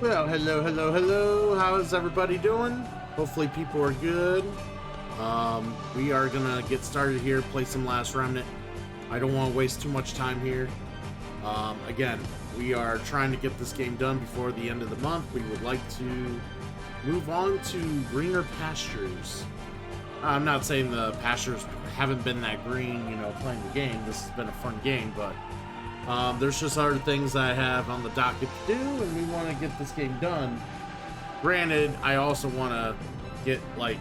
Well, hello, hello, hello. How is everybody doing? Hopefully people are good. We are gonna get started here, play some last Remnant. I don't want to waste too much time here. Again, we are trying to get this game done before the end of the month. We would like to move on to greener pastures. I'm not saying the pastures haven't been that green, you know, playing the game. This has been a fun game, but there's just other things that I have on the docket to do, and we want to get this game done. Granted, I also want to get, I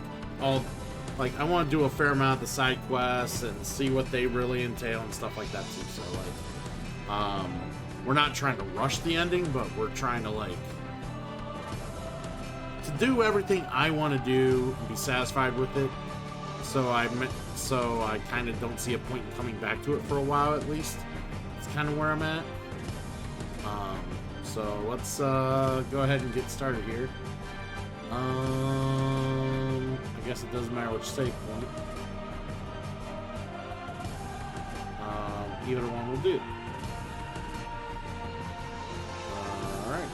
want to do a fair amount of the side quests and see what they really entail and stuff like that too. So, we're not trying to rush the ending, but we're trying to, to do everything I want to do and be satisfied with it. So I kind of don't see a point in coming back to it for a while, at least. It's kind of where I'm at. So let's go ahead and get started here. I guess it doesn't matter which save point. Either one will do. Alright.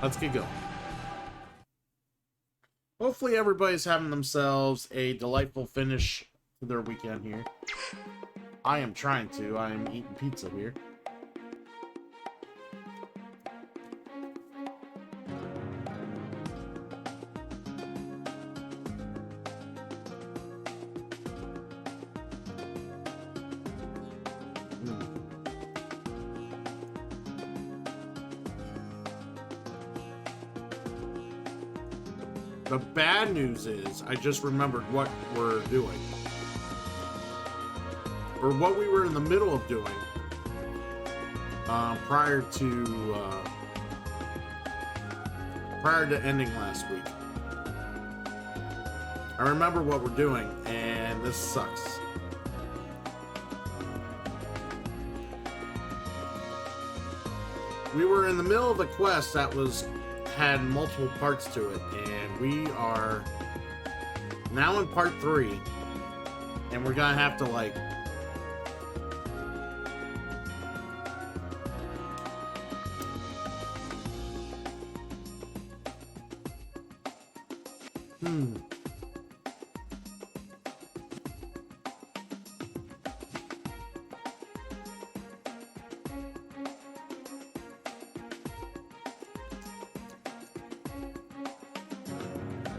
Let's get going. Hopefully everybody's having themselves a delightful finish to their weekend here. I am trying to. I am eating pizza here. The bad news is, I just remembered what we're doing. Or what we were in the middle of doing. Prior to ending last week. I remember what we're doing, and this sucks. We were in the middle of a quest that had multiple parts to it, and we are now in part 3, and we're gonna have to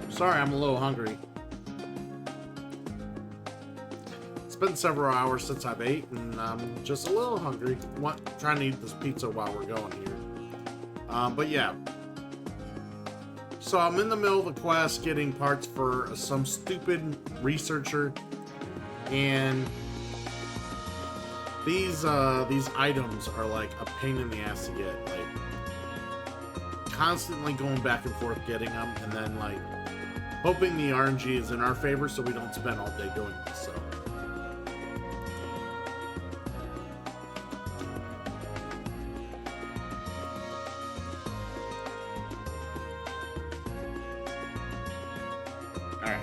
Sorry, I'm a little hungry. It's been several hours since I've ate, and I'm just a little hungry. Trying to eat this pizza while we're going here. But yeah. So I'm in the middle of the quest getting parts for some stupid researcher, and these items are like a pain in the ass to get. Constantly going back and forth getting them, and then hoping the RNG is in our favor so we don't spend all day doing this, so. Alright.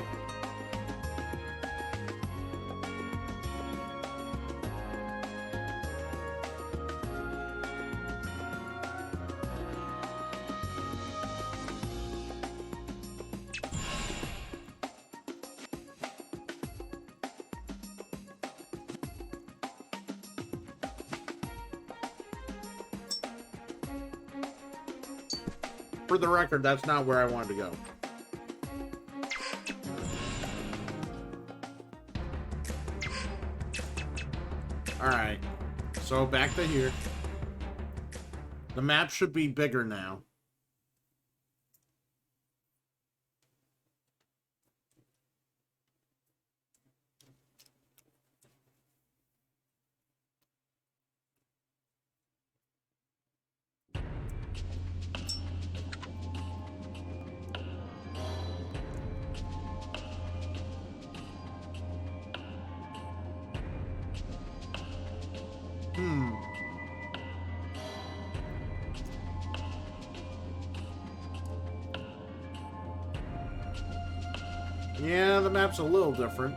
For the record, that's not where I wanted to go. Alright. So back to here. The map should be bigger now. Yeah, the map's a little different.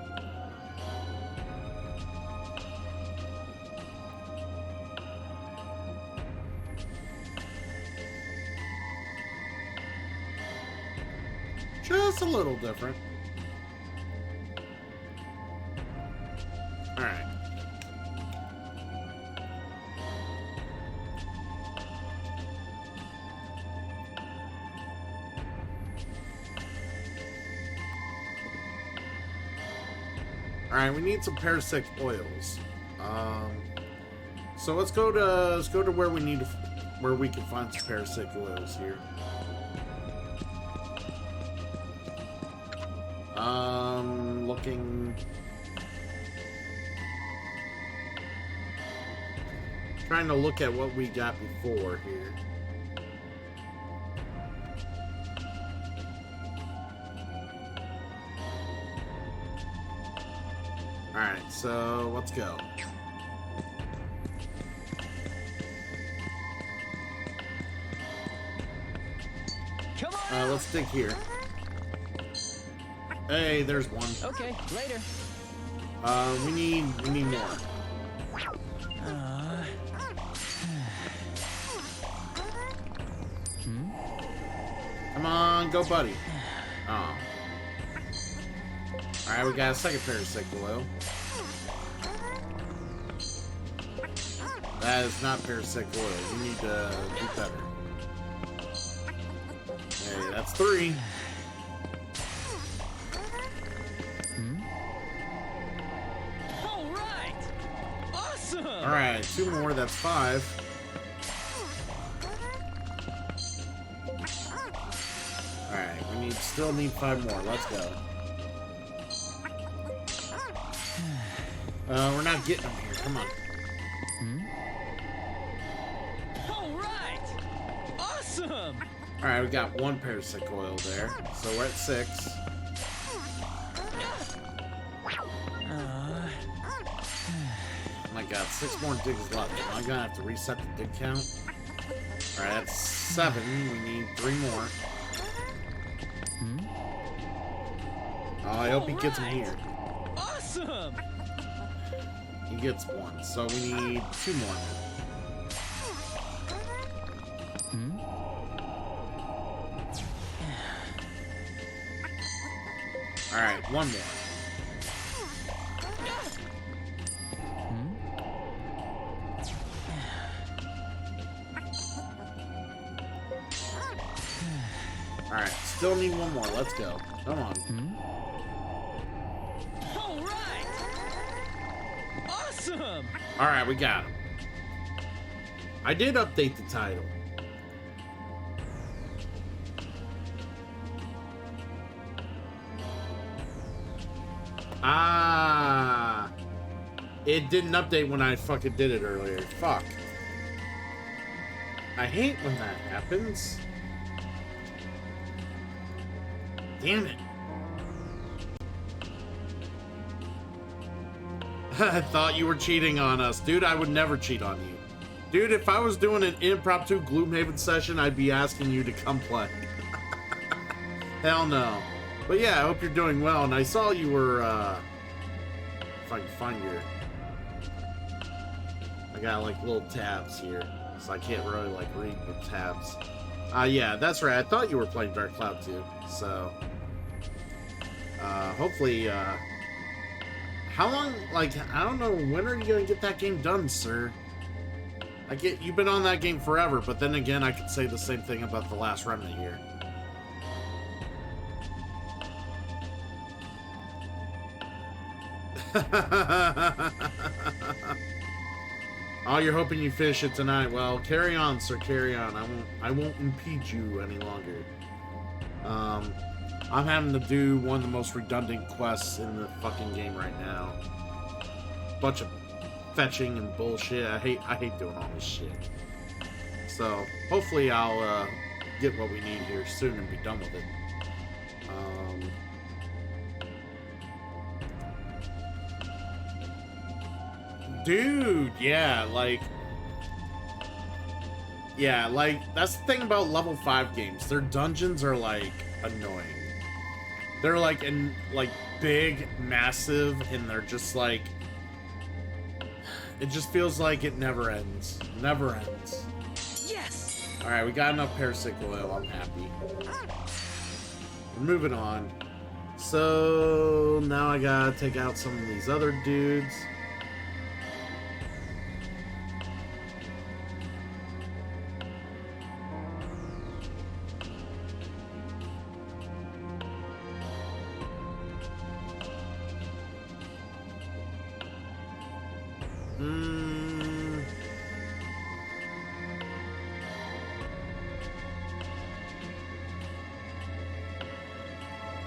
Just a little different. Alright. Alright, we need some Parasitic Oils. So let's go to where we need to, where we can find some Parasitic Oils here. Looking. Trying to look at what we got before here. Alright, so let's go. Come on. Let's dig here. Hey, there's one. Okay, later. We need more. Come on, go buddy. Oh. Alright, we got a second Parasitic Oil. That is not Parasitic Oil. We need to do better. Hey, that's 3. Alright! Awesome! Alright, 2 more, that's 5. Alright, we still need 5 more. Let's go. We're not getting them here. Come on. Alright! Awesome! Alright, we got 1 Parasitic Oil there. So we're at 6. Oh my god, 6 more digs left. Am I gonna have to reset the dig count? Alright, that's 7. We need 3 more. Oh, I hope he gets them here. Awesome! He gets 1, so we need 2 more now. Alright, 1 more. Alright, still need 1 more. Let's go. Come on. Alright! Awesome! Alright, we got him. I did update the title. Ah, it didn't update when I fucking did it earlier. Fuck. I hate when that happens. Damn it. I thought you were cheating on us. Dude, I would never cheat on you. Dude, if I was doing an impromptu Gloomhaven session, I'd be asking you to come play. Hell no. But yeah, I hope you're doing well, and I saw you were, if I can find your... I got, like, little tabs here, so I can't really, like, read the tabs. Yeah, that's right, I thought you were playing Dark Cloud too, so... hopefully, how long, like, I don't know, when are you gonna get that game done, sir? You've been on that game forever, but then again, I could say the same thing about the last Remnant here. Oh, you're hoping you finish it tonight. Well, carry on, sir, carry on. I won't impede you any longer. I'm having to do one of the most redundant quests in the fucking game right now. Bunch of fetching and bullshit. I hate doing all this shit. So, hopefully I'll get what we need here soon and be done with it. Dude, yeah, like, that's the thing about level 5 games. Their dungeons are, like, annoying. They're, like, big, massive, and they're just, like, it just feels like it never ends. Never ends. Yes! Alright, we got enough Parasitic Oil. I'm happy. we're moving on. So now I gotta take out some of these other dudes.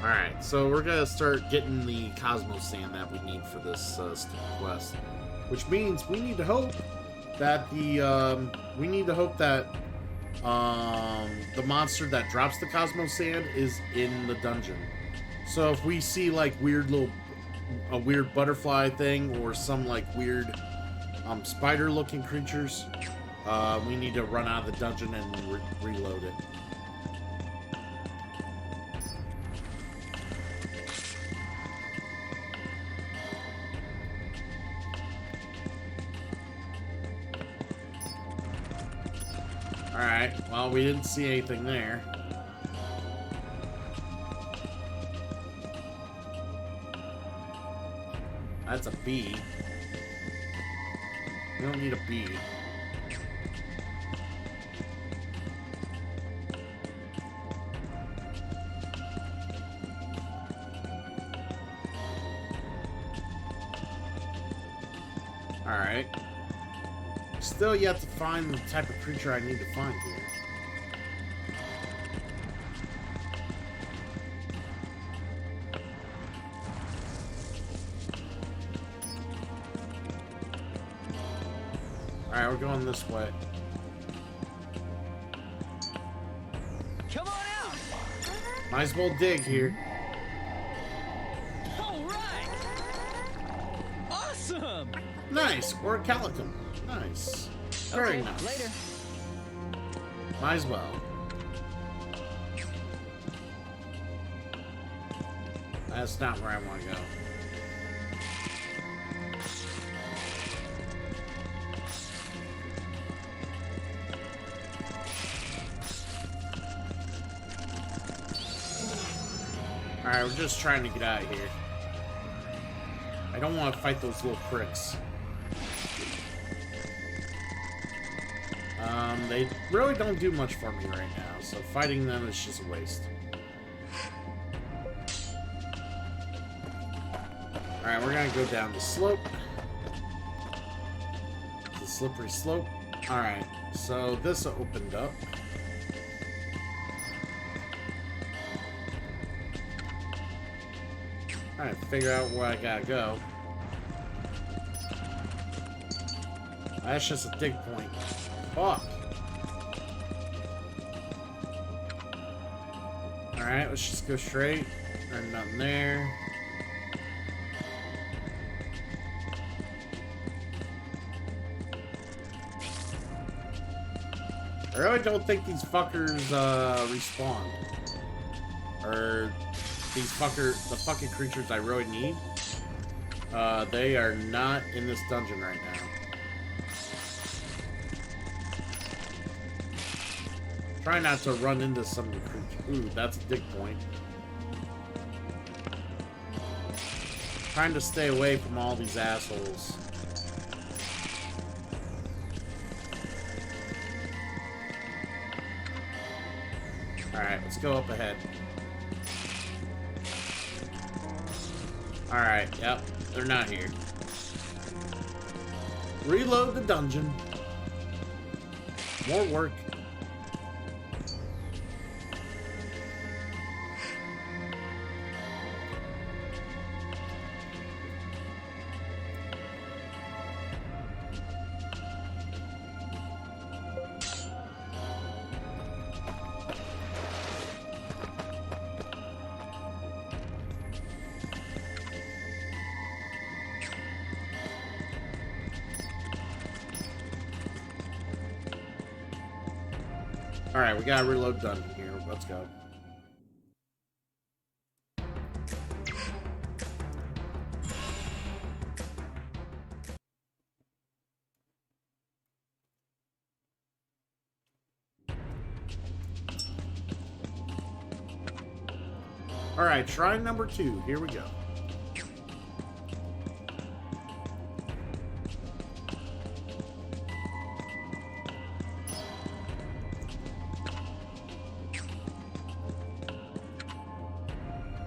Alright, so we're gonna start getting the Cosmos Sand that we need for this stupid quest. Which means we need to hope that the monster that drops the Cosmos Sand is in the dungeon. So if we see like a weird butterfly thing or some like weird spider looking creatures, we need to run out of the dungeon and reload it. Alright, well, we didn't see anything there. That's a bee. We don't need a bee. Alright. Still yet to find the type of creature I need to find here. Alright, we're going this way. Come on out! Might as well dig here. All right! Awesome! Nice! Orcalicum. Nice. Very Okay, nice. later. Might as well. That's not where I want to go. Alright, we're just trying to get out of here. I don't want to fight those little pricks. They really don't do much for me right now, so fighting them is just a waste. Alright, we're gonna go down the slope. The slippery slope. Alright, so this opened up. Alright, figure out where I gotta go. That's just a dig point. Fuck. Alright, let's just go straight. There's nothing there. I really don't think these fuckers respawn. Or the fucking creatures I really need. They are not in this dungeon right now. Try not to run into some of the creatures. Ooh, that's a dig point. Trying to stay away from all these assholes. Alright, let's go up ahead. Alright, yep, they're not here. Reload the dungeon. More work. Alright, we gotta reload dungeon here. Let's go. Alright, shrine number 2. Here we go.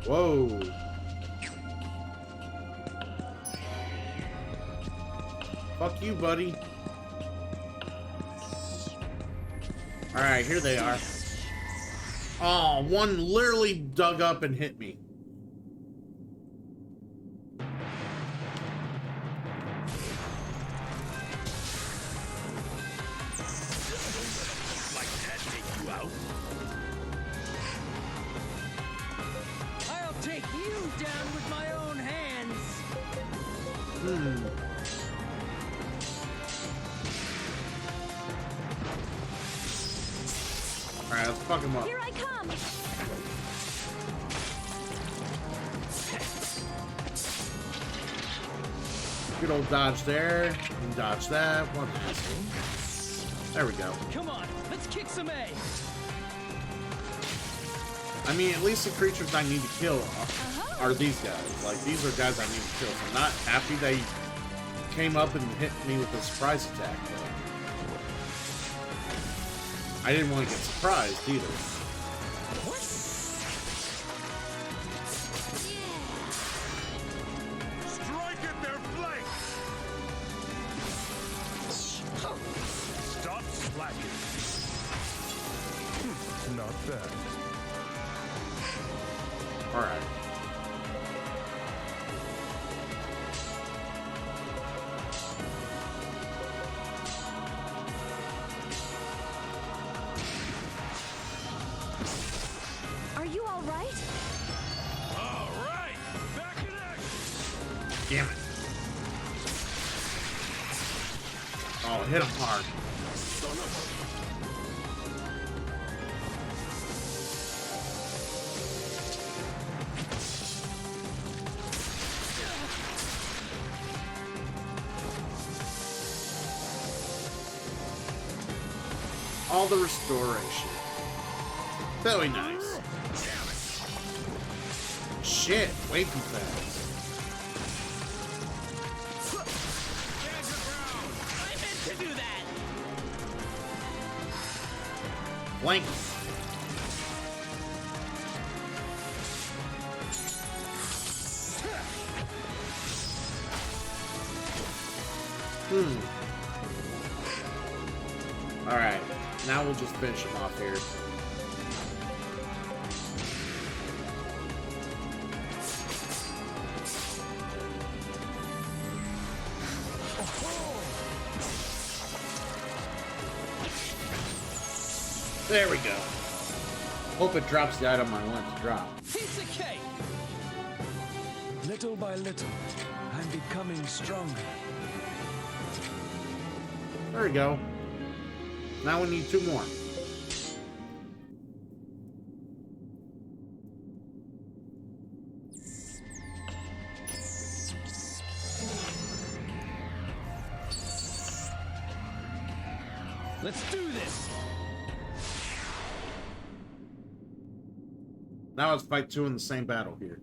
Whoa. Fuck you, buddy. Alright, here they are. Oh, one literally dug up and hit me. Like that take you out? I'll take you down with my own hands. Alright, let's fuck him up. Here I come. Good old dodge there. And dodge that. One asshole. There we go. Come on, let's kick some A. I mean, at least the creatures I need to kill are these guys. Like, these are guys I need to kill. So I'm not happy they came up and hit me with a surprise attack, but I didn't want to get surprised either. Strike at their flank! Stop slacking. Not bad. Alright. Are you all right? All right, back in action. Damn it. Oh, hit him hard. All the restoration. Very nice. Shit, way too fast. I meant to do that. Blank. Alright, now we'll just finish him off here. There we go. Hope it drops the item I want to drop. Piece of cake. Little by little, I'm becoming stronger. There we go. Now we need 2 more. Let's do this. Now let's fight 2 in the same battle here.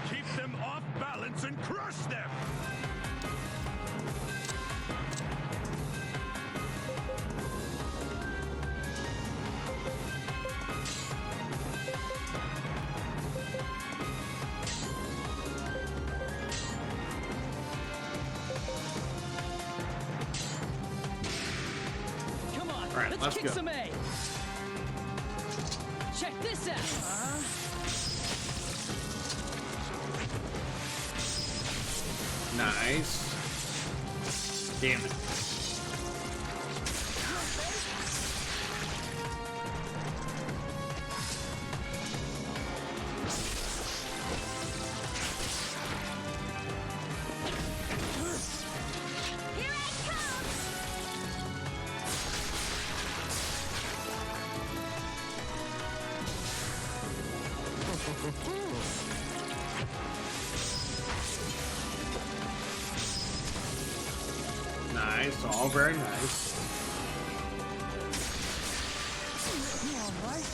Keep them off balance and crush them. Come on, right, let's kick go. some A. Check this out. Nice. Damn it. Here I come. Nice. All very nice. You all right?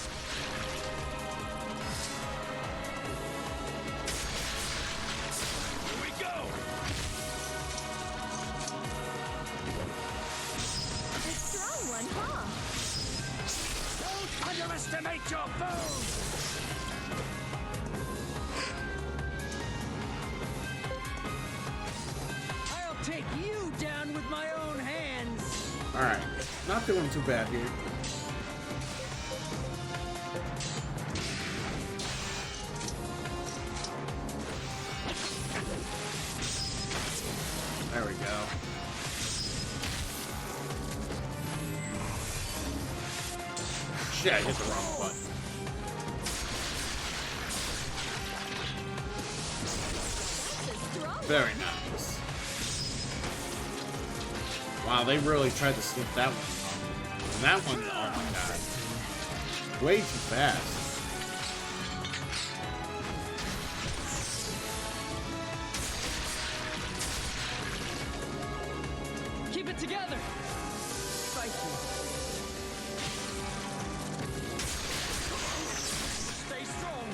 underestimate your foes! I'll take you down with my own hands! Alright, not doing too bad here. There we go. Shit, I hit the wrong button. Very nice. Wow, they really tried to sneak that one. And that one, oh my god. Way too fast. Keep it together! Fight me. Stay strong!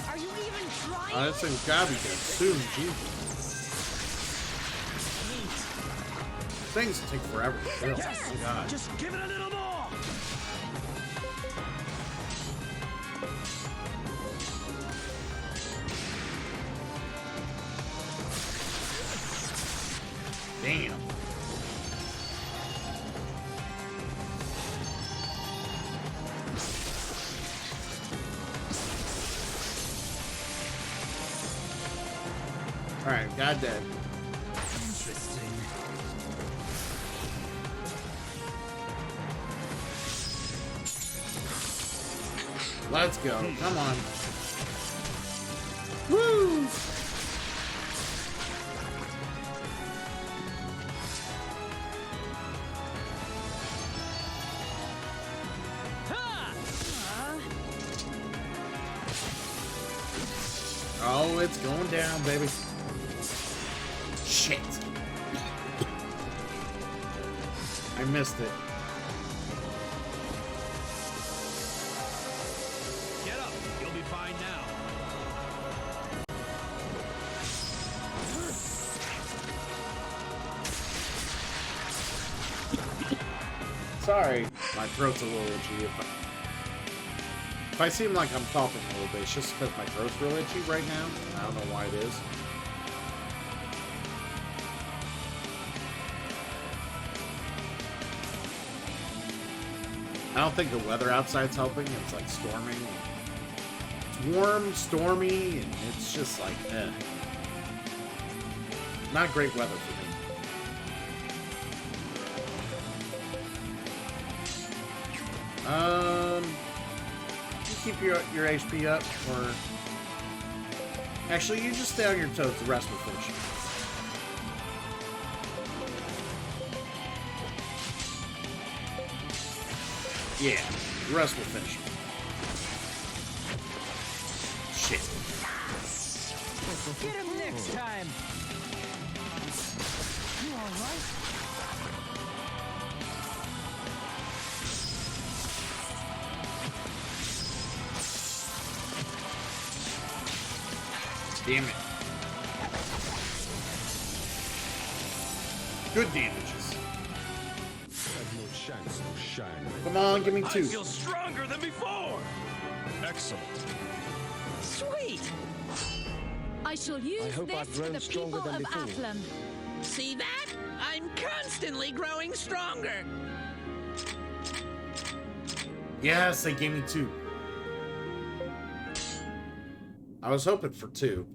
Are you even trying? Oh, this thing's gotta be dead soon, Jesus. Things take forever to kill. Yes! Oh my god. Just give it a little more! Damn. Alright, god dead. Interesting. Let's go. Come on. Woo! Ha! Oh, it's going down, baby. Shit. I missed it. Get up. You'll be fine now. Sorry. My throat's a little itchy. If I seem like I'm coughing a little bit, it's just because my throat's real itchy right now. I don't know why it is. I don't think the weather outside's helping. It's like storming. It's warm, stormy, and it's just like, eh. Not great weather for me. You keep your HP up, or actually, you just stay on your toes. The rest will finish you. Yeah, the rest will finish you. Shit. Get him next time! You alright? Damn it. Good damages. Have no chance to shine. Come on, give me I two. feel stronger than before. Excellent. Sweet! I shall use hope this I've for grown the stronger people than of before. Athlum. See that? I'm constantly growing stronger. Yes, they gave me two. I was hoping for two.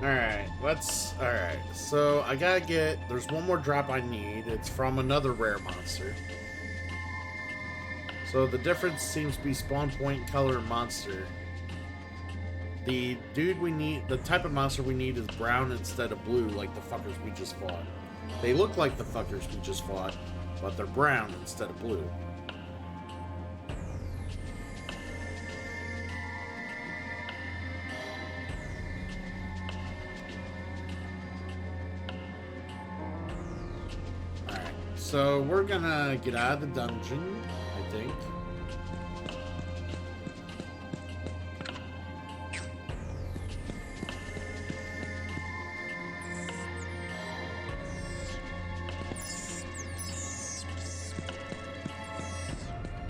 Alright, alright. So I gotta get, there's one more drop I need. It's from another rare monster. So the difference seems to be spawn point, color, and monster. The dude we need, the type of monster we need is brown instead of blue, like the fuckers we just fought. They look like the fuckers we just fought, but they're brown instead of blue. Alright, so we're gonna get out of the dungeon, I think.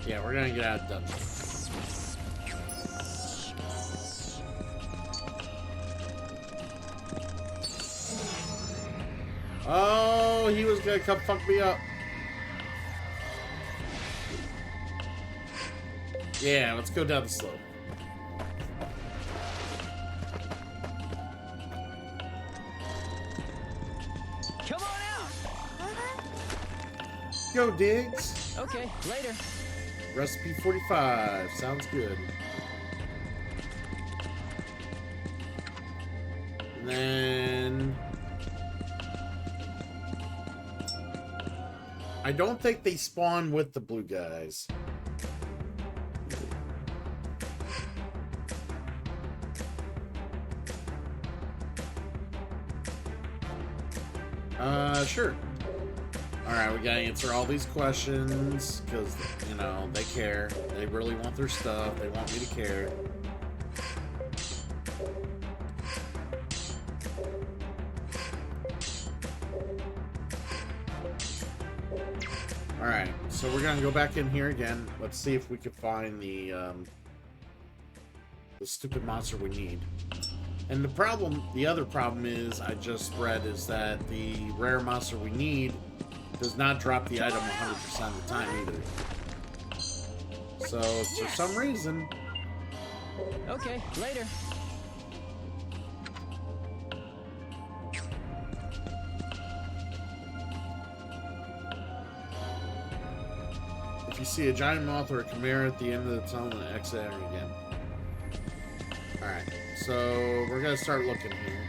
Yeah, we're gonna get out of the dungeon. Oh, he was gonna come fuck me up. Yeah, let's go down the slope. Come on out. Go, Diggs. Okay, later. Recipe 45. Sounds good. And then... I don't think they spawn with the blue guys. Sure. Alright, we gotta answer all these questions, because, you know, they care. They really want their stuff. They want me to care. Alright, so we're gonna go back in here again. Let's see if we can find the stupid monster we need. And the other problem is, I just read, is that the rare monster we need does not drop the item 100% of the time either. So, for some reason... Okay, later. If you see a giant moth or a chimera at the end of the tunnel, exit area again. Alright, so we're gonna start looking here.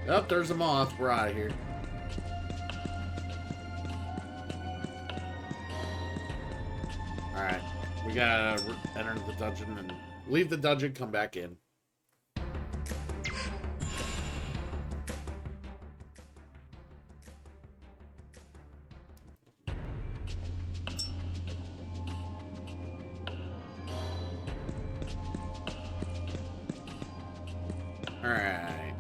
Oh, there's a moth. We're out of here. Alright, we gotta enter the dungeon and leave the dungeon, come back in. Alright.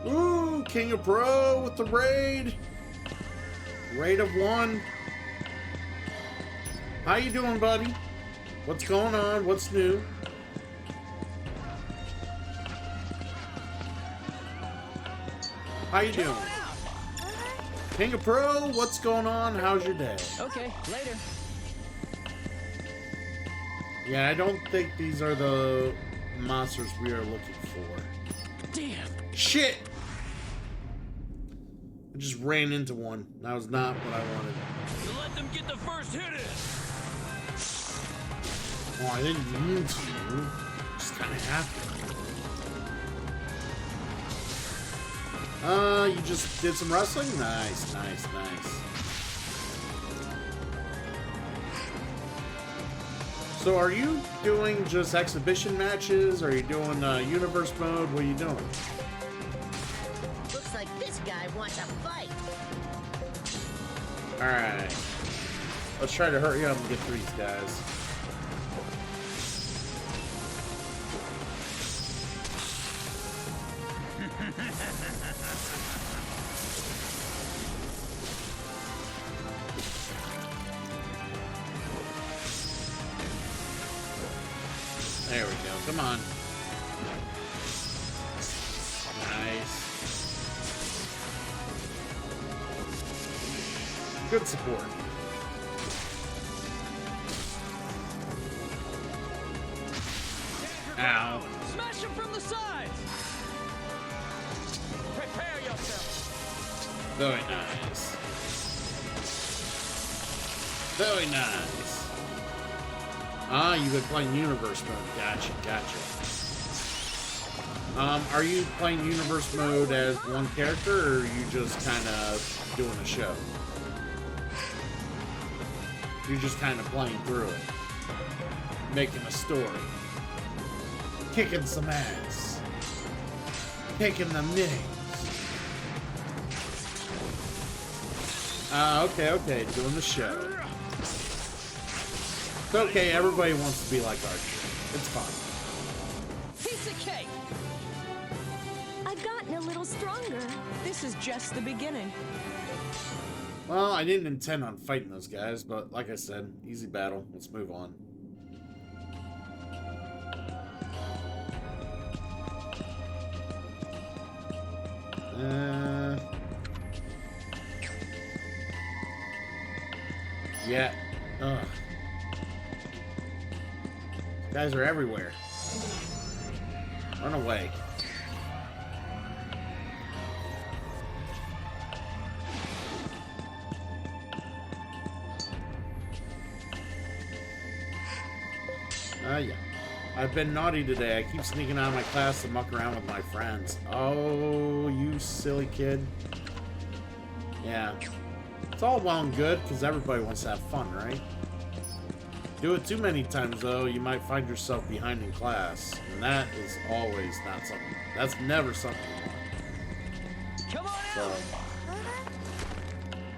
Ooh, King of Pro with the raid. Raid of 1. How you doing, buddy? What's going on? What's new? How you doing? King of Pro, what's going on? How's your day? Okay, later. Yeah, I don't think these are the monsters we are looking for. Damn. Shit! I just ran into one. That was not what I wanted. You let them get the first hit in. Oh, I didn't mean to. Just kind of happened. You just did some wrestling? Nice, nice, nice. So are you doing just exhibition matches? Are you doing universe mode? What are you doing? Looks like this guy wants a fight. Alright. Let's try to hurry up and get through these guys. come on. Nice. Good support. Ow. Smash him from the sides! Prepare yourself! Very nice. Very nice. Ah, you've been playing Universe mode. Gotcha, gotcha. Are you playing Universe mode as one character, or are you just kind of doing a show? You're just kind of playing through it. Making a story. Kicking some ass. Taking them names. Okay, doing the show. It's okay, everybody wants to be like Archer. It's fine. Piece of cake! I've gotten a little stronger. This is just the beginning. Well, I didn't intend on fighting those guys, but like I said, easy battle. Let's move on. Yeah. Ugh. Guys are everywhere. Run away. Yeah. I've been naughty today. I keep sneaking out of my class to muck around with my friends. Oh, you silly kid. Yeah. It's all well and good, because everybody wants to have fun, right? Do it too many times, though, you might find yourself behind in class. And that is always not something. That's never something you want. Come on So, out!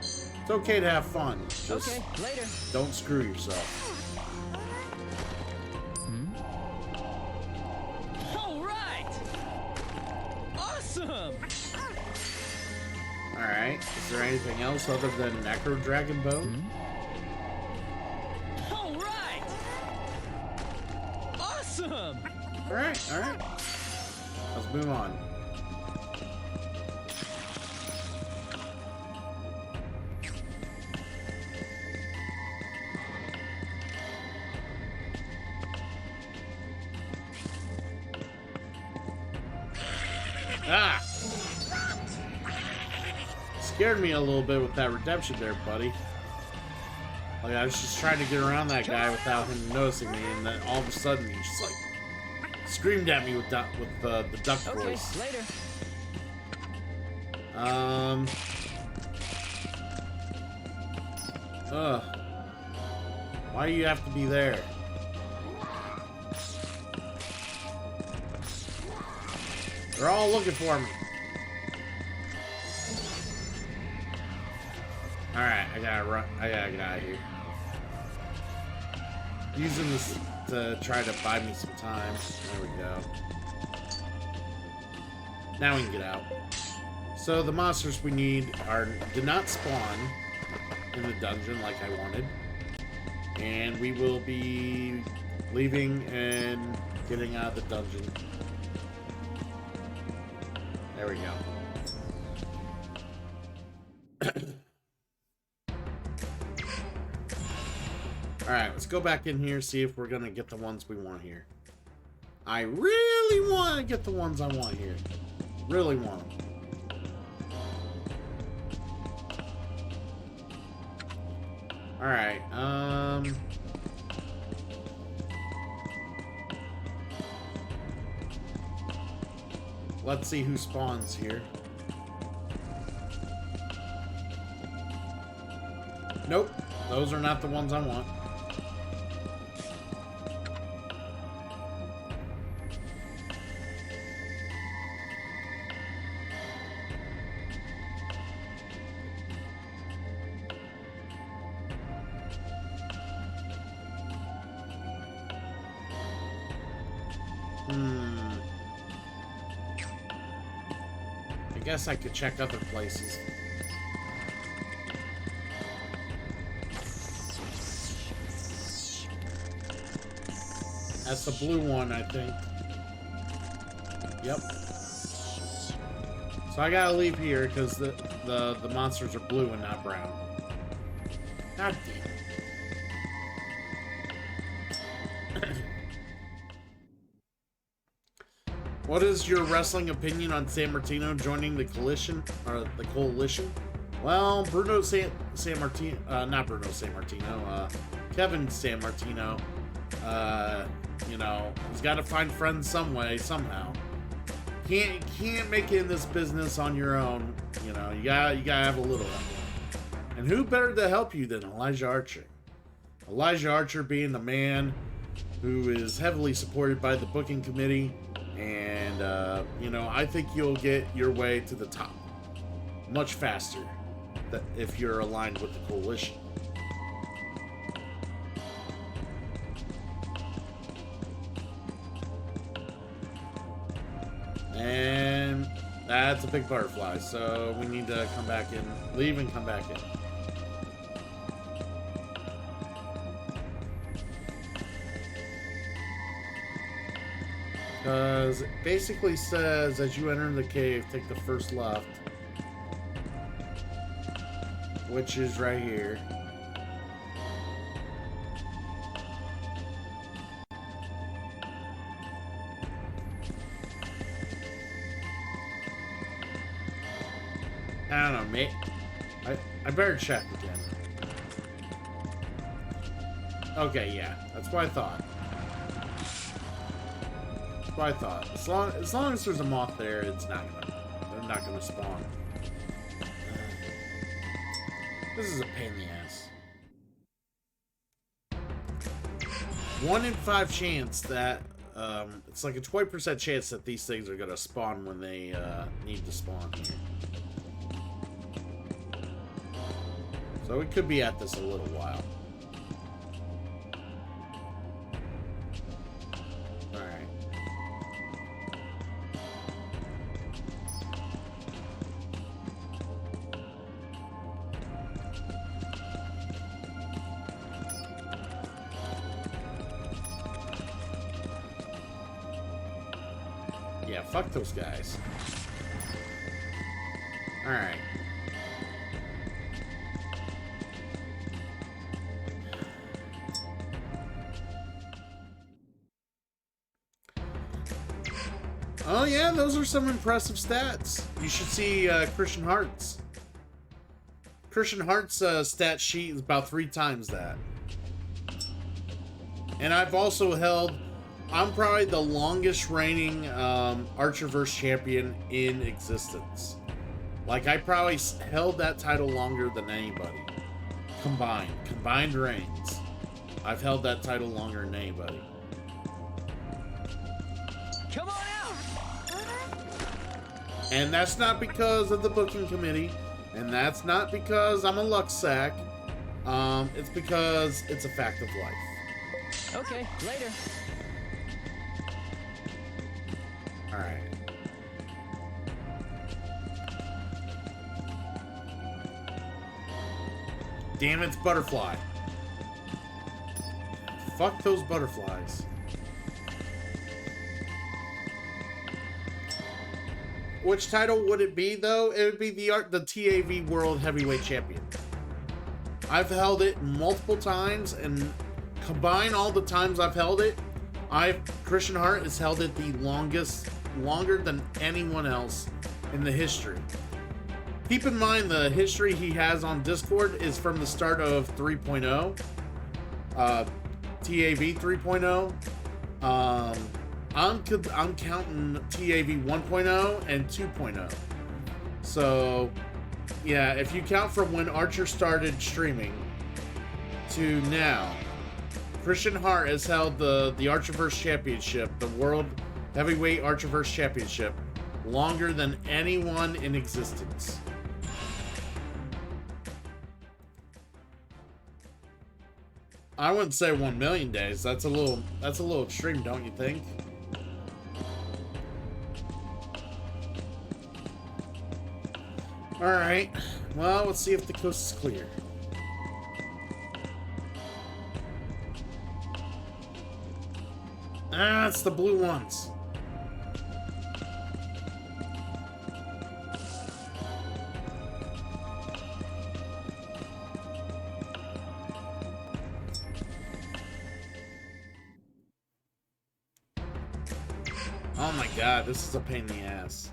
it's okay to have fun. Just Okay, later. don't screw yourself. All right! Awesome! Alright. Is there anything else other than Necro Dragon Bone? All right! Awesome! Alright, alright. Let's move on. Ah! Scared me a little bit with that redemption there, buddy. Like, I was just trying to get around that guy without him noticing me, and then all of a sudden he just, like, screamed at me with the duck Okay, voice. later. Why do you have to be there? They're all looking for me. Alright, I gotta run. I gotta get out of here. Using this to try to buy me some time. There we go. Now we can get out. So the monsters we need did not spawn in the dungeon like I wanted. And we will be leaving and getting out of the dungeon. There we go. Alright, let's go back in here, see if we're gonna get the ones we want here. I really want to get the ones I want here. Really want them. Alright, let's see who spawns here. Nope, those are not the ones I want. I guess I could check other places. That's the blue one, I think. Yep. So I gotta leave here because the monsters are blue and not brown. God damn. What is your wrestling opinion on San Martino joining the coalition or the coalition? Well, Bruno San Martino, not Bruno San Martino, Kevin San Martino. You know, he's got to find friends some way, somehow. Can't make it in this business on your own. You know, you gotta have a little help. And who better to help you than Elijah Archer? Elijah Archer being the man who is heavily supported by the booking committee. And, you know, I think you'll get your way to the top much faster if you're aligned with the coalition. And that's a big butterfly, so we need to come back in, leave and come back in. Because it basically says, as you enter the cave, take the first left. Which is right here. I don't know, mate. I better check again. Okay, yeah. That's what I thought. That's what I thought. As long as there's a moth there, they're not gonna spawn. This is a pain in the ass. 1 in 5 chance that it's like a 20% chance that these things are gonna spawn when they need to spawn here. So we could be at this a little while. Alright. Yeah, fuck those guys. Alright. Oh yeah, those are some impressive stats. You should see Christian Hart's. Christian Hart's stat sheet is about 3 times that. And I've also held, I'm probably the longest reigning Archerverse champion in existence. Like, I probably held that title longer than anybody. Combined reigns. I've held that title longer than anybody. Come on out! And that's not because of the booking committee, and that's not because I'm a luck sack. It's because it's a fact of life. Okay, later. Alright. Damn, it's butterfly. Fuck those butterflies. Which title would it be, though? It would be the TAV World Heavyweight Champion. I've held it multiple times, and combine all the times I've held it, Christian Hart has held it the longest, longer than anyone else in the history. Keep in mind the history he has on Discord is from the start of 3.0, TAV 3.0. I'm counting TAV 1.0 and 2.0. So, yeah, if you count from when Archer started streaming to now, Christian Hart has held the Archerverse Championship, the World Heavyweight Archerverse Championship, longer than anyone in existence. I wouldn't say 1 million days. That's a little extreme, don't you think? Alright, well, let's see if the coast is clear. Ah, it's the blue ones. Oh my god, this is a pain in the ass.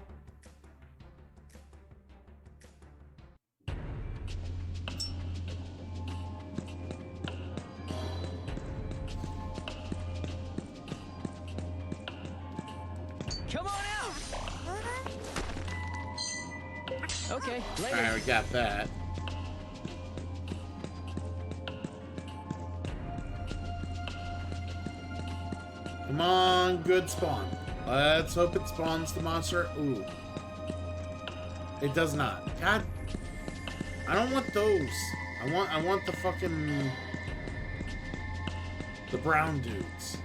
Come on out! Okay, later. Alright, we got that. Come on, good spawn. Let's hope it spawns the monster. Ooh. It does not. God. I don't want those. I want the fucking... the brown dudes.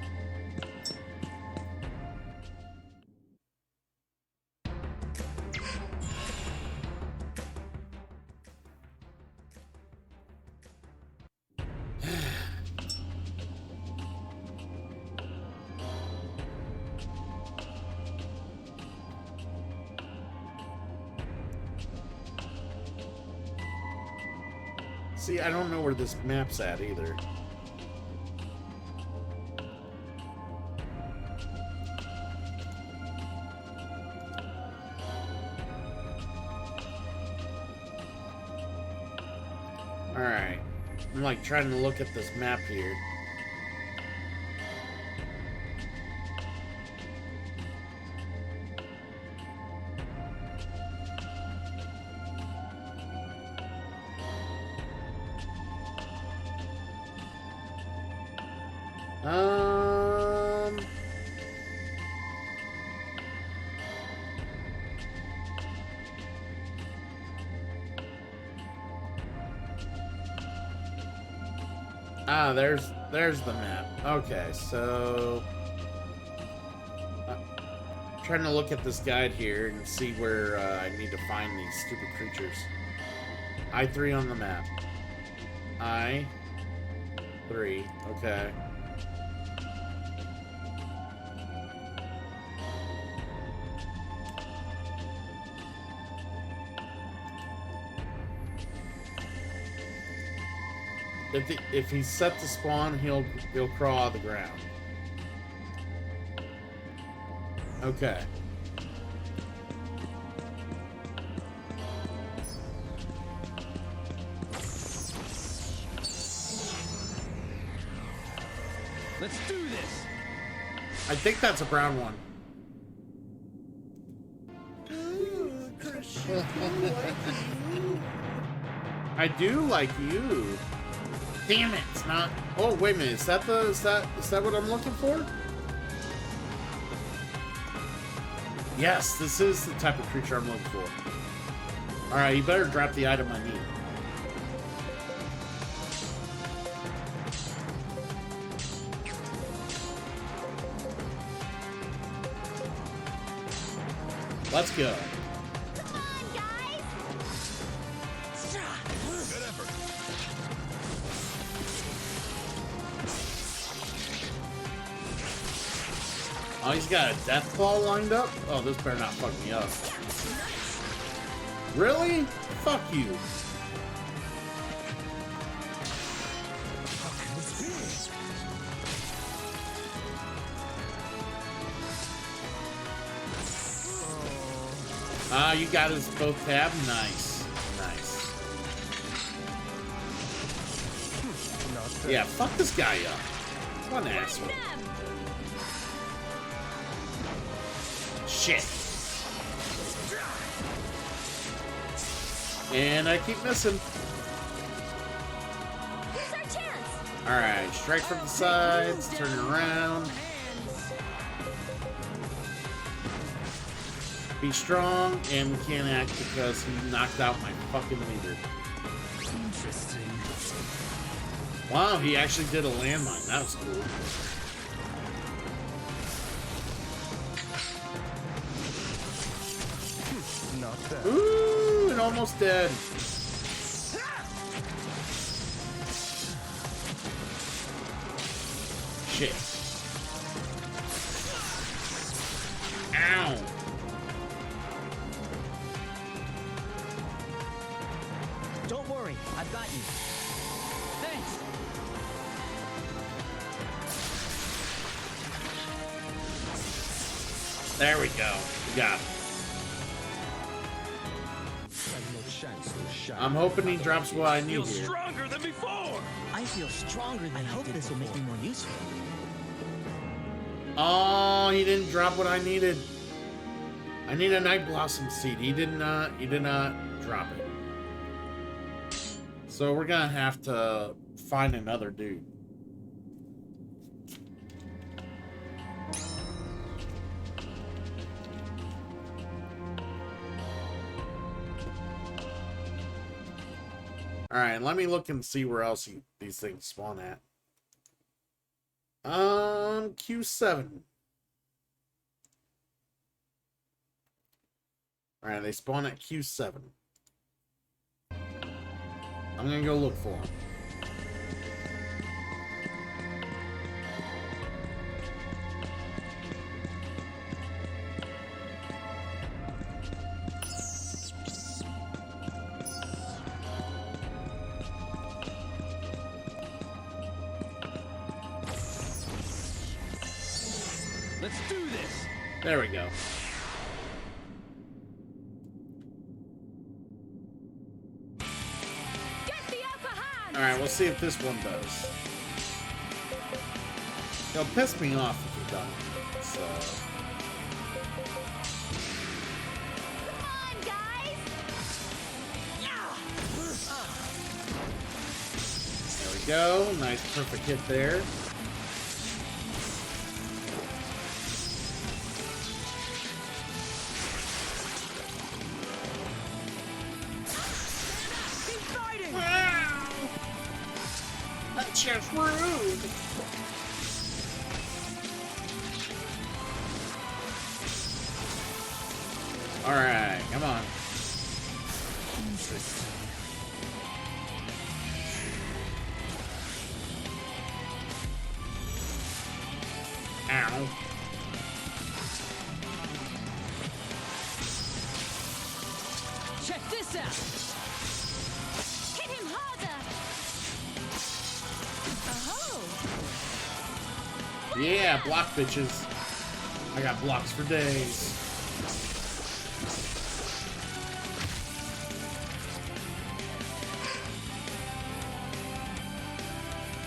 See, I don't know where this map's at either. Alright. I'm like trying to look at this map here. Ah, there's the map. Okay, so trying to look at this guide here and see where I need to find these stupid creatures. I3 on the map. I3. Okay. If he's set to spawn, he'll crawl out of the ground. Okay. Let's do this. I think that's a brown one. I do like you. Damn it, it's not. Oh, wait a minute. Is that what I'm looking for? Yes, this is the type of creature I'm looking for. Alright, you better drop the item I need. Let's go. Come on, guys! Good effort. Oh, he's got a death claw lined up? Oh, this better not fuck me up. Really? Fuck you. Ah, you got us both tabbed? Nice. Nice. Yeah, fuck this guy up. What an asshole. Shit. And I keep missing. Here's our chance! Alright, strike from the sides, turn it around. Be strong, and we can't act because he knocked out my fucking leader. Interesting. Wow, he actually did a landmine. That was cool. Not bad. Ooh, and almost dead. Shit. me. Thanks. There we go. We got it. Have no chance to shine. I'm hoping he drops what I need Feel here. stronger than before. I feel stronger than I hope this will make me more useful. Oh, he didn't drop what I needed. I need a Night Blossom seed. He did not drop it. So we're gonna have to find another dude. All right, let me look and see where else these things spawn at. Q7. All right, they spawn at Q7. I'm gonna go look for them. Let's do this. There we go. Get the upper hand! Alright, we'll see if this one does. He'll piss me off if he doesn't. So. Come on, guys! There we go. Nice perfect hit there. Keep fighting! That's just rude. Alright, come on. Interesting. Ow. Check this out. Hit him harder! Oh! Yeah, block bitches. I got blocks for days.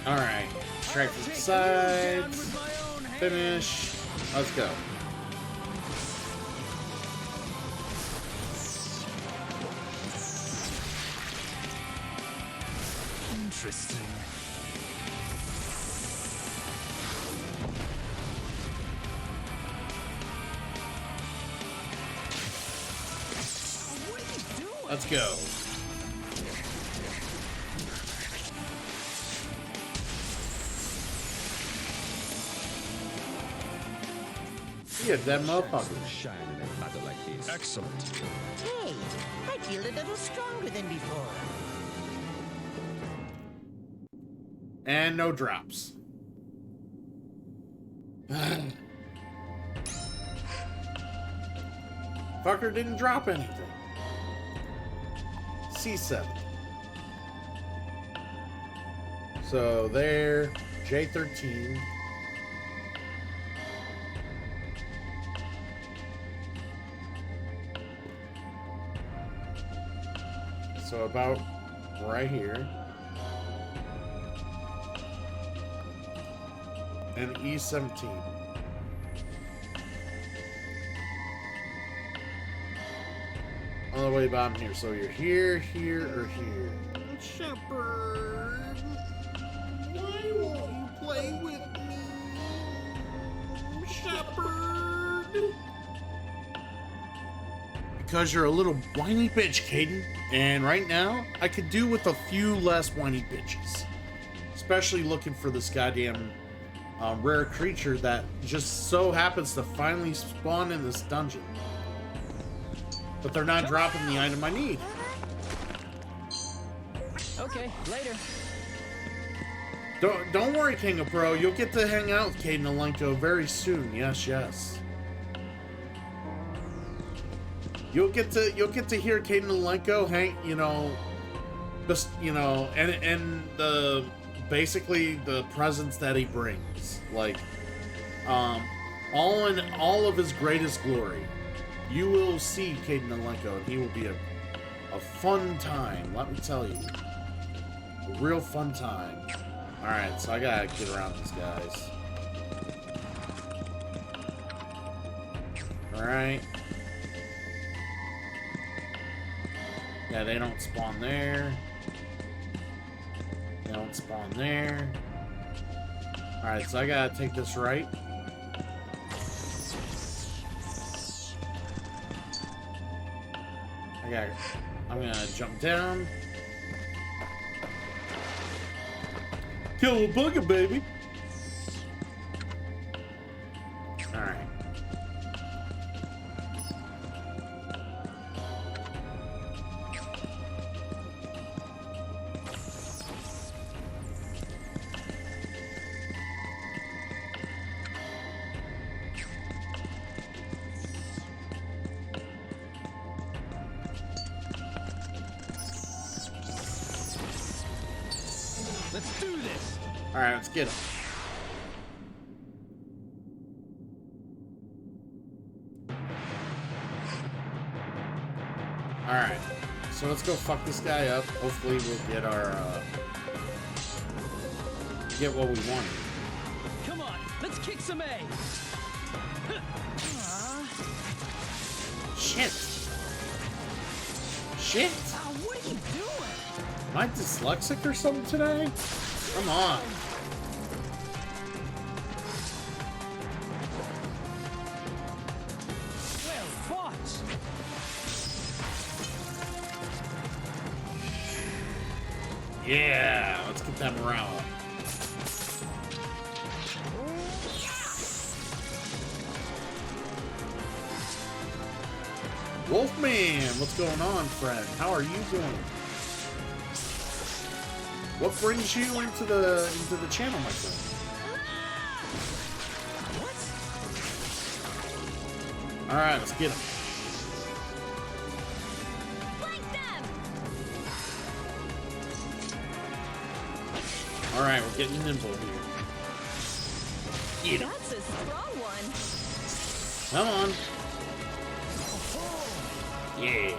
Alright. Strike from the sides. Finish. Let's go. Interesting. What are you doing? Let's go. Yeah, that motherfucker. To shine in a battle like this. Excellent. Hey, I feel a little stronger than before. And no drops. Fucker didn't drop anything. C7. So there, J13. So about right here. And E17. All the way bottom here. So you're here, here, or here. Shepherd, why won't you play with me? Shepherd. Because you're a little whiny bitch, Caden. And right now, I could do with a few less whiny bitches. Especially looking for this goddamn rare creature that just so happens to finally spawn in this dungeon. But they're not dropping the item I need. Okay, later. Don't worry, King of Pro. You'll get to hang out with Caden Alenko very soon. Yes, yes. You'll get to hear Caden Alenko just, you know, and the basically the presence that he brings, like, all in all of his greatest glory. You will see Caden Alenko, and he will be a fun time, let me tell you. A real fun time. Alright, so I gotta get around these guys. Alright. Yeah, they don't spawn there. They don't spawn there. Alright, so I gotta take this right. I'm gonna jump down. Kill a bugger, baby. Alright. Let's do this. Alright, let's get him. Alright. So let's go fuck this guy up. Hopefully we'll get our, get what we want. Come on, let's kick some ass. Shit! Shit! What are you doing? Am I dyslexic or something today? Come on. Well fought. Yeah, let's get that morale up. Wolfman, what's going on, friend? How are you doing? What brings you into the channel, my friend? All right, let's get him. Flank them! All right, we're getting nimble here. Get him. That's a strong one. Come on. Yeah.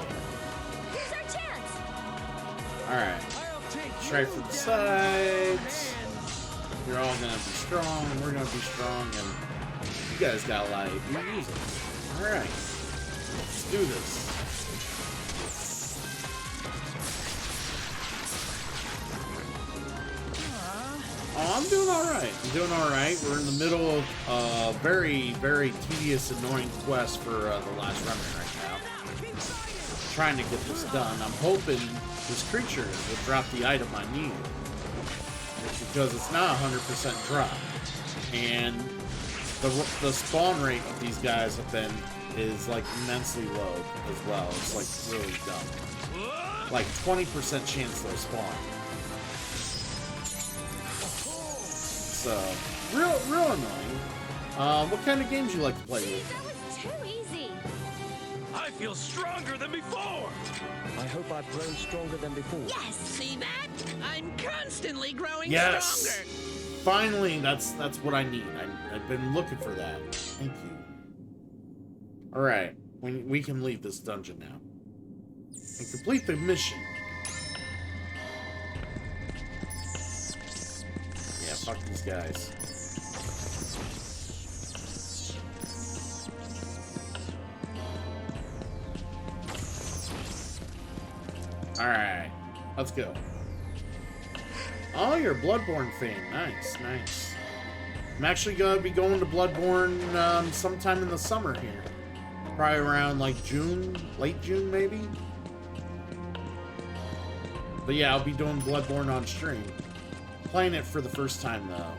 Here's our chance. All right. Straight for the sides. You're all gonna be strong, and we're gonna be strong, and you guys got a lot of music. All right. Let's do this. Oh, I'm doing all right. I'm doing all right. We're in the middle of a very, very tedious, annoying quest for the last Remnant right now. Trying to get this done. I'm hoping this creature will drop the item I need. Because it's not 100% drop. And the spawn rate of these guys is like immensely low as well. It's like really dumb. Like 20% chance they'll spawn. So, real annoying. What kind of games you like to play with? That was too easy. I feel stronger than before. I hope I've grown stronger than before. Yes. See that? I'm constantly growing Yes. stronger. Finally, that's what I need. I've been looking for that. Thank you. All right, we can leave this dungeon now and complete the mission. Yeah, fuck these guys. All right, let's go. Oh, you're a Bloodborne fan. Nice, nice. I'm actually going to be going to Bloodborne sometime in the summer here. Probably around like June, late June maybe. But yeah, I'll be doing Bloodborne on stream. Playing it for the first time though.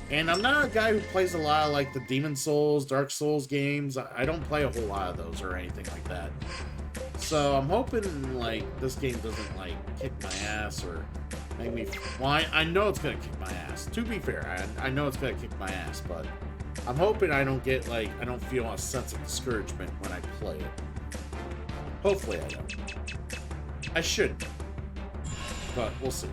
And I'm not a guy who plays a lot of like the Demon Souls, Dark Souls games. I don't play a whole lot of those or anything like that. So I'm hoping like this game doesn't like kick my ass or make me. Well, I know it's gonna kick my ass. To be fair, I know it's gonna kick my ass, but I'm hoping I don't get like I don't feel a sense of discouragement when I play it. Hopefully I don't. I shouldn't. but we'll see.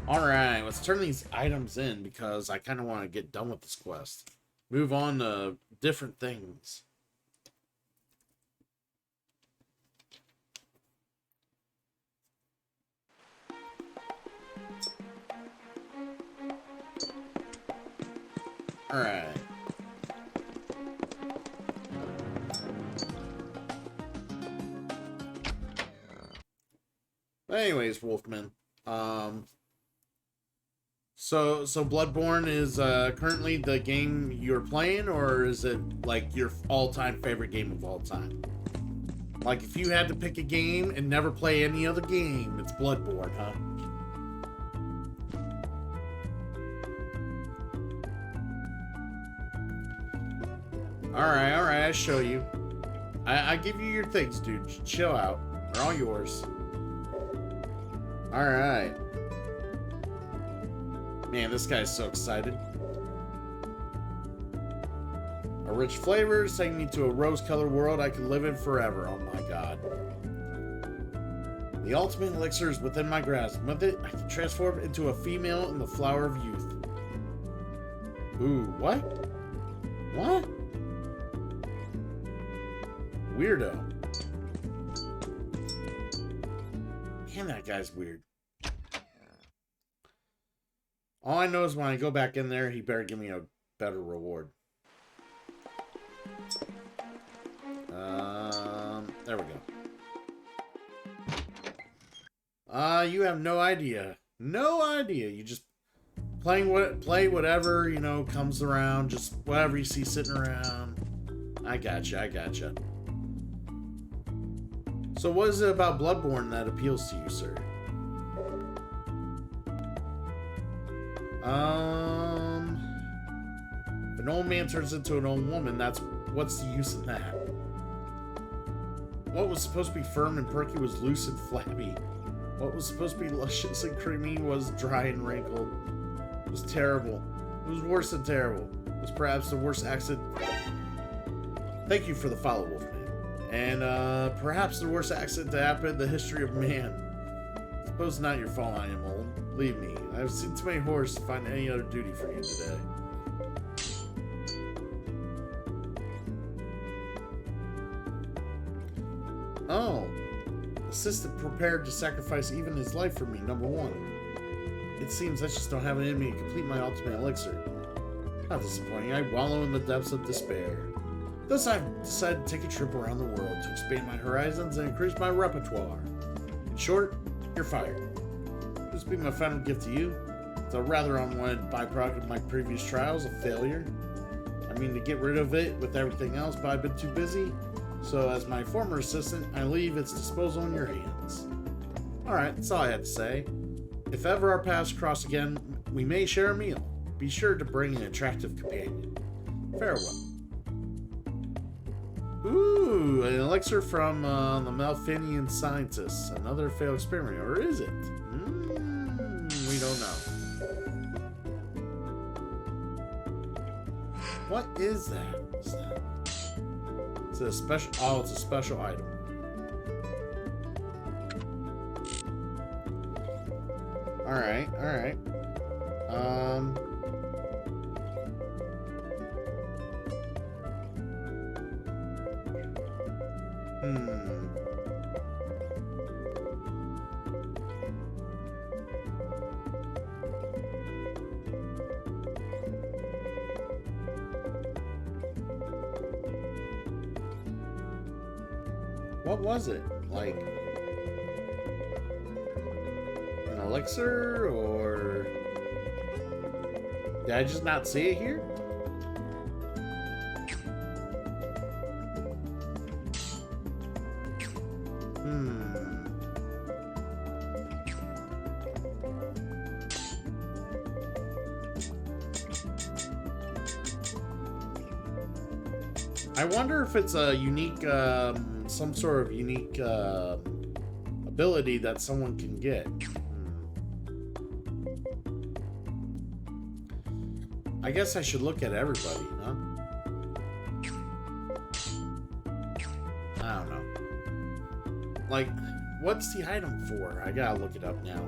Alright, let's turn these items in because I kind of want to get done with this quest. Move on to different things. Alright. Anyways, Wolfman. So Bloodborne is currently the game you're playing, or is it like your all-time favorite game of all time? Like if you had to pick a game and never play any other game, it's Bloodborne, huh? Alright, I show you. I give you your things, dude. Chill out. They're all yours. Alright. Man, this guy's so excited. A rich flavor, taking me to a rose-colored world I could live in forever. Oh my god. The ultimate elixir is within my grasp. With it, I can transform into a female in the flower of youth. Ooh, what? What? Weirdo. Man, that guy's weird. All I know is when I go back in there, he better give me a better reward. There we go. You have no idea. No idea. You just play whatever, you know, comes around. Just whatever you see sitting around. I gotcha. So what is it about Bloodborne that appeals to you, sir? If an old man turns into an old woman, what's the use in that? What was supposed to be firm and perky was loose and flabby. What was supposed to be luscious and creamy was dry and wrinkled. It was terrible. It was worse than terrible. It was perhaps the worst accident. Thank you for the follow, Wolfman. And perhaps the worst accident to happen in the history of man. I suppose not your fault I am old. Believe me, I've seen too many horrors to find any other duty for you today. Oh. Assistant prepared to sacrifice even his life for me, number one. It seems I just don't have it in me to complete my ultimate elixir. How disappointing. I wallow in the depths of despair. Thus I've decided to take a trip around the world to expand my horizons and increase my repertoire. In short, you're fired. This will be my final gift to you. It's a rather unwanted byproduct of my previous trials, a failure. I mean to get rid of it with everything else, but I've been too busy. So as my former assistant, I leave its disposal in your hands. Alright, that's all I had to say. If ever our paths cross again, we may share a meal. Be sure to bring an attractive companion. Farewell. Ooh, an elixir from the Malfinian scientists. Another failed experiment, or is it? We don't know. What is that? It's a special. Oh, it's a special item. All right. What was it? Like an elixir, or did I just not see it here? I wonder if it's a unique, some sort of unique ability that someone can get. I guess I should look at everybody, huh? I don't know. Like, what's the item for? I gotta look it up now.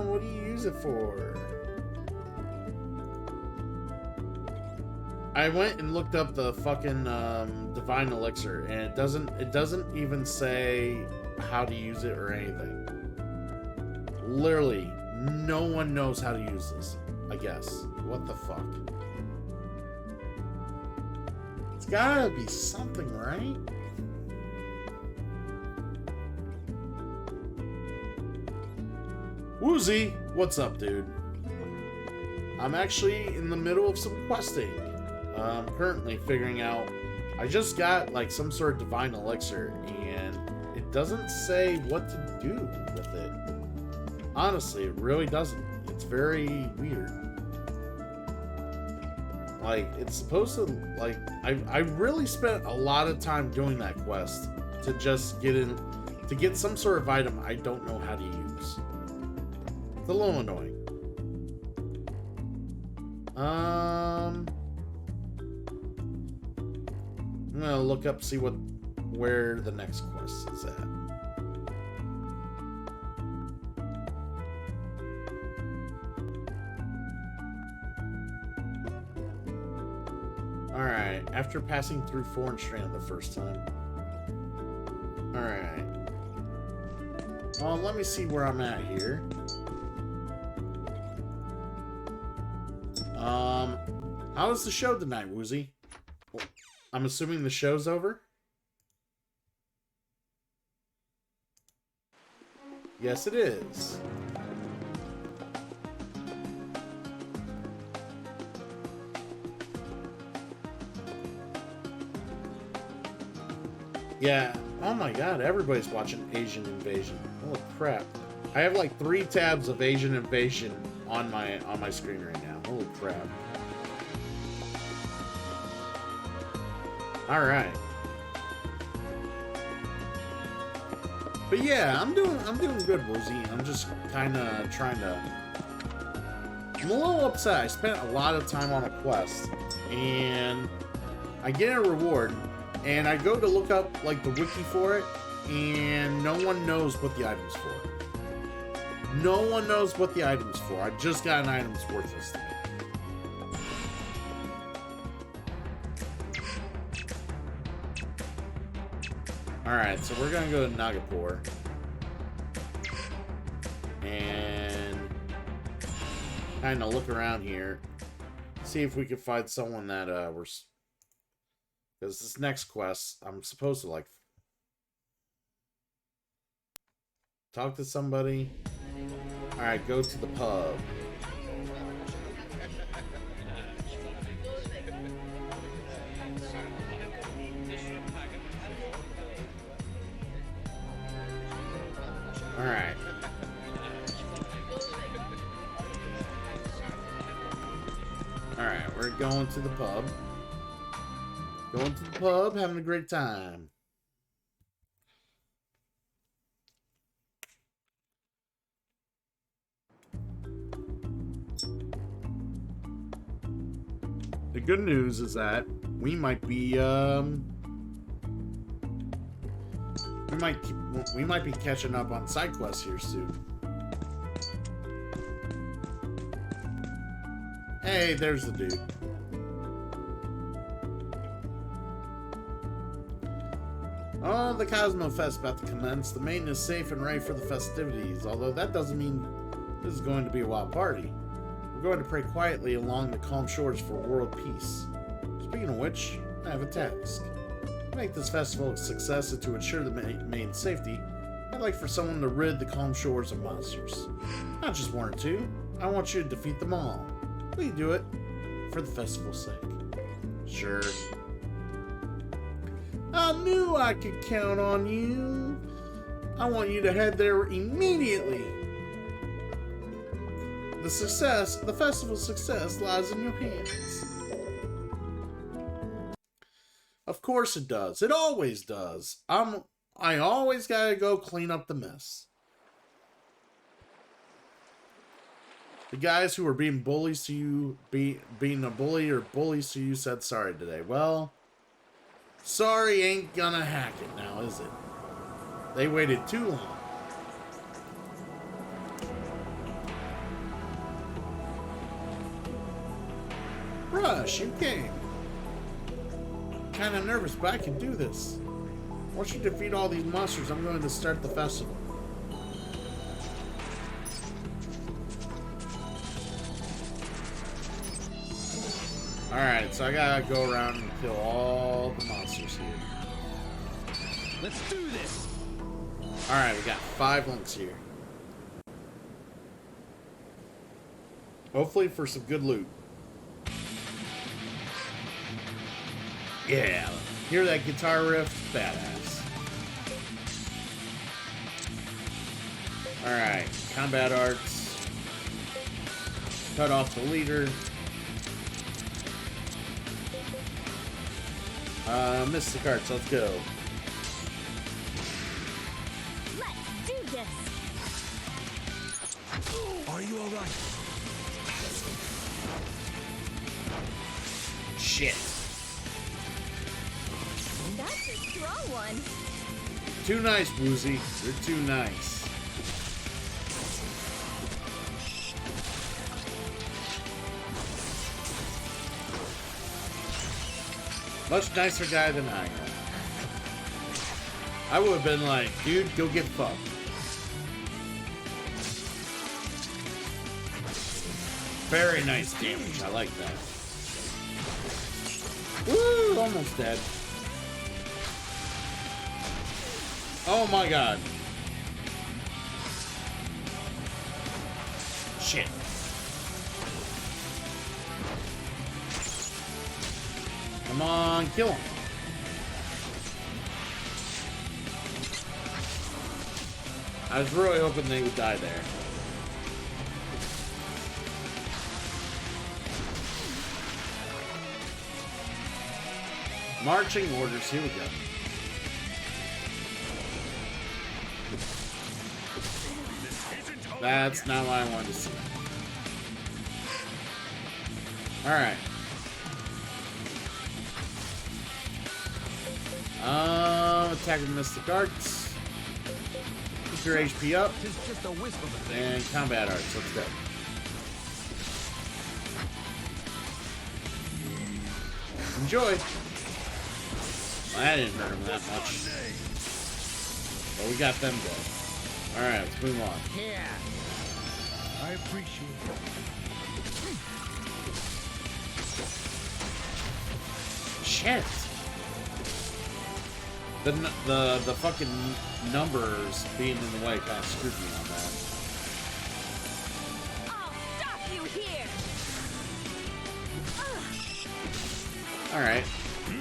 What do you use it for? I went and looked up the fucking divine elixir, and it doesn't even say how to use it or anything. Literally, no one knows how to use this, I guess. What the fuck? It's gotta be something, right? Woozy, what's up, dude? I'm actually in the middle of some questing. I'm currently figuring out. I just got like some sort of divine elixir, and it doesn't say what to do with it. Honestly, it really doesn't. It's very weird. Like, it's supposed to, like, I really spent a lot of time doing that quest to just get some sort of item I don't know how to use. It's a little annoying. I'm gonna look up, see where the next quest is at. Alright, after passing through Foreign Strand the first time. Alright. Well, let me see where I'm at here. How was the show tonight, Woozy? I'm assuming the show's over? Yes, it is. Yeah. Oh my god, everybody's watching Asian Invasion. Holy crap. I have like 3 tabs of Asian Invasion on my screen right now. Holy crap. Alright. But yeah, I'm doing good, Woozy. I'm just kinda trying to. I'm a little upset. I spent a lot of time on a quest, and I get a reward, and I go to look up like the wiki for it, and no one knows what the item's for. No one knows what the item's for. I just got an item that's worthless to me. Alright, so we're gonna go to Nagapur. And kind of look around here. See if we can find someone that because this next quest, I'm supposed to like talk to somebody. Alright, go to the pub. Alright. Alright, we're going to the pub. Going to the pub, having a great time. The good news is that we might be we might be catching up on side quests here soon. Hey, there's the dude. Oh, the Cosmo Fest about to commence. The main is safe and ready for the festivities, although that doesn't mean this is going to be a wild party. We're going to pray quietly along the calm shores for world peace. Speaking of which, I have a task. To make this festival a success and to ensure the main safety, I'd like for someone to rid the calm shores of monsters. Not just 1 or 2. I want you to defeat them all. Will you do it? For the festival's sake. Sure. I knew I could count on you. I want you to head there immediately. The festival's success lies in your hands. Of course it does. It always does. I always gotta go clean up the mess. The guys who were being bullies to you, being a bully or bullies to you said sorry today. Well, sorry ain't gonna hack it now, is it? They waited too long. Rush, you came. Kinda nervous, but I can do this. Once you defeat all these monsters, I'm going to start the festival. Alright, so I gotta go around and kill all the monsters here. Let's do this. Alright, we got 5 links here. Hopefully for some good loot. Yeah, hear that guitar riff? Badass. Alright, combat arts. Cut off the leader. Mystic arts, let's go. Let's do this. Are you alright? Shit. That's a strong one. Too nice, Woozy. You're too nice. Much nicer guy than I am. I would have been like, dude, go get fucked. Very nice damage. I like that. Woo! Almost dead. Oh my god. Shit. Come on, kill him. I was really hoping they would die there. Marching orders, here we go. That's not what I wanted to see. Alright. Attack with Mystic Arts. Keep your HP up. It's just a wisp of a thing. And combat arts, let's go. Enjoy. Well, that didn't hurt him that much. But we got them dead. Alright, let's move on. Yeah. I appreciate it. Shit. The fucking numbers being in the way kind of screwed me on that. I'll stop you here. Alright.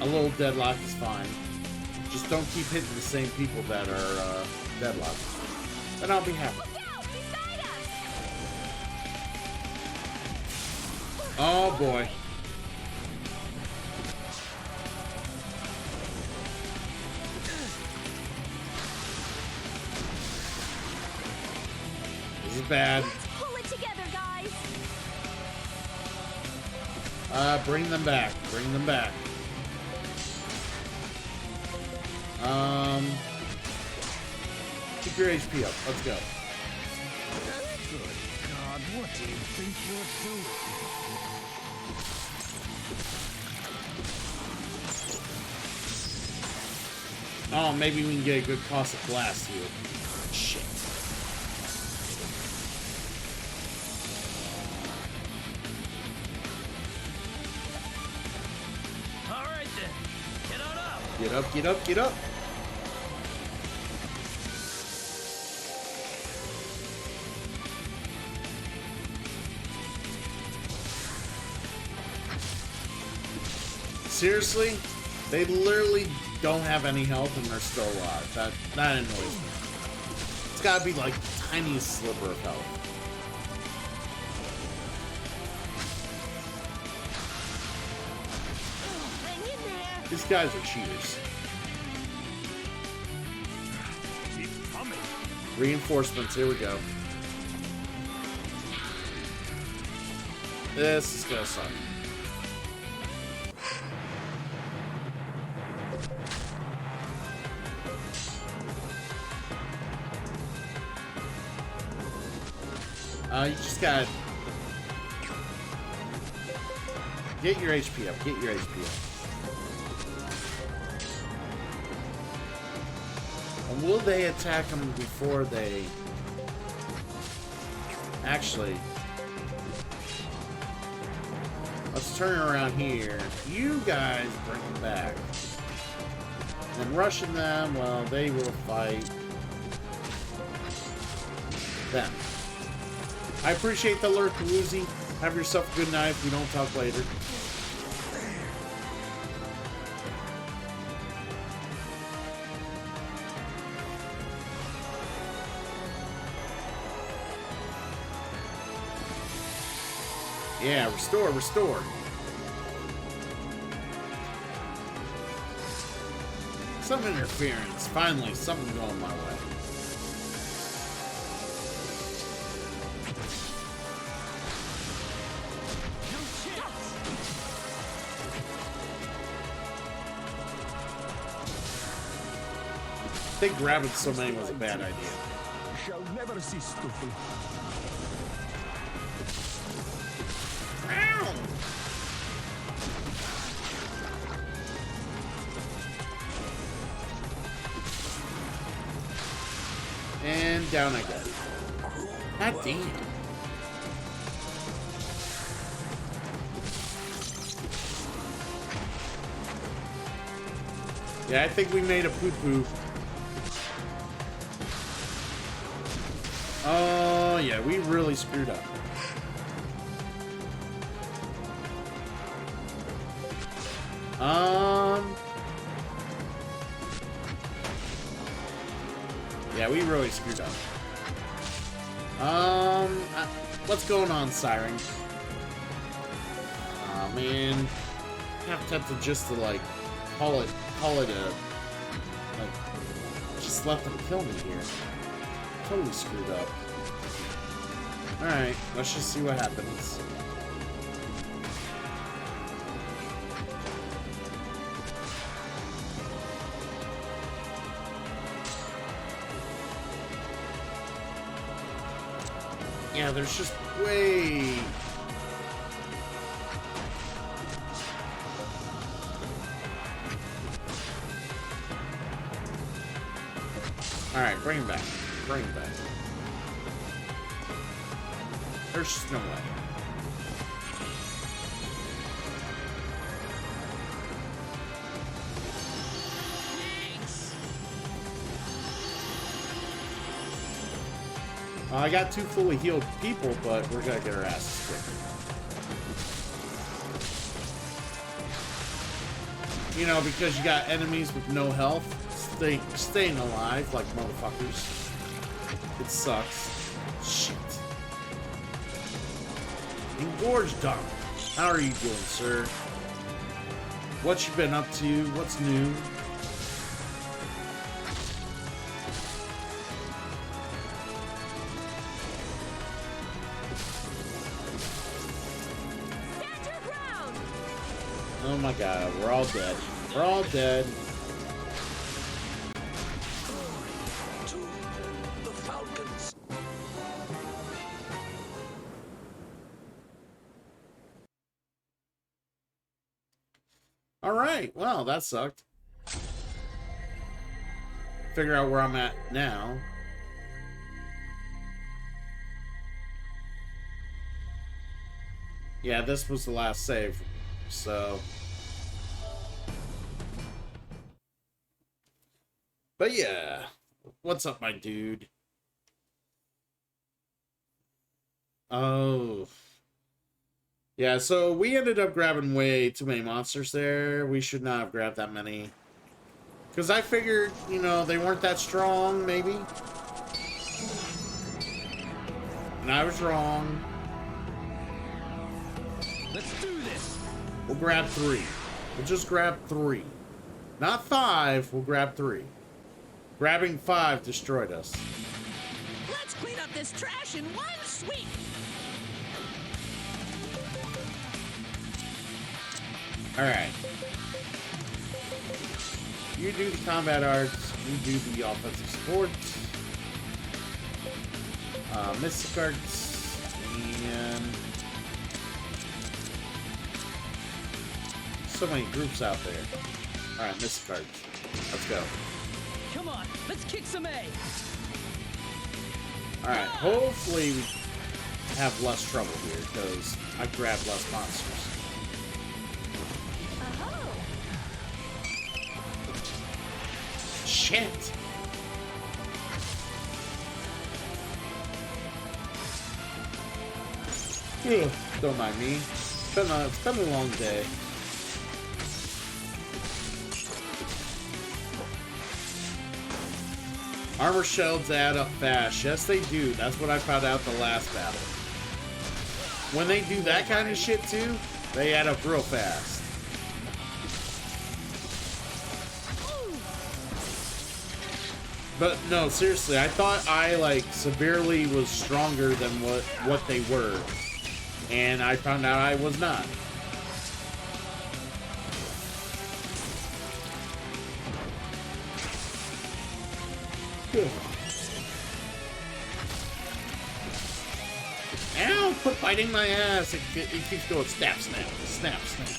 A little deadlock is fine. Just don't keep hitting the same people that are deadlocked. Then I'll be happy. Look out! Beside us! Oh boy. This is bad. Let's pull it together, guys. Bring them back. Bring them back. Keep your HP up. Let's go. Good God, what do you think you're doing? Oh, maybe we can get a good caustic blast here. Shit. All right then, get on up. Get up, get up, get up. Seriously? They literally don't have any health and they're still alive. That annoys me. It's gotta be like the tiniest sliver of health. Hang in there. These guys are cheaters. Keep coming. Reinforcements, here we go. This is gonna suck. You just gotta get your HP up. Get your HP up. And will they attack them before they... Actually... Let's turn around here. You guys bring them back. And rushing them, well, they will fight them. I appreciate the alert, Woozy. Have yourself a good night if we don't talk later. Yeah, restore, restore. Some interference. Finally, something going my way. I think grabbing so many was a bad idea. Shall never cease to think. And down I go. God damn. Yeah, I think we made a poo-poo. Oh, yeah, we really screwed up. Yeah, we really screwed up. What's going on, Siren? Oh, man. I'm tempted just to, like, call it a, like, just let them kill me here. Totally screwed up. Alright, let's just see what happens. Yeah, there's just way... Alright, bring him back. Bring him back. There's just no way. I got 2 fully healed people, but we're gonna get our asses kicked. You know, because you got enemies with no health, staying alive like motherfuckers. It sucks. Shit. Engorged Dunk. How are you doing, sir? What you been up to? What's new? Oh my god, we're all dead. We're all dead. Alright, well, that sucked. Figure out where I'm at now. Yeah, this was the last save, so... But yeah, what's up, my dude? Oh. Yeah, so we ended up grabbing way too many monsters there. We should not have grabbed that many. Because I figured, you know, they weren't that strong, maybe. And I was wrong. Let's do this. We'll grab 3. We'll just grab 3. Not 5, we'll grab 3. Grabbing 5 destroyed us. Let's clean up this trash in one sweep. Alright. You do the combat arts, you do the offensive support, mystic arts, and so many groups out there. Alright, mystic arts. Let's go. Come on, let's kick some A. Alright, hopefully we have less trouble here, because I grabbed less monsters. Shit! Ugh, don't mind me. It's been a long day. Armor shields add up fast. Yes, they do. That's what I found out the last battle. When they do that kind of shit too, they add up real fast. But no, seriously, I thought I like severely was stronger than what they were, and I found out I was not. Ow! Quit biting my ass! It keeps going snap, snap, snap, snap.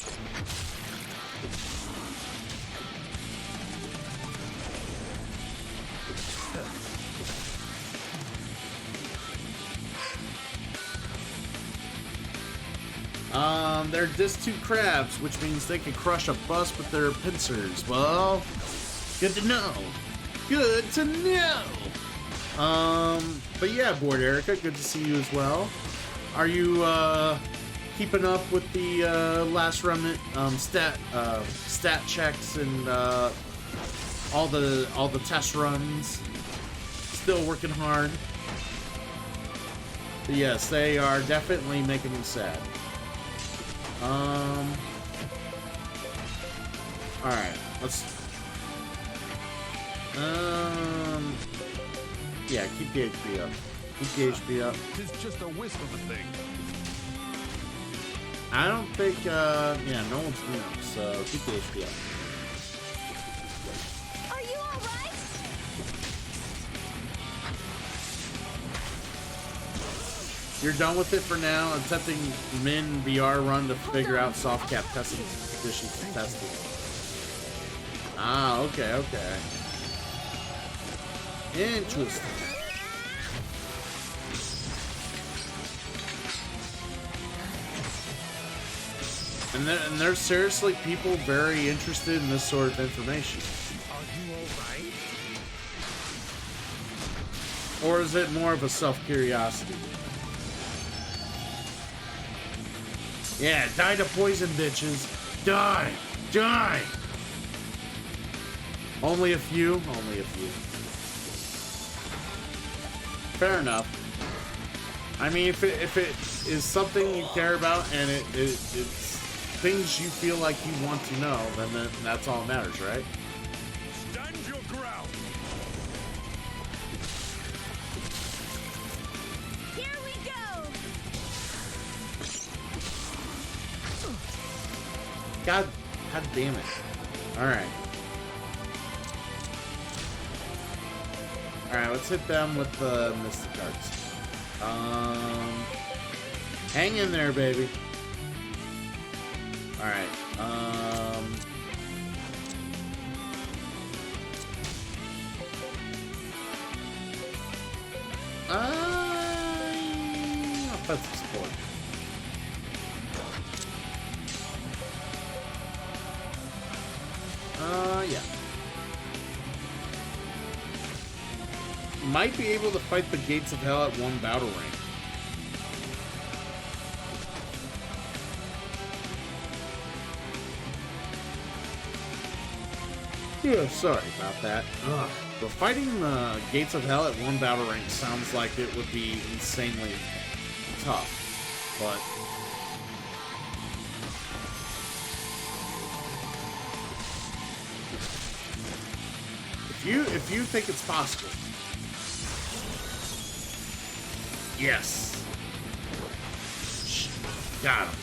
They're Dis 2 crabs, which means they can crush a bus with their pincers. Well, good to know. Good to know. But yeah, Board Erica, good to see you as well. Are you keeping up with the last Remnant stat checks and all the test runs? Still working hard. But yes, they are definitely making me sad. Alright, let's yeah, keep the HP up. Keep the HP up. It's just a wisp of a thing. I don't think yeah, no one's new, so keep the HP up. Are you alright? You're done with it for now. I'm testing Min VR run to figure out soft cap testing conditions for testing. Ah, okay, okay. Interesting. And there's seriously people very interested in this sort of information. Are you alright? Or is it more of a self-curiosity? Yeah, die to poison, bitches. Die! Die! Only a few? Only a few. Fair enough. I mean, if it is something you care about and it's things you feel like you want to know, then that's all that matters, right? Stand your ground. Here we go! God damn it. Alright. Alright, let's hit them with the Mystic Arts. Hang in there, baby. Alright, offensive support. Yeah. Might be able to fight the Gates of Hell at one battle rank. Yeah, sorry about that. Ugh. But fighting the Gates of Hell at one battle rank sounds like it would be insanely tough. But if you think it's possible. Yes. Got him.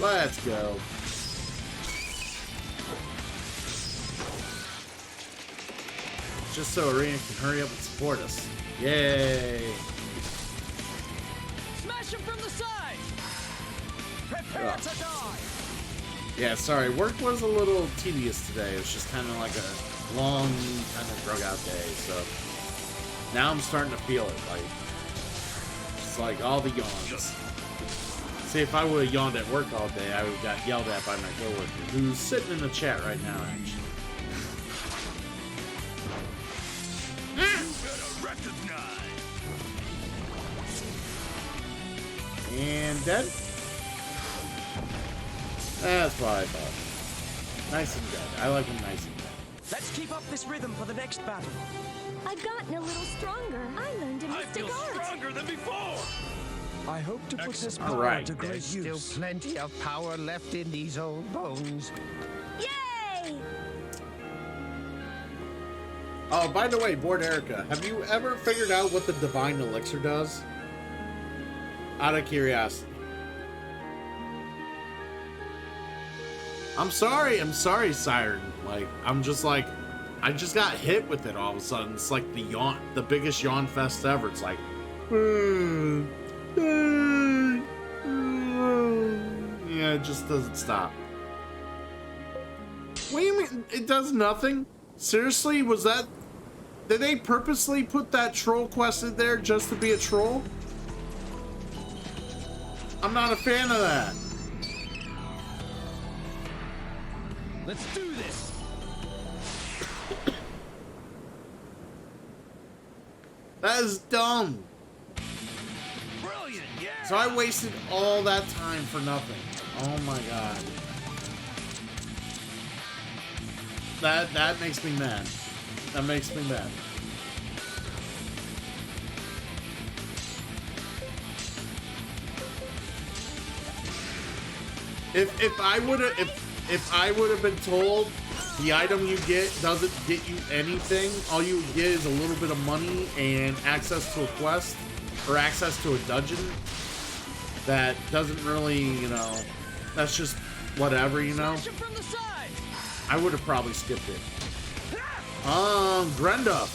Let's go. Just so Arena can hurry up and support us. Yay! Smash him from the side! Prepare to die! Yeah, sorry, work was a little tedious today. It was just kind of like a long, kind of drug out day, so now I'm starting to feel it, like, just like all the yawns. See, if I would have yawned at work all day, I would have got yelled at by my coworker, who's sitting in the chat right now, actually. And dead? That's what I thought. Nice and dead. I like him nice and dead. Let's keep up this rhythm for the next battle. I've gotten a little stronger. I learned a I mystic feel art. stronger than before! I hope to put this All power right. to great There's still use. plenty of power left in these old bones. Yay! Oh, by the way, Board Erica, have you ever figured out what the Divine Elixir does? Out of curiosity. I'm sorry, Siren. Like, I'm just like, I just got hit with it all of a sudden. It's like the yawn, the biggest yawn fest ever. It's like, yeah, it just doesn't stop. What do you mean? It does nothing? Seriously? Was that... Did they purposely put that troll quest in there just to be a troll? I'm not a fan of that. Let's do this! That is dumb. Brilliant, yeah! So I wasted all that time for nothing. Oh my god. That makes me mad. That makes me mad. If I would have been told the item you get doesn't get you anything, all you get is a little bit of money and access to a quest or access to a dungeon that doesn't really, you know, that's just whatever, you know, Smash him from the side! I would have probably skipped it. Grenda.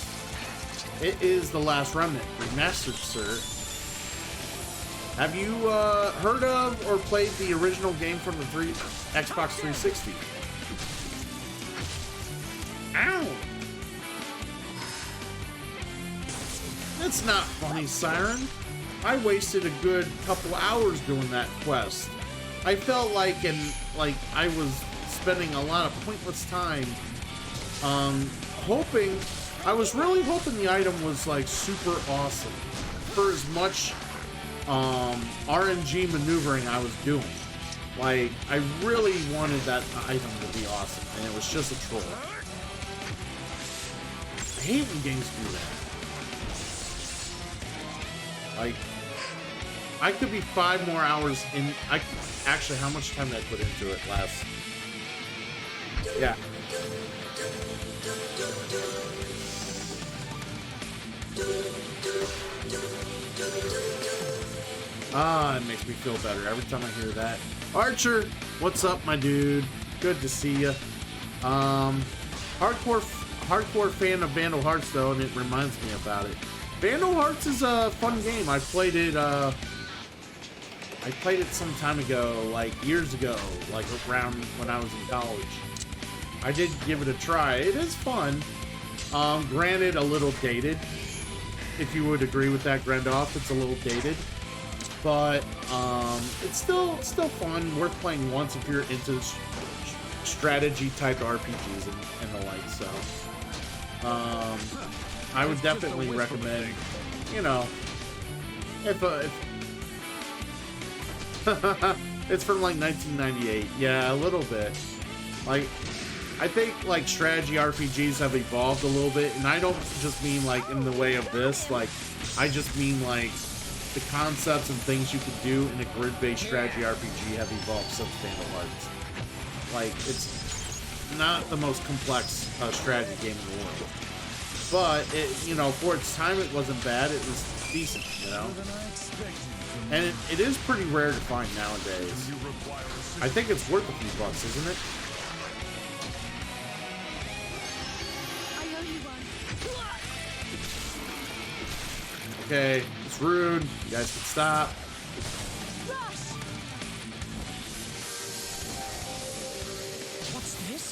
It is the last Remnant remastered, sir. Have you heard of or played the original game from the Xbox 360? Ow! That's not funny, Siren. I wasted a good couple hours doing that quest. I felt like I was spending a lot of pointless time I was really hoping the item was like super awesome for as much RNG maneuvering I was doing. Like, I really wanted that item to be awesome, and it was just a troll. I hate when games do that. Like, I could be 5 more hours in. Actually, how much time did I put into it last? Yeah. Ah, it makes me feel better every time I hear that. Archer, what's up, my dude? Good to see you. Hardcore fan of Vandal Hearts, though, and it reminds me about it. Vandal Hearts is a fun game. I played it some time ago, like years ago, like around when I was in college. I did give it a try. It is fun. Granted, a little dated. If you would agree with that, Grendoff, it's a little dated. But it's still fun, worth playing once if you're into strategy type RPGs and the like. So I would definitely recommend, you know, if it's from like 1998, yeah, a little bit. Like, I think like strategy RPGs have evolved a little bit, and I don't just mean like in the way of this. Like, I just mean like the concepts and things you can do in a grid-based strategy RPG have evolved since Vandal Hearts. Like, it's not the most complex strategy game in the world, but it, you know, for its time, it wasn't bad. It was decent, you know? Than I expected. And it is pretty rare to find nowadays. You require assistance. I think it's worth a few bucks, isn't it? I owe you one. Okay, it's rude. You guys can stop. Rush! What's this?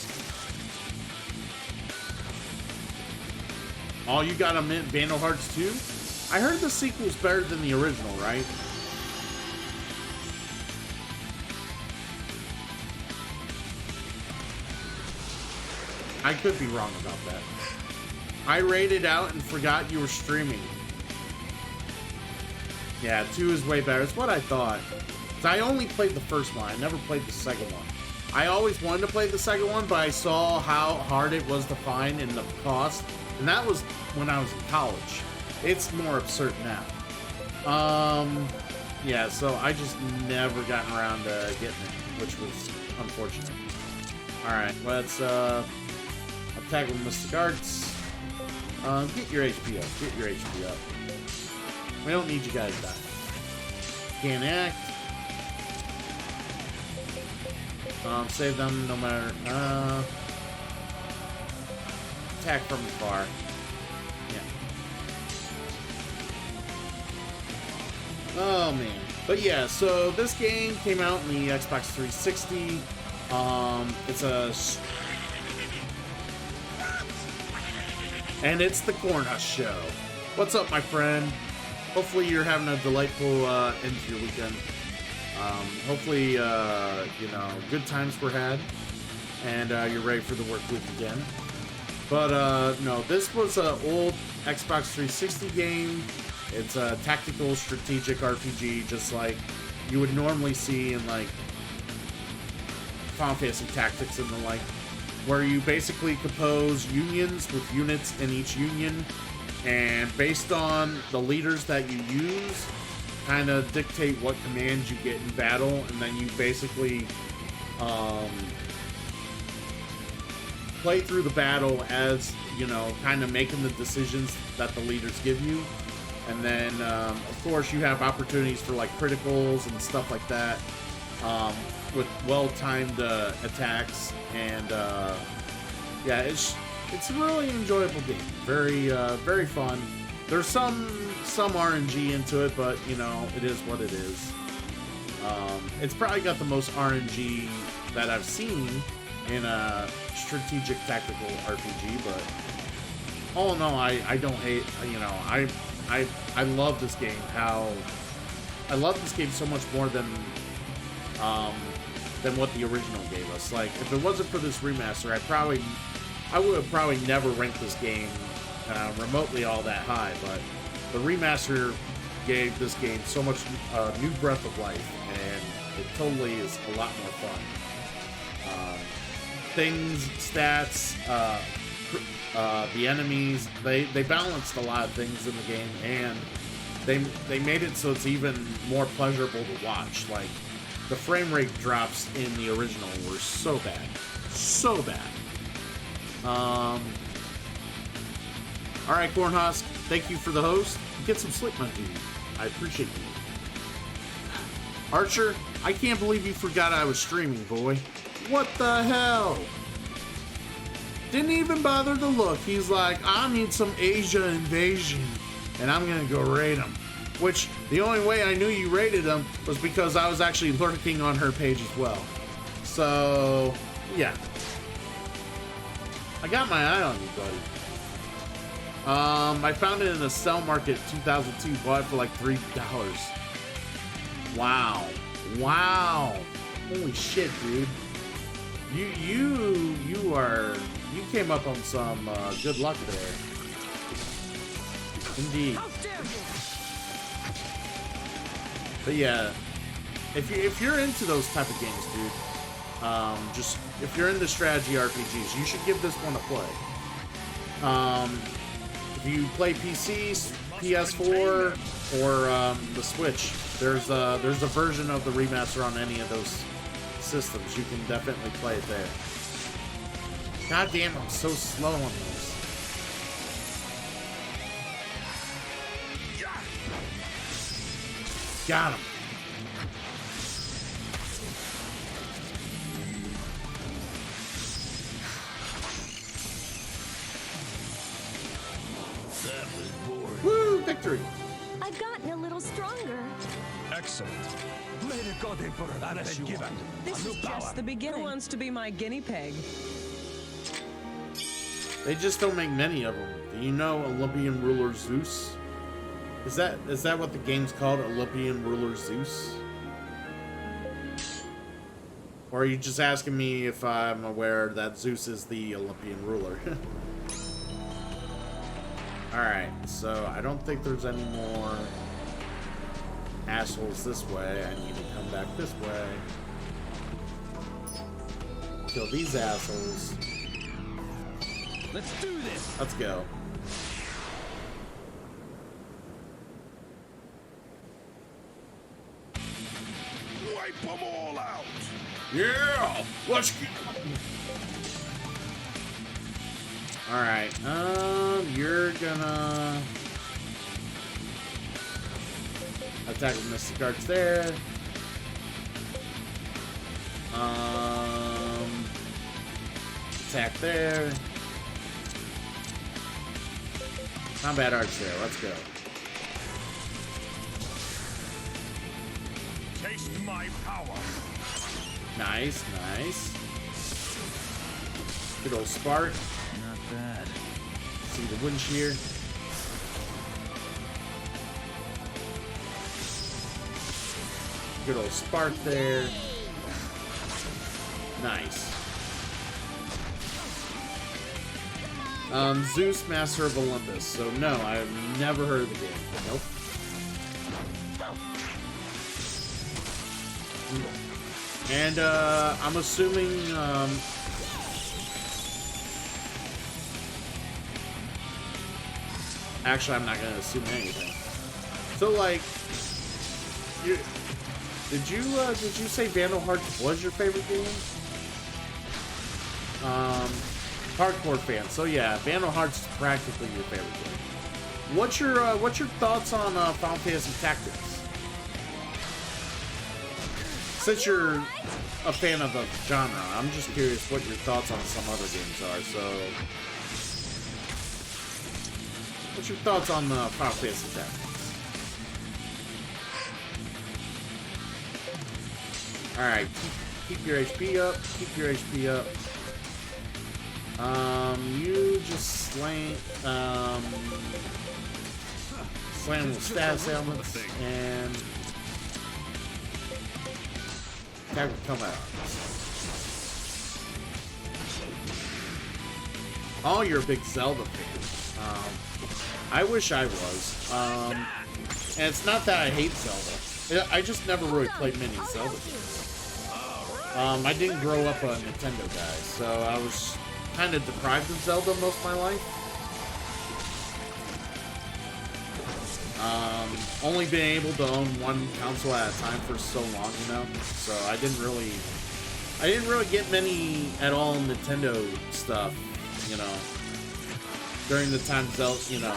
Oh, you got a mint Vandal Hearts 2? I heard the sequel's better than the original, right? I could be wrong about that. I rated out and forgot you were streaming. Yeah, 2 is way better. It's what I thought. 'Cause I only played the first one. I never played the second one. I always wanted to play the second one, but I saw how hard it was to find and the cost. And that was when I was in college. It's more absurd now. Yeah, so I just never gotten around to getting it, which was unfortunate. Alright, let's attack with Mystic Arts. Get your HP up. Get your HP up. We don't need you guys to die. Can't act. Save them no matter. Attack from afar. Yeah. Oh man. But yeah, so this game came out in the Xbox 360. And it's the Cornhusk Show. What's up, my friend? Hopefully you're having a delightful end to your weekend. Hopefully, you know, good times were had, and you're ready for the work week again. But no, this was an old Xbox 360 game. It's a tactical, strategic RPG, just like you would normally see in like Final Fantasy Tactics and the like, where you basically compose unions with units in each union, and based on the leaders that you use, kind of dictate what commands you get in battle, and then you basically play through the battle as, you know, kind of making the decisions that the leaders give you. And then, of course, you have opportunities for like criticals and stuff like that, with well-timed attacks. And yeah, it's a really enjoyable game. Very very fun. There's some RNG into it, but you know, it is what it is. It's probably got the most RNG that I've seen in a strategic tactical RPG, but all in all, I don't hate, you know, I love this game. I love this game so much more than what the original gave us. Like, if it wasn't for this remaster, I would have probably never ranked this game remotely all that high, but the remaster gave this game so much new breath of life, and it totally is a lot more fun. Things, stats, the enemies, they balanced a lot of things in the game, and they made it so it's even more pleasurable to watch. Like, the frame rate drops in the original were so bad. So bad. Alright, Cornhusk, thank you for the host. Get some sleep, my dude. I appreciate you. Archer, I can't believe you forgot I was streaming, boy. What the hell? Didn't even bother to look. He's like, I need some Asia invasion, and I'm gonna go raid him. Which, the only way I knew you raided him was because I was actually lurking on her page as well. So, yeah. I got my eye on you, buddy. I found it in a sell market 2002, bought it for like $3. Wow. Wow. Holy shit, dude. You came up on some good luck there. Indeed. But yeah, if you're into those type of games, dude, just if you're into strategy RPGs, you should give this one a play. If you play PC, PS4, or the Switch, there's a version of the remaster on any of those systems. You can definitely play it there. God damn, I'm so slow on those. Got him. That was boring. Woo! Victory! I've gotten a little stronger. Excellent. May the God Emperor bless you all. This is just the beginning. Who wants to be my guinea pig? They just don't make many of them. Do you know Olympian ruler Zeus? Is that what the game's called? Olympian ruler Zeus? Or are you just asking me if I'm aware that Zeus is the Olympian ruler? Alright, so I don't think there's any more assholes this way. I need to come back this way. Kill these assholes. Let's do this. Let's go. Wipe them all out. Yeah! Let's get... Alright, you're gonna attack with Mystic Arts there. Attack there. Combat Arts there, let's go. Taste my power. Nice, nice. Good old Spark. Not bad. See the Wind Shear. Good old Spark there. Nice. Zeus, Master of Olympus. So no, I've never heard of the game. Nope. And I'm assuming actually I'm not gonna assume anything. So like did you say Vandal Hearts was your favorite game? Hardcore fan. So yeah, Vandal Hearts is practically your favorite game. What's your thoughts on Final Fantasy Tactics? Since you're a fan of the genre, I'm just curious what your thoughts on some other games are. So, what's your thoughts on Final Fantasy Tactics? All right, keep your HP up. Keep your HP up. You just slam with status ailments and attack with combat. Oh, you're a big Zelda fan. I wish I was. And it's not that I hate Zelda. I just never really played many Zelda games. I didn't grow up a Nintendo guy, so I was kind of deprived of Zelda most of my life. Only being able to own one console at a time for so long, you know. So I didn't really get many at all Nintendo stuff, you know. During the time Zelda, you know,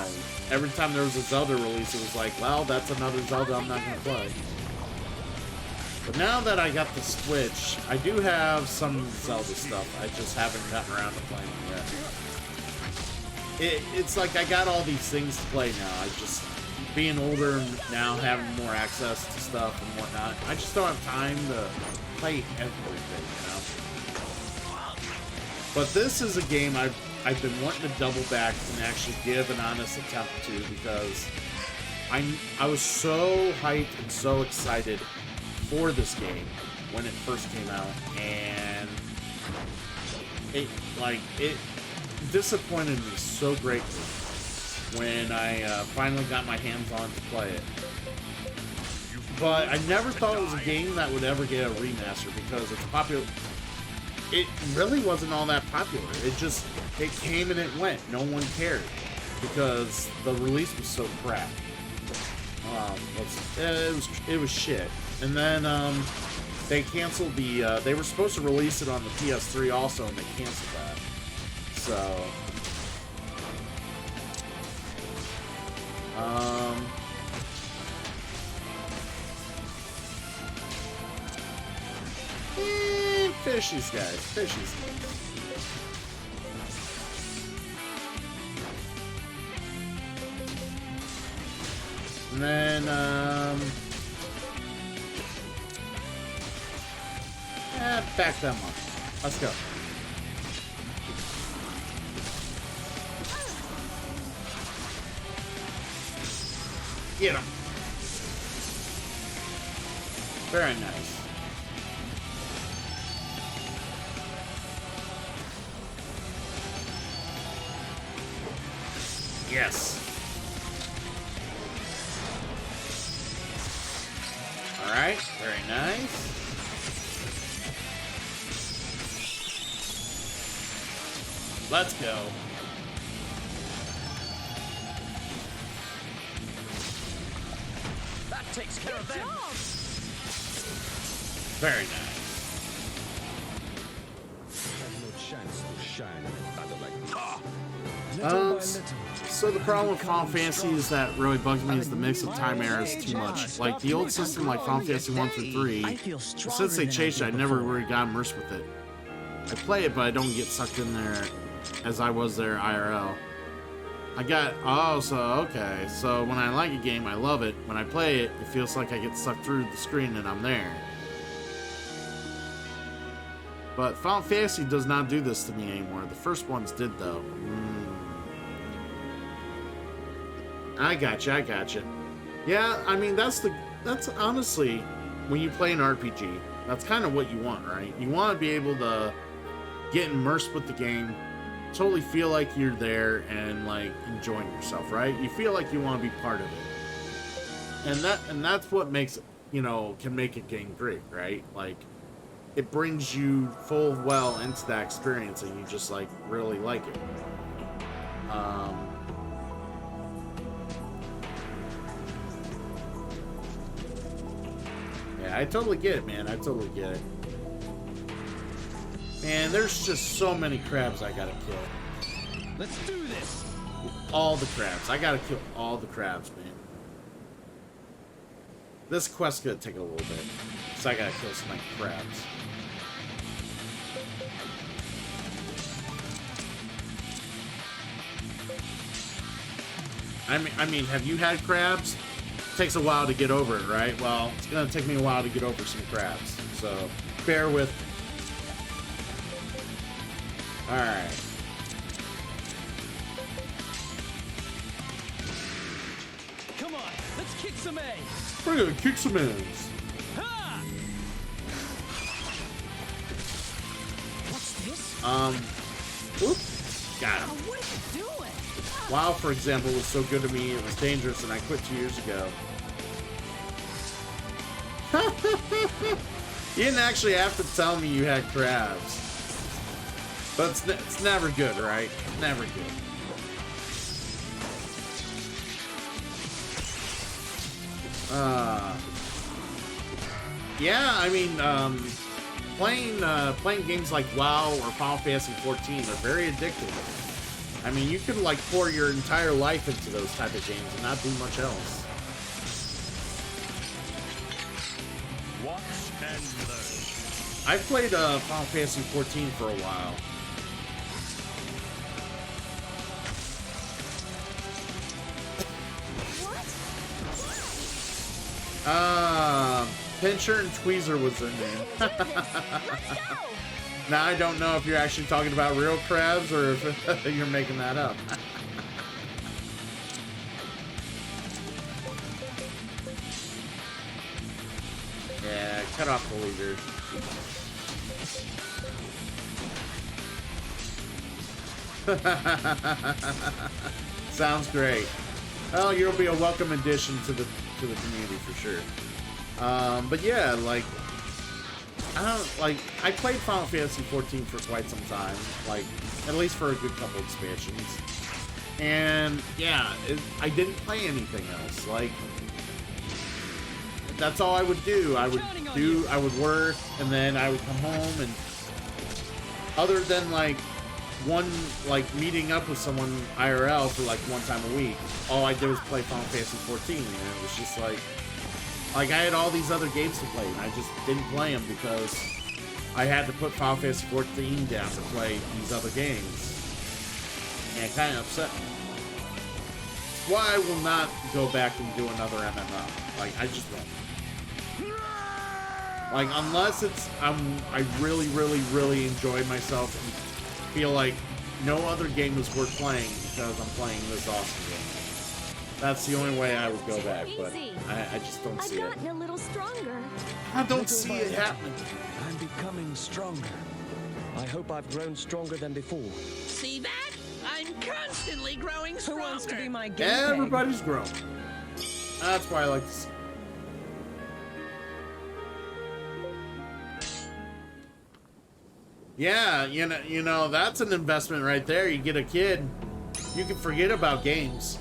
every time there was a Zelda release, it was like, well, that's another Zelda I'm not gonna play. But now that I got the Switch, I do have some Zelda stuff. I just haven't gotten around to playing it yet. It's like I got all these things to play now. I just, being older now, having more access to stuff and whatnot, I just don't have time to play everything, you know? But this is a game I've been wanting to double back and actually give an honest attempt to, because I was so hyped and so excited for this game when it first came out, and it disappointed me so greatly when I finally got my hands on to play it. But I never thought it was a game that would ever get a remaster, because it's popular. It really wasn't all that popular. It came and it went. No one cared because the release was so crap. It was shit. And then they canceled the. They were supposed to release it on the PS3 also, and they canceled that. So, Fish these guys. Fish these guys. And then, back them up. Let's go. Get him. Very nice. Yes. All right. Very nice. Let's go. That takes care of them. Very nice. Have no chance to shine in a battle like this. So the problem with Final Fantasy is that really bugs me is the mix of time eras too much. Like the old system, like Final Fantasy 1 through 3, since they changed it, I never really got immersed with it. I play it, but I don't get sucked in there as I was there IRL. Okay. So when I like a game, I love it. When I play it, it feels like I get sucked through the screen and I'm there. But Final Fantasy does not do this to me anymore. The first ones did, though. I gotcha. Yeah, I mean, that's honestly, when you play an RPG, that's kind of what you want, right? You want to be able to get immersed with the game, totally feel like you're there and like enjoying yourself, right? You feel like you want to be part of it. And that's what makes, can make a game great, right? Like, it brings you full well into that experience and you just like really like it. Yeah, I totally get it, man. I totally get it. Man, there's just so many crabs I gotta kill. Let's do this. All the crabs. I gotta kill all the crabs, man. This quest's gonna take a little bit. So I gotta kill some like crabs. I mean, have you had crabs? Takes a while to get over it, right? Well, it's gonna take me a while to get over some crabs, so bear with me. All right. Come on, let's kick some ass. We're gonna kick some ass. Ha! What's this? Whoop. Got him. What are you doing? WoW, for example, was so good to me, it was dangerous, and I quit 2 years ago. You didn't actually have to tell me you had crabs. But it's never good, right? Never good. Yeah, I mean, playing games like WoW or Final Fantasy 14 are very addictive. I mean, you could like pour your entire life into those type of games and not do much else. Watch and learn. I've played Final Fantasy 14 for a while. Pincher and Tweezer was their name. Now I don't know if you're actually talking about real crabs or if you're making that up. Yeah, cut off the leader. Sounds great. Well, you'll be a welcome addition to the community for sure. But yeah, like I played Final Fantasy 14 for quite some time, like at least for a good couple expansions. And yeah, I didn't play anything else. Like that's all I would do. I would work, and then I would come home, and other than like meeting up with someone IRL for like one time a week, all I did was play Final Fantasy 14, and it was just like I had all these other games to play, and I just didn't play them because I had to put Final Fantasy 14 down to play these other games. And it kind of upset me. That's why I will not go back and do another MMO. Like, I just won't. Like, unless it's, I really, really, really enjoy myself and feel like no other game is worth playing because I'm playing this awesome game. That's the only way I would go back, but I just don't see it. I've gotten a little stronger. I don't see it happening. I'm becoming stronger. I hope I've grown stronger than before. See that? I'm constantly growing Who stronger. wants to be my guinea pig? Everybody's grown. That's why I like to see. Yeah, you know, that's an investment right there. You get a kid, you can forget about games.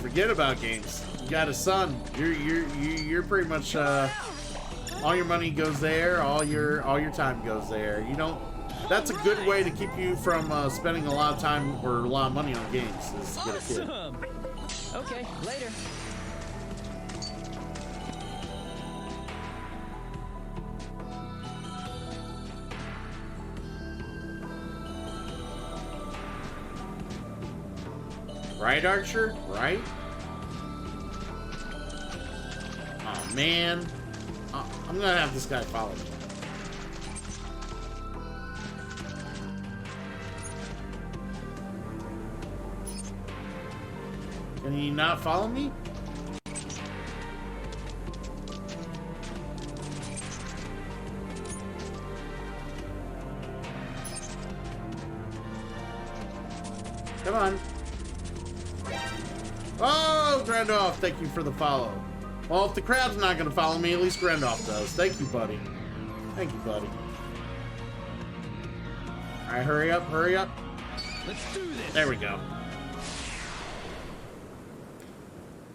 Forget about games. You got a son. You're pretty much all your money goes there. All your time goes there. You don't. That's a good way to keep you from spending a lot of time or a lot of money on games. Is to get a kid. Awesome. Okay, later. Right, Archer? Right? Oh, man. I'm gonna have this guy follow me. Can he not follow me? Come on. Oh, Grandolph, thank you for the follow. Well, if the crab's not going to follow me, at least Grandolph does. Thank you, buddy. Thank you, buddy. All right, hurry up, hurry up. Let's do this. There we go.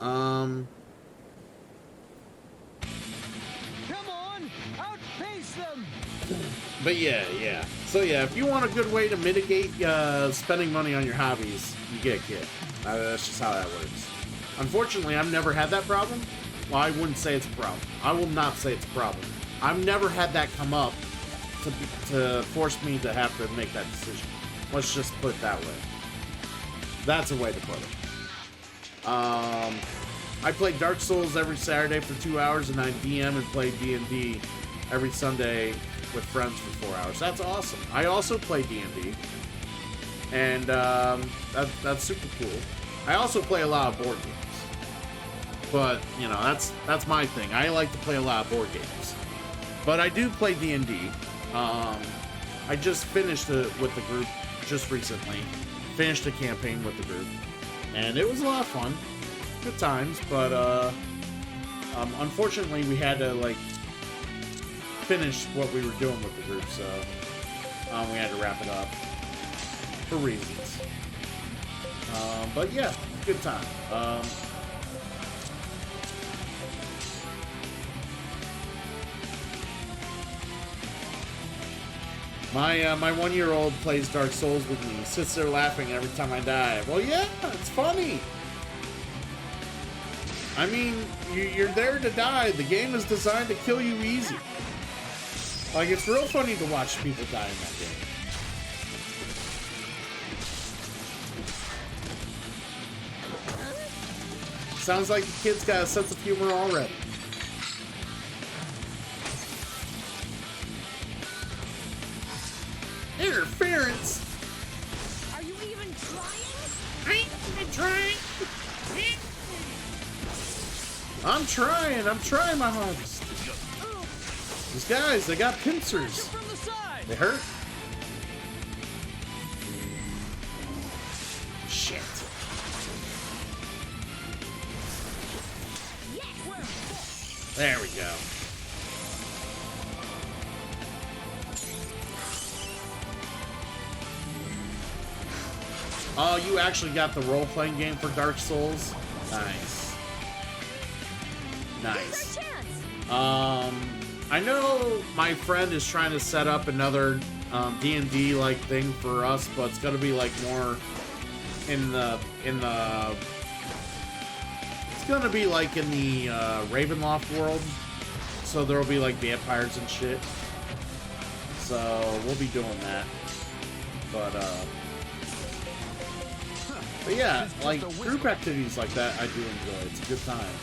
Come on, outpace them. But yeah. So yeah, if you want a good way to mitigate spending money on your hobbies, you get a kid. That's just how that works. Unfortunately, I've never had that problem. Well, I wouldn't say it's a problem. I will not say it's a problem. I've never had that come up to force me to have to make that decision. Let's just put it that way. That's a way to put it. I play Dark Souls every Saturday for 2 hours, and I DM and play D&D every Sunday with friends for 4 hours. That's awesome. I also play D&D, and that's super cool. I also play a lot of board games, but you know that's my thing. I like to play a lot of board games, but I do play D&D. I just finished it with the group just recently. Finished a campaign with the group, and it was a lot of fun. Good times, but unfortunately we had to like finish what we were doing with the group, so we had to wrap it up for reasons. But yeah, good time. My 1-year-old plays Dark Souls with me. He sits there laughing every time I die. Well, yeah, it's funny. I mean, you're there to die. The game is designed to kill you easy. Like, it's real funny to watch people die in that game. Sounds like the kid's got a sense of humor already. Interference? Are you even trying? I ain't even trying. I'm trying my hardest. These guys, they got pincers. From the side. They hurt. Shit. There we go. Oh, you actually got the role-playing game for Dark Souls? Nice. Nice. I know my friend is trying to set up another D&D like thing for us, but it's gonna be like more in the it's gonna be like in the Ravenloft world, so there'll be like vampires and shit. So we'll be doing that. But yeah, like group activities like that, I do enjoy. It's a good time.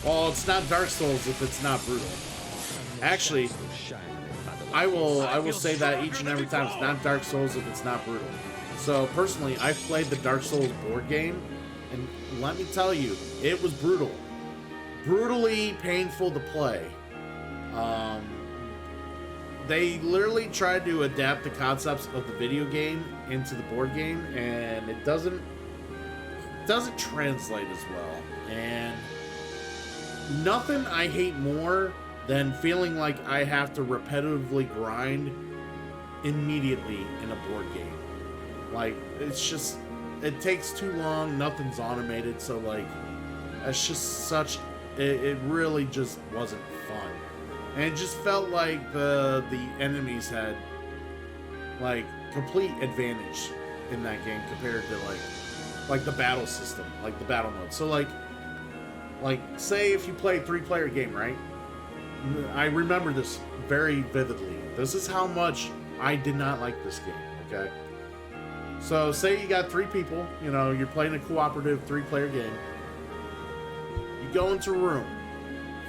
Well, it's not Dark Souls if it's not brutal. Actually, I will say that each and every time. It's not Dark Souls if it's not brutal. So personally, I've played the Dark Souls board game, and let me tell you, it was brutal. Brutally painful to play. They literally tried to adapt the concepts of the video game into the board game, and it doesn't translate as well. And nothing I hate more than feeling like I have to repetitively grind immediately in a board game. Like, it's just, it takes too long, nothing's automated, so like, it's just such, it really just wasn't fun. And it just felt like the enemies had like complete advantage in that game compared to like the battle system, like the battle mode. So like say if you play a 3-player game, right? I remember this very vividly. This is how much I did not like this game, okay? So say you got 3 people, you know, you're playing a cooperative 3-player game. You go into a room,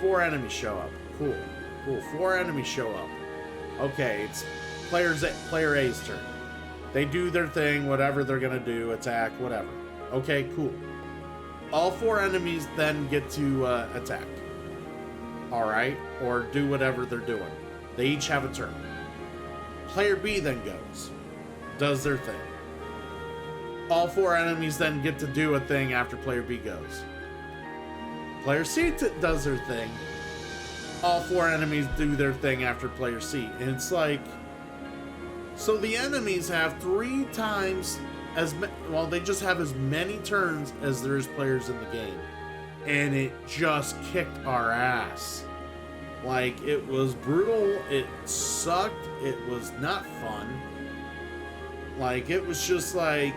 4 enemies show up. Cool. 4 enemies show up. Okay, it's player A's turn. They do their thing, whatever they're gonna do, attack, whatever. Okay, cool. All 4 enemies then get to attack. Alright, or do whatever they're doing. They each have a turn. Player B then goes, does their thing. All 4 enemies then get to do a thing after player B goes. Player C does their thing. All 4 enemies do their thing after player C. And it's like, so the enemies have 3 times as well, they just have as many turns as there is players in the game. And it just kicked our ass. Like, it was brutal, it sucked, it was not fun. Like, it was just like,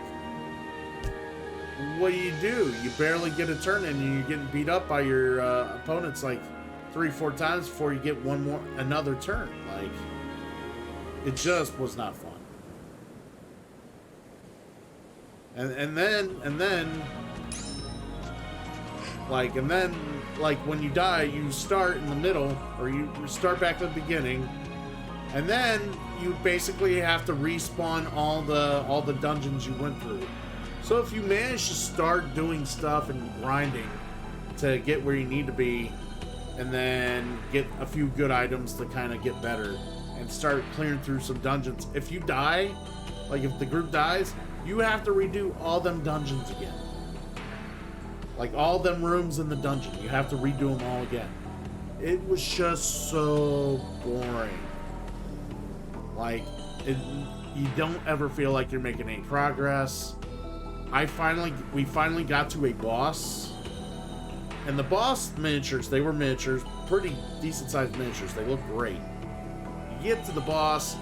what do? You barely get a turn in and you're getting beat up by your opponents like 3-4 times before you get another turn. Like, it just was not fun. And then when you die, you start in the middle, or you start back at the beginning, and then you basically have to respawn all the dungeons you went through. So if you manage to start doing stuff and grinding to get where you need to be, and then get a few good items to kind of get better, and start clearing through some dungeons, if you die, like if the group dies, you have to redo all them dungeons again. Like all them rooms in the dungeon, you have to redo them all again. It was just so boring. Like, you don't ever feel like you're making any progress. We finally got to a boss, and the boss miniatures, they were miniatures, pretty decent sized miniatures. They look great. You get to the boss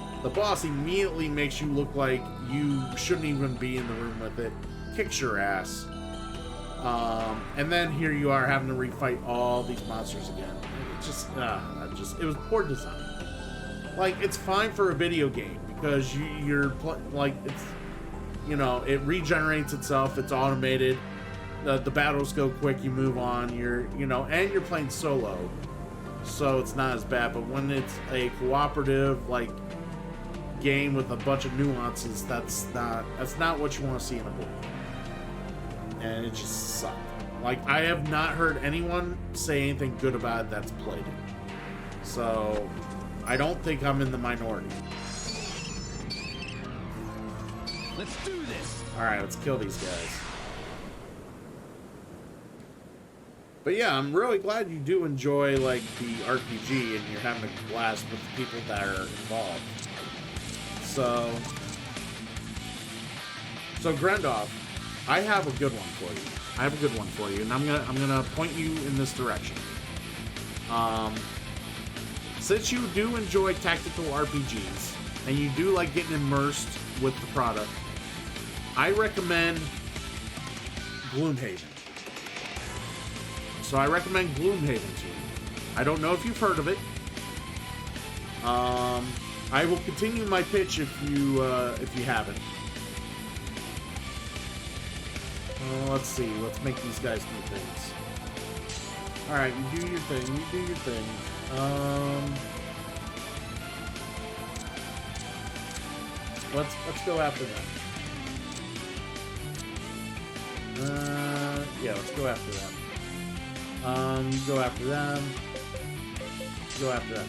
immediately makes you look like you shouldn't even be in the room with it, kicks your ass. And then here you are having to refight all these monsters again. It was poor design. Like, it's fine for a video game because it's, you know, it regenerates itself, it's automated, the battles go quick, you move on, and you're playing solo, so it's not as bad. But when it's a cooperative, like, game with a bunch of nuances, that's not what you want to see in a book. And it just sucked. Like, I have not heard anyone say anything good about it that's played it. So, I don't think I'm in the minority. Let's do this. Alright, let's kill these guys. But yeah, I'm really glad you do enjoy, like, the RPG and you're having a blast with the people that are involved. So Grendolf, I have a good one for you. And I'm gonna point you in this direction. Since you do enjoy tactical RPGs and you do like getting immersed with the product, I recommend Gloomhaven. So I recommend Gloomhaven to you. I don't know if you've heard of it. I will continue my pitch if you haven't. Let's see. Let's make these guys do things. All right, you do your thing. You do your thing. Let's go after them. Yeah, let's go after them. You go after them. Go after them.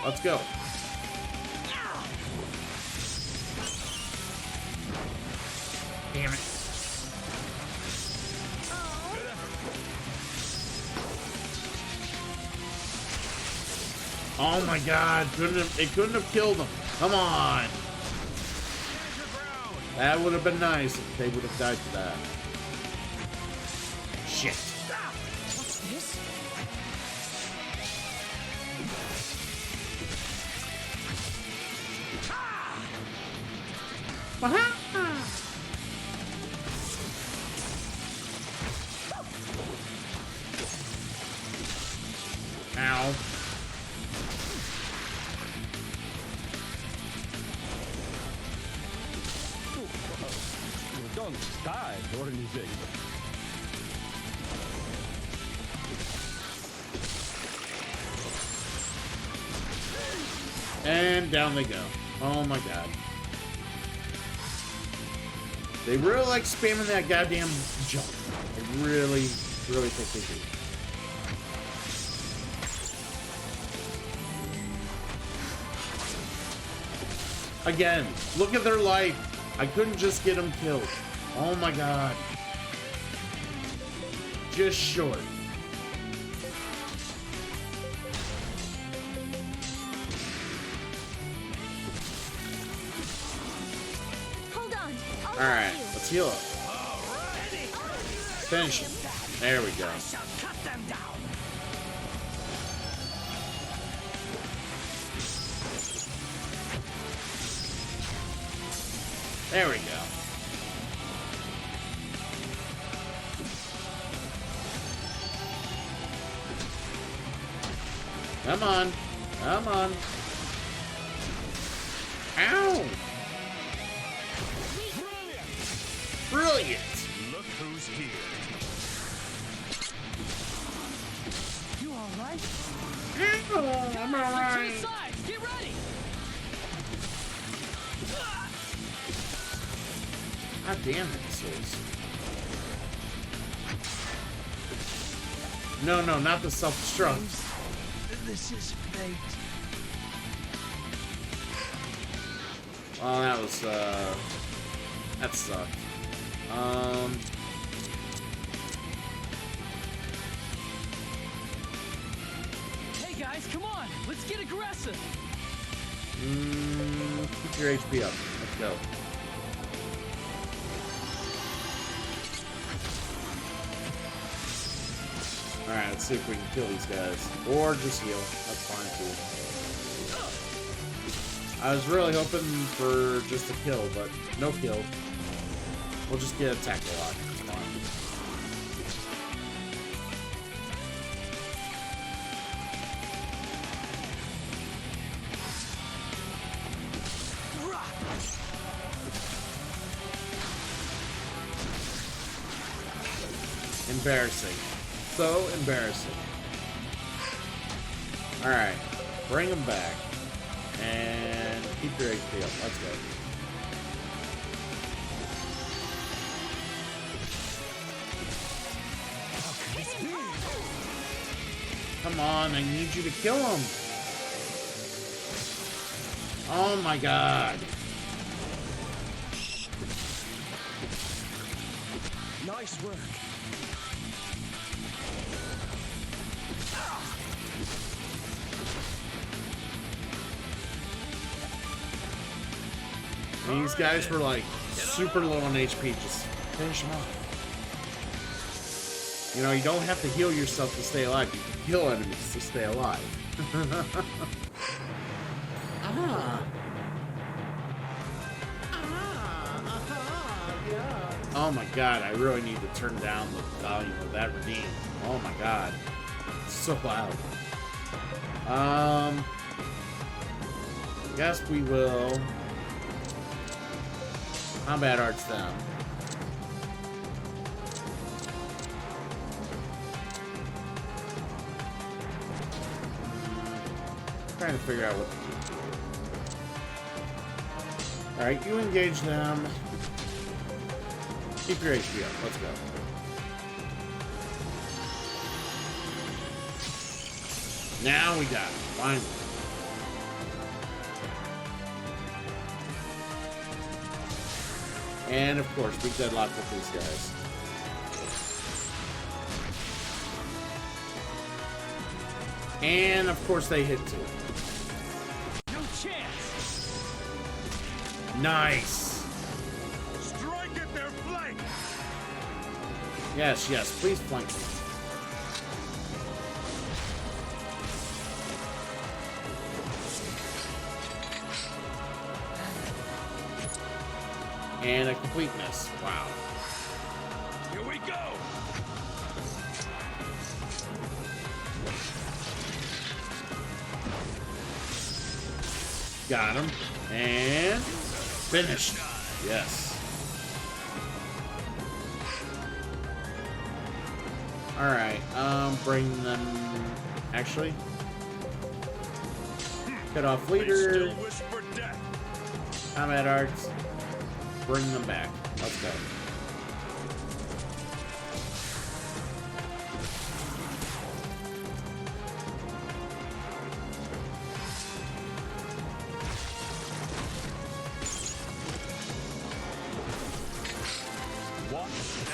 Let's go. Damn it. Oh my god, it couldn't have killed him. Come on. That would have been nice if they would have died to that. Shit. What's this? Ow. Don't die or anything. And down they go. Oh my god. They really like spamming that goddamn jump. I really, really think they do. Again, look at their life. I couldn't just get them killed. Oh my god. Just short. Hold on. Alright, let's heal up. Finish him. There we go. Cut them down. There we go. Come on. Come on. Ow! Brilliant! Look who's here. You all right? Ow, I'm To alright. the side. Get ready. God damn it, this is. No, no, not the self-destruct. This is fate. Oh, that was, that sucked. Hey guys, come on. Let's get aggressive. Keep your HP up. Let's go. Alright, let's see if we can kill these guys. Or just heal. That's fine too. I was really hoping for just a kill, but no kill. We'll just get attacked a lot. It's fine. Embarrassing. So embarrassing. Alright. Bring them back. And keep your HP up. Let's go. Come on, I need you to kill him. Oh my god. Nice work. These guys were like super low on HP. Just finish them off. You know, you don't have to heal yourself to stay alive. You can kill enemies to stay alive. Oh my god, I really need to turn down the volume of that redeem. Oh my god. It's so loud. Guess we will combat arts them. Trying to figure out what to do. Alright, you engage them. Keep your HP up. Let's go. Now we got it. Finally. And of course, we deadlock with these guys. And of course, they hit too. No chance. Nice. Strike at their flank! Yes, yes. Please flank me. And a complete miss. Wow. Here we go! Got him. And finished. Yes. Alright, bring them... Actually. Cut off They leader. still wish for death. Combat arts. Bring them back. Let's go. Watch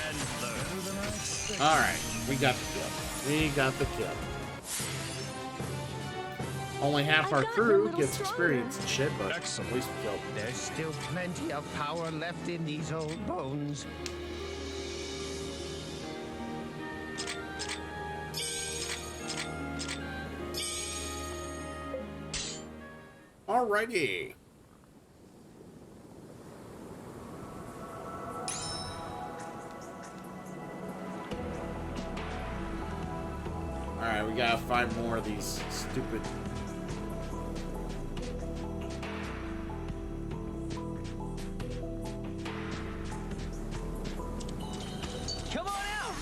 and learn. Alright, we got the kill. We got the kill. Only half our I've gotten a crew little gets stronger. experience and shit, but Excellent. at least we killed them. There's still plenty of power left in these old bones. Alrighty. Alright, we gotta find more of these stupid... Come on out.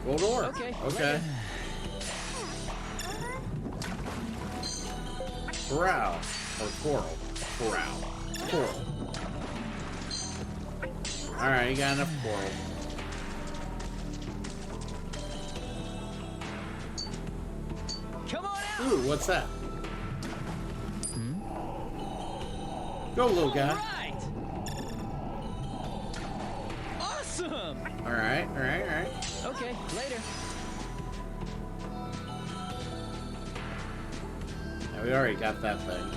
Gold ore. Okay, Okay. Corral. Or coral. Corral. Coral. Alright, you got enough coral. Come on out. Ooh, what's that? Go, little guy. Right. Awesome. Alright, alright, alright. Okay, later. Yeah, we already got that thing.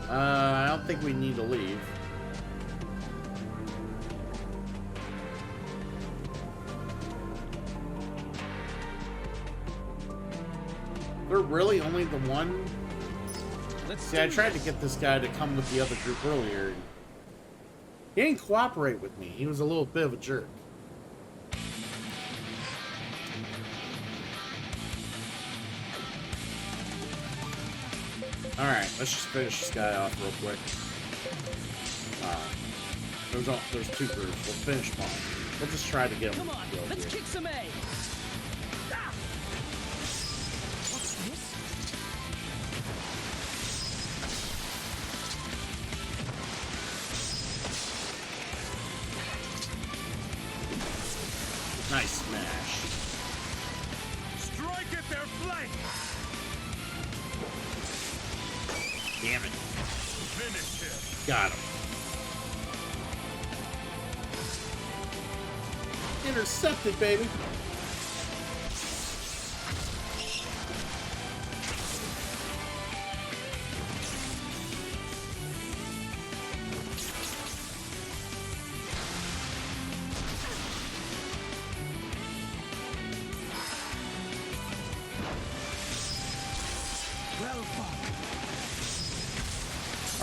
I don't think we need to leave. They're really only the one. Let's See, I do tried to this. get this guy to come with the other group earlier. He didn't cooperate with me. He was a little bit of a jerk. Alright, let's just finish this guy off real quick. There's two groups. We'll finish them off. We'll just try to get them Come on, killed let's here. kick some A. Ah! What's this? Nice smash. Strike at their flank! Damn it. Finish him! Got him. Intercepted, baby.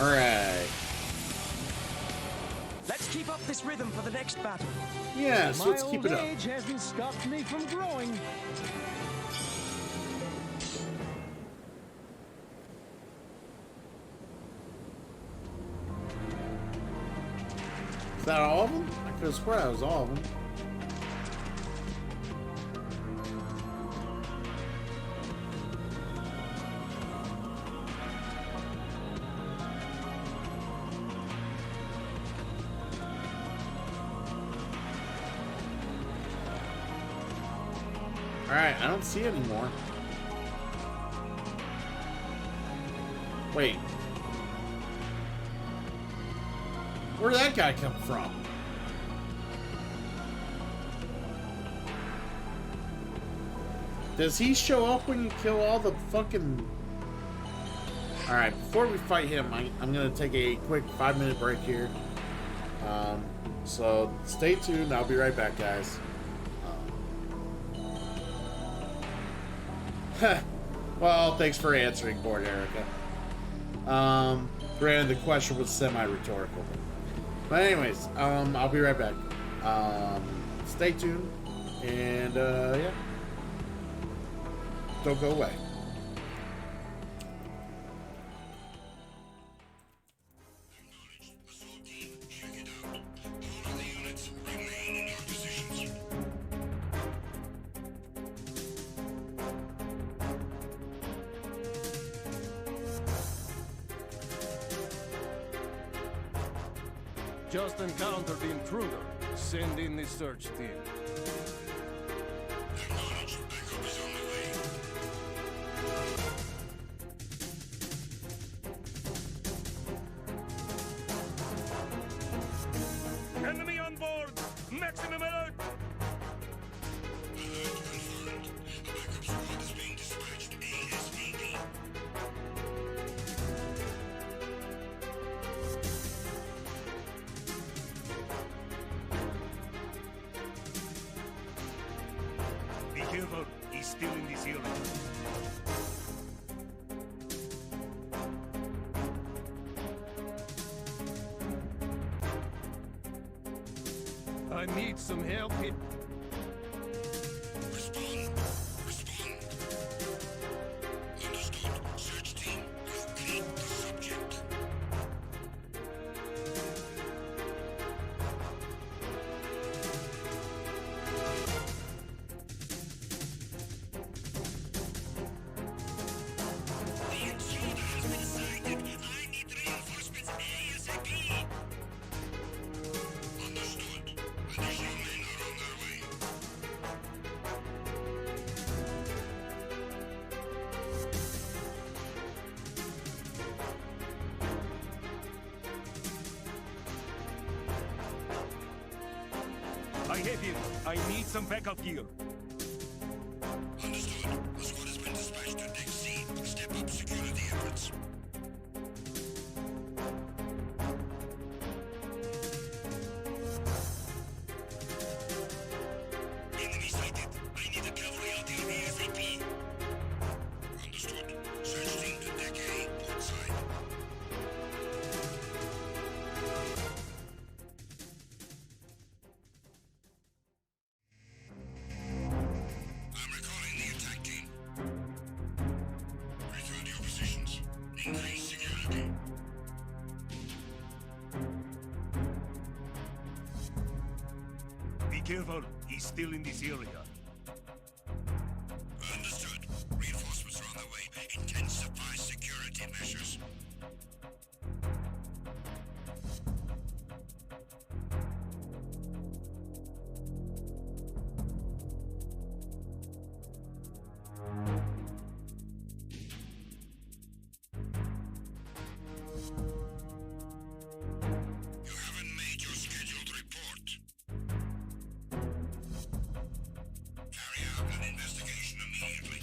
Alright. Let's keep up this rhythm for the next battle. Yes, My let's keep old it up. age hasn't stopped me from growing. Is that all of them? I could have sworn that was all of them. Alright, I don't see it anymore. Wait. Where'd that guy come from? Does he show up when you kill all the fucking... Alright, before we fight him, I'm gonna take a quick 5-minute break here. So stay tuned. I'll be right back, guys. Well, thanks for answering, Board Erica. Granted, the question was semi-rhetorical. But anyways, I'll be right back. Stay tuned, and yeah, don't go away. Assault team, check it out. All of the units remain in your positions. Just encountered the intruder. Send in the search team. Acknowledged. Backup is on the way. Enemy on board! Maximum alert! Alert confirmed. A backup squad is being dispatched ASAP. Be careful. He's still in this area. I need some help here. Respond. Respond. Understood. Search team, locate the subject. The intruder has been sighted. I need reinforcements ASAP. Understood. Additional men are on their way. I have him. I need some backup gear. Understood. The squad has been dispatched to Deck C. Step up security efforts. Enemy sighted. I need a cavalry out here ASAP. Understood. Search team to Deck A, port side. I'm recalling the attack team. Return to your positions. Increase security. Be careful. He's still in this area. Understood. Reinforcements are on their way. Intensify security measures. You haven't made your scheduled report. Carry out an investigation immediately.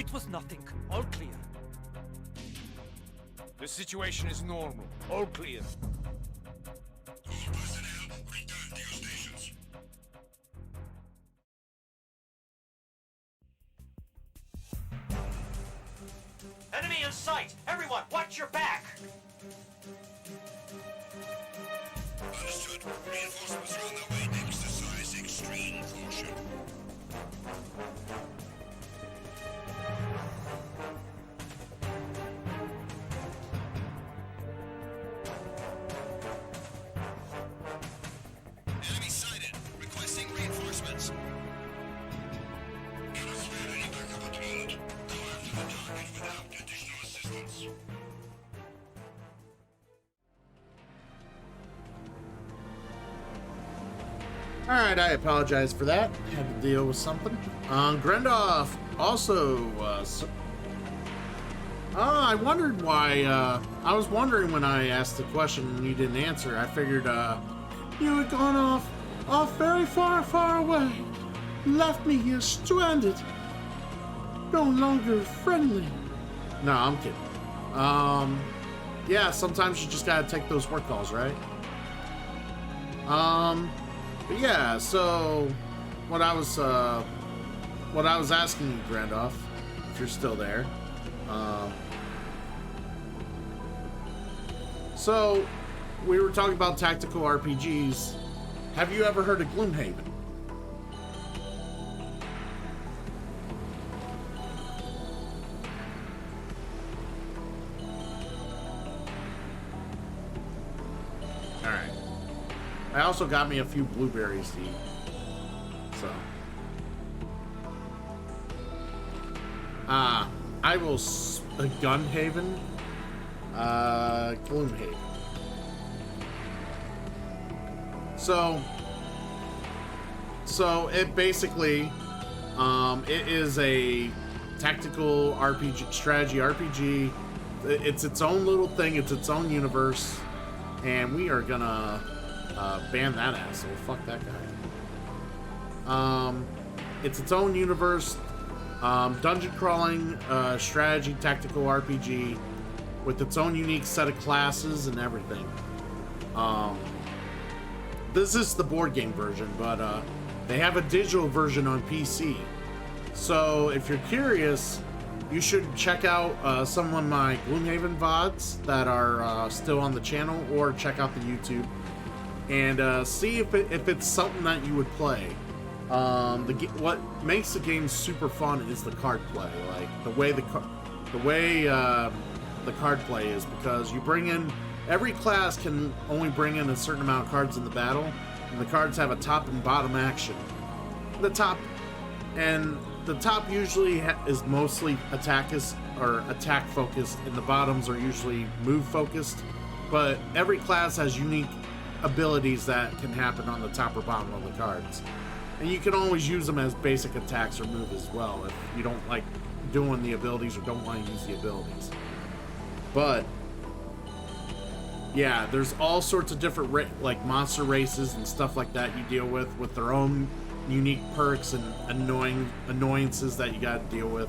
It was nothing. All clear. The situation is normal. All clear. All personnel, return to your stations. Enemy in sight! Everyone, watch your back! Understood. Reinforcements are on their way. Exercise extreme caution. Enemy sighted. Requesting reinforcements. Cannot spare any backup at the moment. Go after the target without additional assistance. Alright, I apologize for that. Had to deal with something. Grendoff also, I wondered why, I was wondering when I asked the question and you didn't answer. I figured, you had gone off very far, far away. Left me here stranded. No longer friendly. No, I'm kidding. Yeah, sometimes you just gotta take those work calls, right? But yeah, so what I was asking you, Grandoff, if you're still there, so we were talking about tactical RPGs. Have you ever heard of Gloomhaven? Alright. I also got me a few blueberries to eat. So. I will Gunhaven. Gloomhaven. So it basically, it is a tactical RPG, strategy RPG. It's its own little thing. It's its own universe. And we are gonna ban that asshole. Fuck that guy. It's its own universe. Dungeon crawling, strategy, tactical RPG with its own unique set of classes and everything. This is the board game version, but they have a digital version on PC. So if you're curious, you should check out some of my Gloomhaven VODs that are still on the channel, or check out the YouTube and see if it's something that you would play. What makes the game super fun is the card play, like the way the card play is, because you bring in, every class can only bring in a certain amount of cards in the battle, and the cards have a top and bottom action. The top usually is mostly attack focused, and the bottoms are usually move focused. But every class has unique abilities that can happen on the top or bottom of the cards, and you can always use them as basic attacks or move as well if you don't like doing the abilities or don't want to use the abilities. But yeah, there's all sorts of different like monster races and stuff like that you deal with their own unique perks and annoyances that you got to deal with.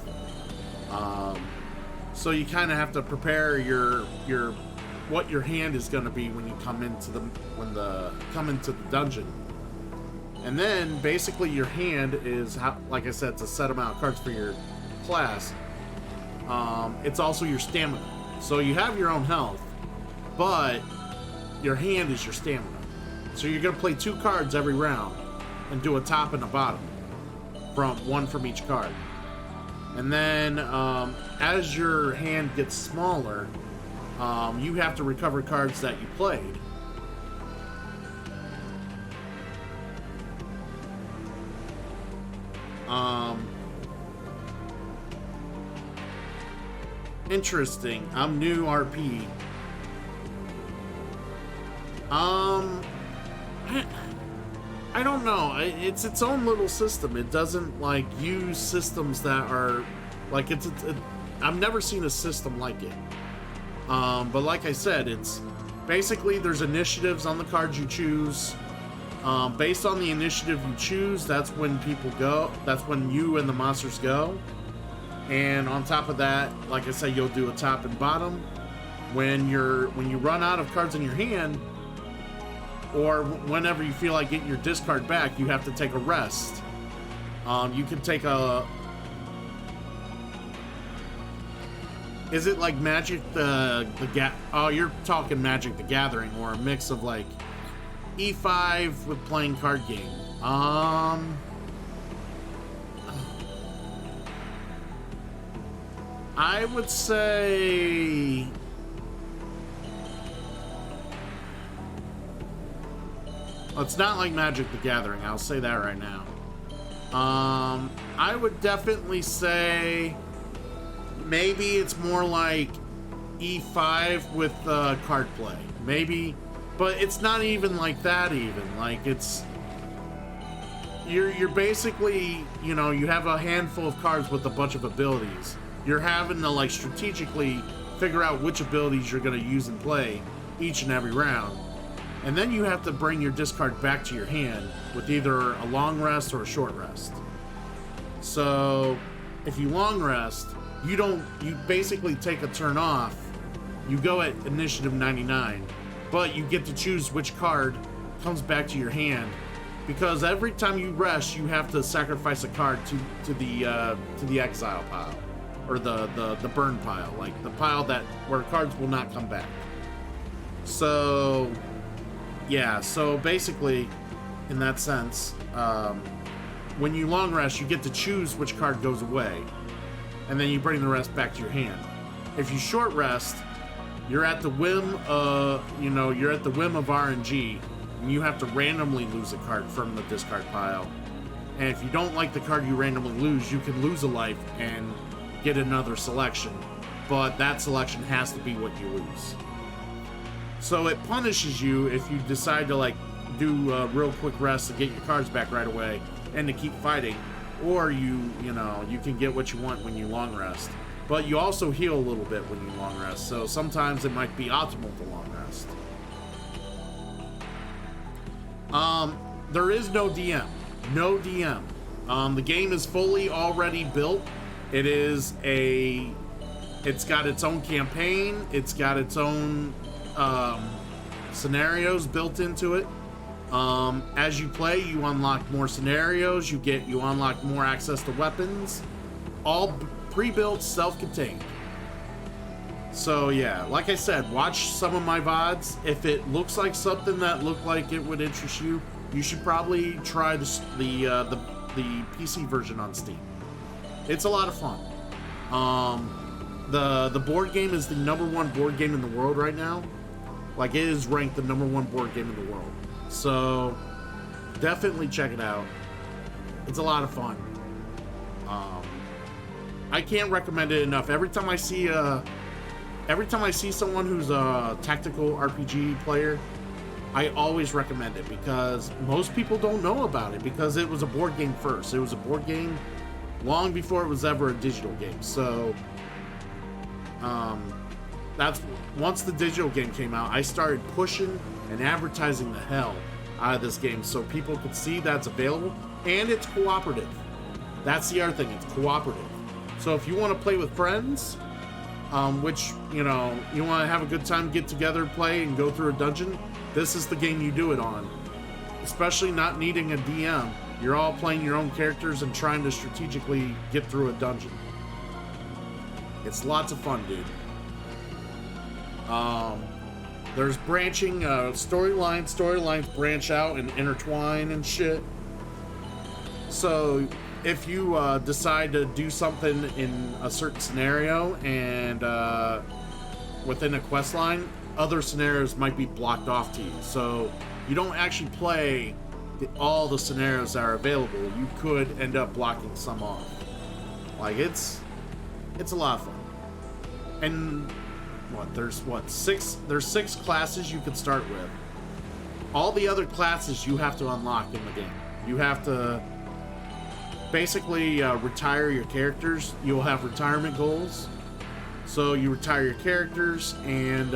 So you kind of have to prepare your what your hand is going to be when you come into the dungeon. And then basically your hand is, like I said, it's a set amount of cards for your class. It's also your stamina. So you have your own health, but your hand is your stamina. So you're going to play 2 cards every round and do a top and a bottom, one from each card. And then as your hand gets smaller, you have to recover cards that you played. Interesting. I'm new RP. I don't know. It's its own little system. It doesn't like use systems that are like I've never seen a system like it. But like I said, it's basically there's initiatives on the cards you choose. Based on the initiative you choose, that's when people go. That's when you and the monsters go. And on top of that, like I said, you'll do a top and bottom. When you run out of cards in your hand, or whenever you feel like getting your discard back, you have to take a rest. You can take a... Is it like Magic oh, you're talking Magic the Gathering, or a mix of like E5 with playing card game. I would say... Well, it's not like Magic the Gathering, I'll say that right now. I would definitely say maybe it's more like E5 with card play. Maybe, but it's not even like that even. Like, it's... You're basically, you know, you have a handful of cards with a bunch of abilities. You're having to, like, strategically figure out which abilities you're going to use and play each and every round. And then you have to bring your discard back to your hand with either a long rest or a short rest. So if you long rest, you basically take a turn off. You go at initiative 99, but you get to choose which card comes back to your hand, because every time you rest, you have to sacrifice a card to the exile pile, or the burn pile, like the pile where cards will not come back. So yeah, so basically, in that sense, when you long rest, you get to choose which card goes away, and then you bring the rest back to your hand. If you short rest, you're at the whim of RNG, and you have to randomly lose a card from the discard pile. And if you don't like the card you randomly lose, you can lose a life and get another selection, but that selection has to be what you lose. So it punishes you if you decide to like do a real quick rest to get your cards back right away and to keep fighting, or you can get what you want when you long rest. But you also heal a little bit when you long rest, so sometimes it might be optimal to long rest. There is no DM. No DM. The game is fully already built. It's got its own campaign. It's got its own scenarios built into it. As you play, you unlock more scenarios. You unlock more access to weapons. All pre-built, self-contained. So yeah, like I said, watch some of my VODs. If it looks like something that looked like it would interest you, you should probably try the PC version on Steam. It's a lot of fun. The board game is the #1 board game in the world right now. Like, it is ranked the #1 board game in the world. So definitely check it out. It's a lot of fun. I can't recommend it enough. Every time I see someone who's a tactical RPG player, I always recommend it, because most people don't know about it, because it was a board game first. It was a board game long before it was ever a digital game. So that's once the digital game came out, I started pushing and advertising the hell out of this game so people could see that's available, and it's cooperative. That's the other thing, it's cooperative. So if you want to play with friends, which, you want to have a good time, get together, play, and go through a dungeon, this is the game you do it on. Especially not needing a DM. You're all playing your own characters and trying to strategically get through a dungeon. It's lots of fun, dude. There's branching storylines branch out and intertwine and shit. So if you decide to do something in a certain scenario and within a quest line, other scenarios might be blocked off to you. So you don't actually play all the scenarios that are available. You could end up blocking some off. Like, it's a lot of fun. And there's 6 classes you can start with. All the other classes you have to unlock in the game. You have to basically retire your characters. You'll have retirement goals. So you retire your characters, and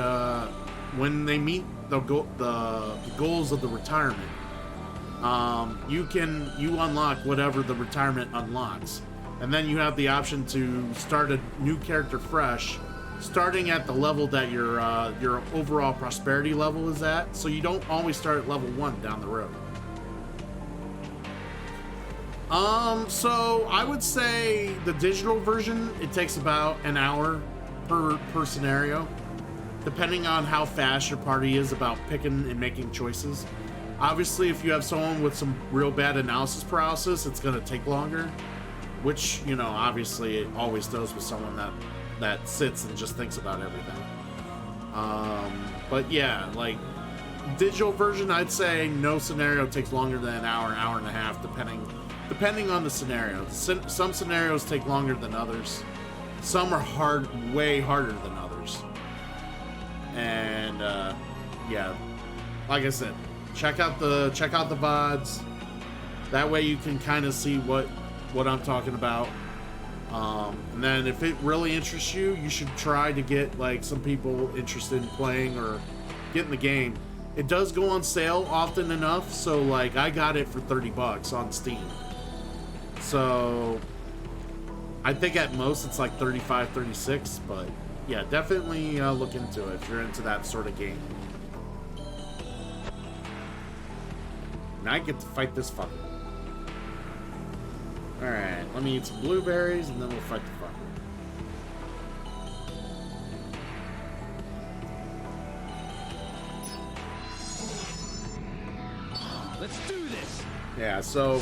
when they meet the goals of the retirement, you unlock whatever the retirement unlocks. And then you have the option to start a new character fresh, starting at the level that your overall prosperity level is at, so you don't always start at level 1 down the road. So I would say the digital version, it takes about an hour per scenario, depending on how fast your party is about picking and making choices. Obviously, if you have someone with some real bad analysis paralysis, it's going to take longer, which, you know, obviously it always does with someone that sits and just thinks about everything. But yeah, like, digital version, I'd say no scenario takes longer than an hour and a half, depending on the scenario. Some scenarios take longer than others. Some are way harder than others. And yeah, like I said, check out the VODs. That way you can kind of see what I'm talking about. And then if it really interests you, you should try to get like some people interested in playing or getting the game. It does go on sale often enough, so like I got it for $30 on Steam. So I think at most it's like 35, 36, but yeah, definitely look into it if you're into that sort of game. Now I get to fight this fucker. Alright, let me eat some blueberries and then we'll fight the fucker. Let's do this. Yeah, so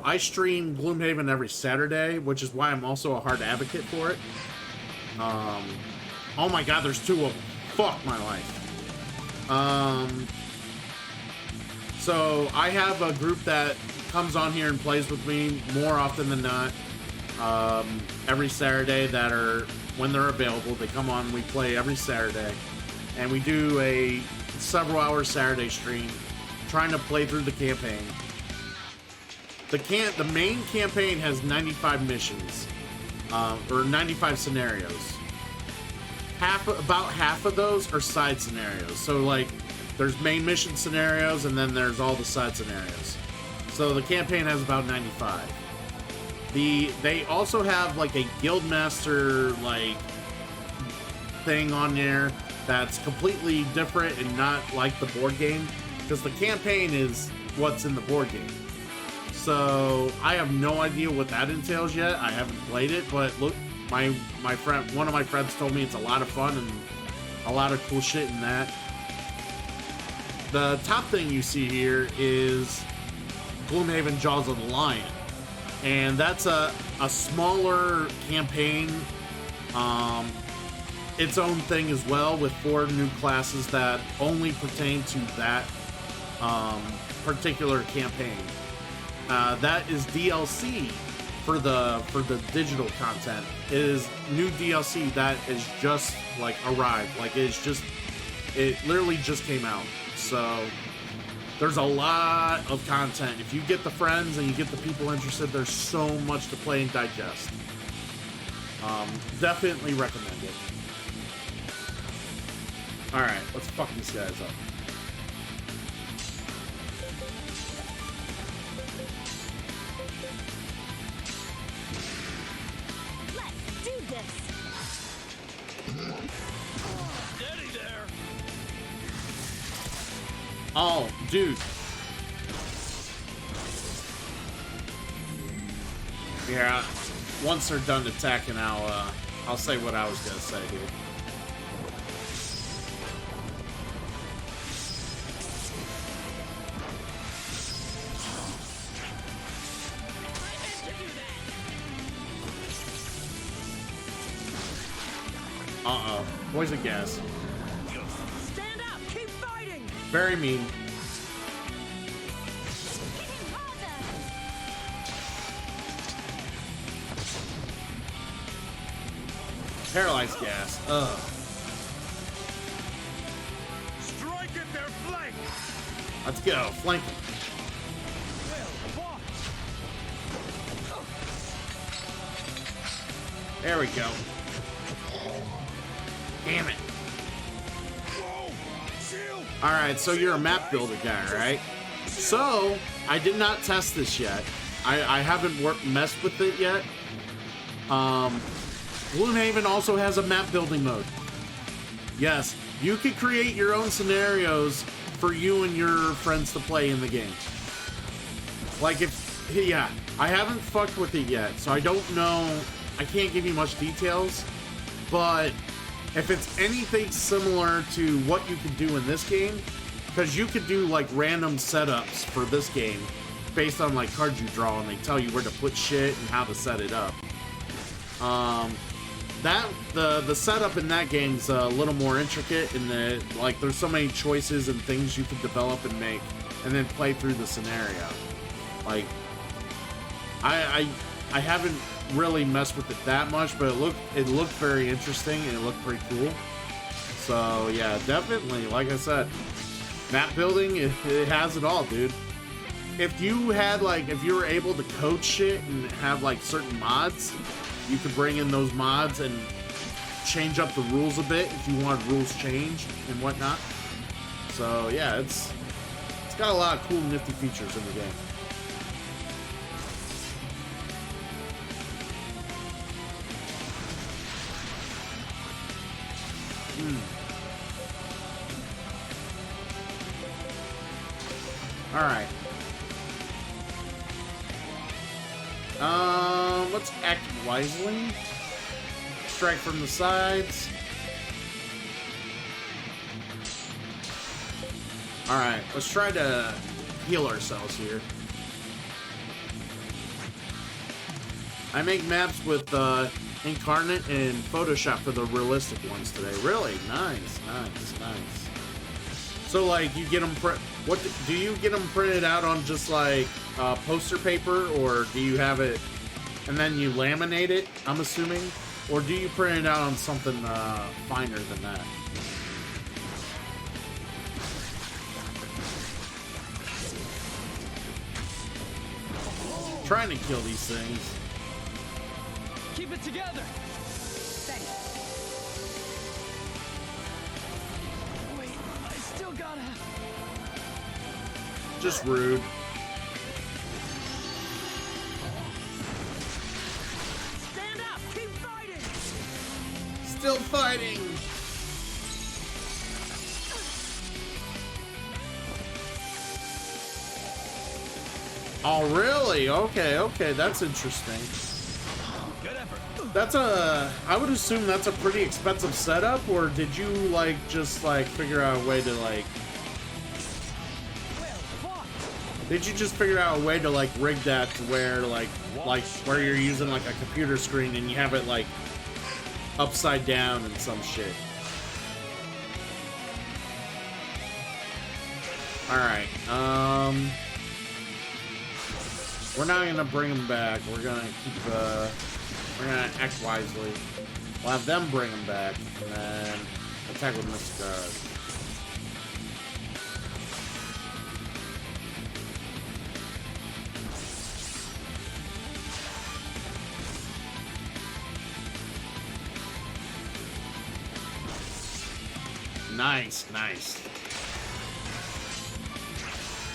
I stream Gloomhaven every Saturday, which is why I'm also a hard advocate for it. Oh my god, there's 2 of them. Fuck my life. So I have a group that comes on here and plays with me more often than not. Every Saturday when they're available, they come on, we play every Saturday. And we do a several hour Saturday stream trying to play through the campaign. The main campaign has 95 missions, or 95 scenarios. About half of those are side scenarios. So like, there's main mission scenarios and then there's all the side scenarios. So the campaign has about 95. They also have like a Guildmaster like thing on there that's completely different and not like the board game, because the campaign is what's in the board game. So I have no idea what that entails yet. I haven't played it, but look, one of my friends told me it's a lot of fun and a lot of cool shit in that. The top thing you see here is Gloomhaven Jaws of the Lion, and that's a smaller campaign, its own thing as well, with 4 new classes that only pertain to that particular campaign. That is DLC for the digital content. It is new DLC that is just like arrived, like it literally just came out. So there's a lot of content. If you get the friends and you get the people interested, there's so much to play and digest. Definitely recommend it. Alright, let's fuck these guys up. Let's do this. Steady there. Oh, dude. Yeah, once they're done attacking, I'll say what I was gonna say, dude. Uh-oh. Poison gas. Stand up. Keep fighting. Very mean. Paralyzed gas. Ugh. Strike at their flank! Let's go. Flank him. There we go. Damn it. Alright, so you're a map builder guy, right? So, I did not test this yet, I haven't messed with it yet. Gloomhaven also has a map building mode. Yes, you can create your own scenarios for you and your friends to play in the game. Like yeah, I haven't fucked with it yet, so I don't know. I can't give you much details, but if it's anything similar to what you can do in this game, because you could do like random setups for this game based on like cards you draw, and they tell you where to put shit and how to set it up. The setup in that game's a little more intricate in that like there's so many choices and things you can develop and make, and then play through the scenario. Like I haven't really messed with it that much, but it looked very interesting and it looked pretty cool. So yeah, definitely, like I said, map building, it has it all, dude. If you were able to code shit and have like certain mods, you could bring in those mods and change up the rules a bit if you want rules changed and whatnot. So yeah, it's got a lot of cool nifty features in the game. All right. Let's act wisely. Strike from the sides. All right, let's try to heal ourselves here. I make maps with Incarnate and Photoshop for the realistic ones today. Really? Nice. So like you get them do you get them printed out on just like poster paper, or do you have it and then you laminate it, I'm assuming? Or do you print it out on something finer than that? Trying to kill these things. Keep it together. Wait, I still gotta. Just rude. Stand up. Keep fighting. Still fighting. Oh, really? Okay, that's interesting. Good effort. That's I would assume that's a pretty expensive setup, or did you like just like figure out a way to like did you just figure out a way to like rig that to where like where you're using like a computer screen and you have it like upside down and some shit? Alright, we're not gonna bring them back. We're gonna keep, we're gonna act wisely. We'll have them bring them back, and then attack with Mr. Guard. Nice.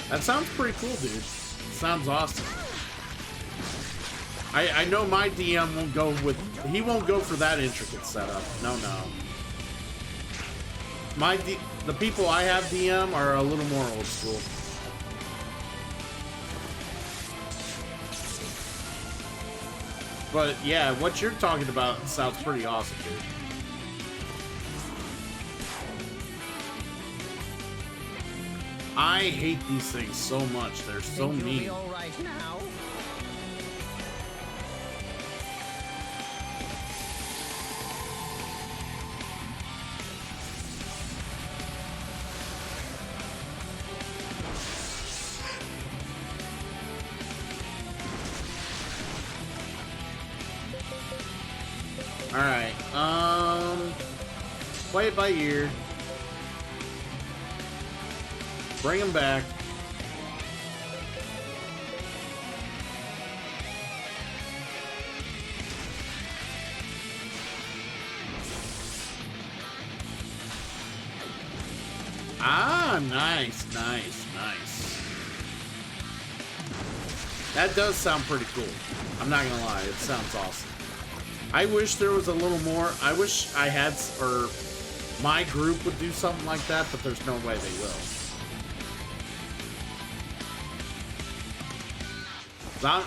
That sounds pretty cool, dude. Sounds awesome. I know my DM won't go with... He won't go for that intricate setup. No. The people I have DM are a little more old school. But yeah, what you're talking about sounds pretty awesome, dude. I hate these things so much. They're so mean. You'll be all right now. Alright, play it by ear. Bring him back. Ah, nice. That does sound pretty cool. I'm not gonna lie, it sounds awesome. I wish there was a little more. I wish I had, or my group would do something like that, but there's no way they will. I'm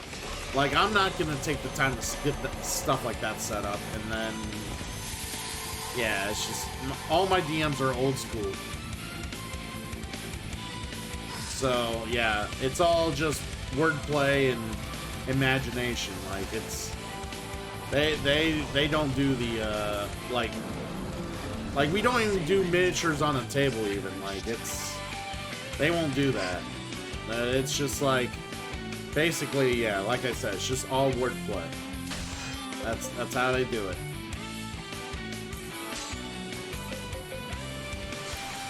not gonna take the time to get stuff like that set up, and then, yeah, it's just, all my DMs are old school. So, yeah, it's all just wordplay and imagination. Like, it's, they don't do the, like, we don't even do miniatures on a table even. Like, it's, they won't do that. It's just like, basically, yeah, like I said, it's just all wordplay. That's how they do it.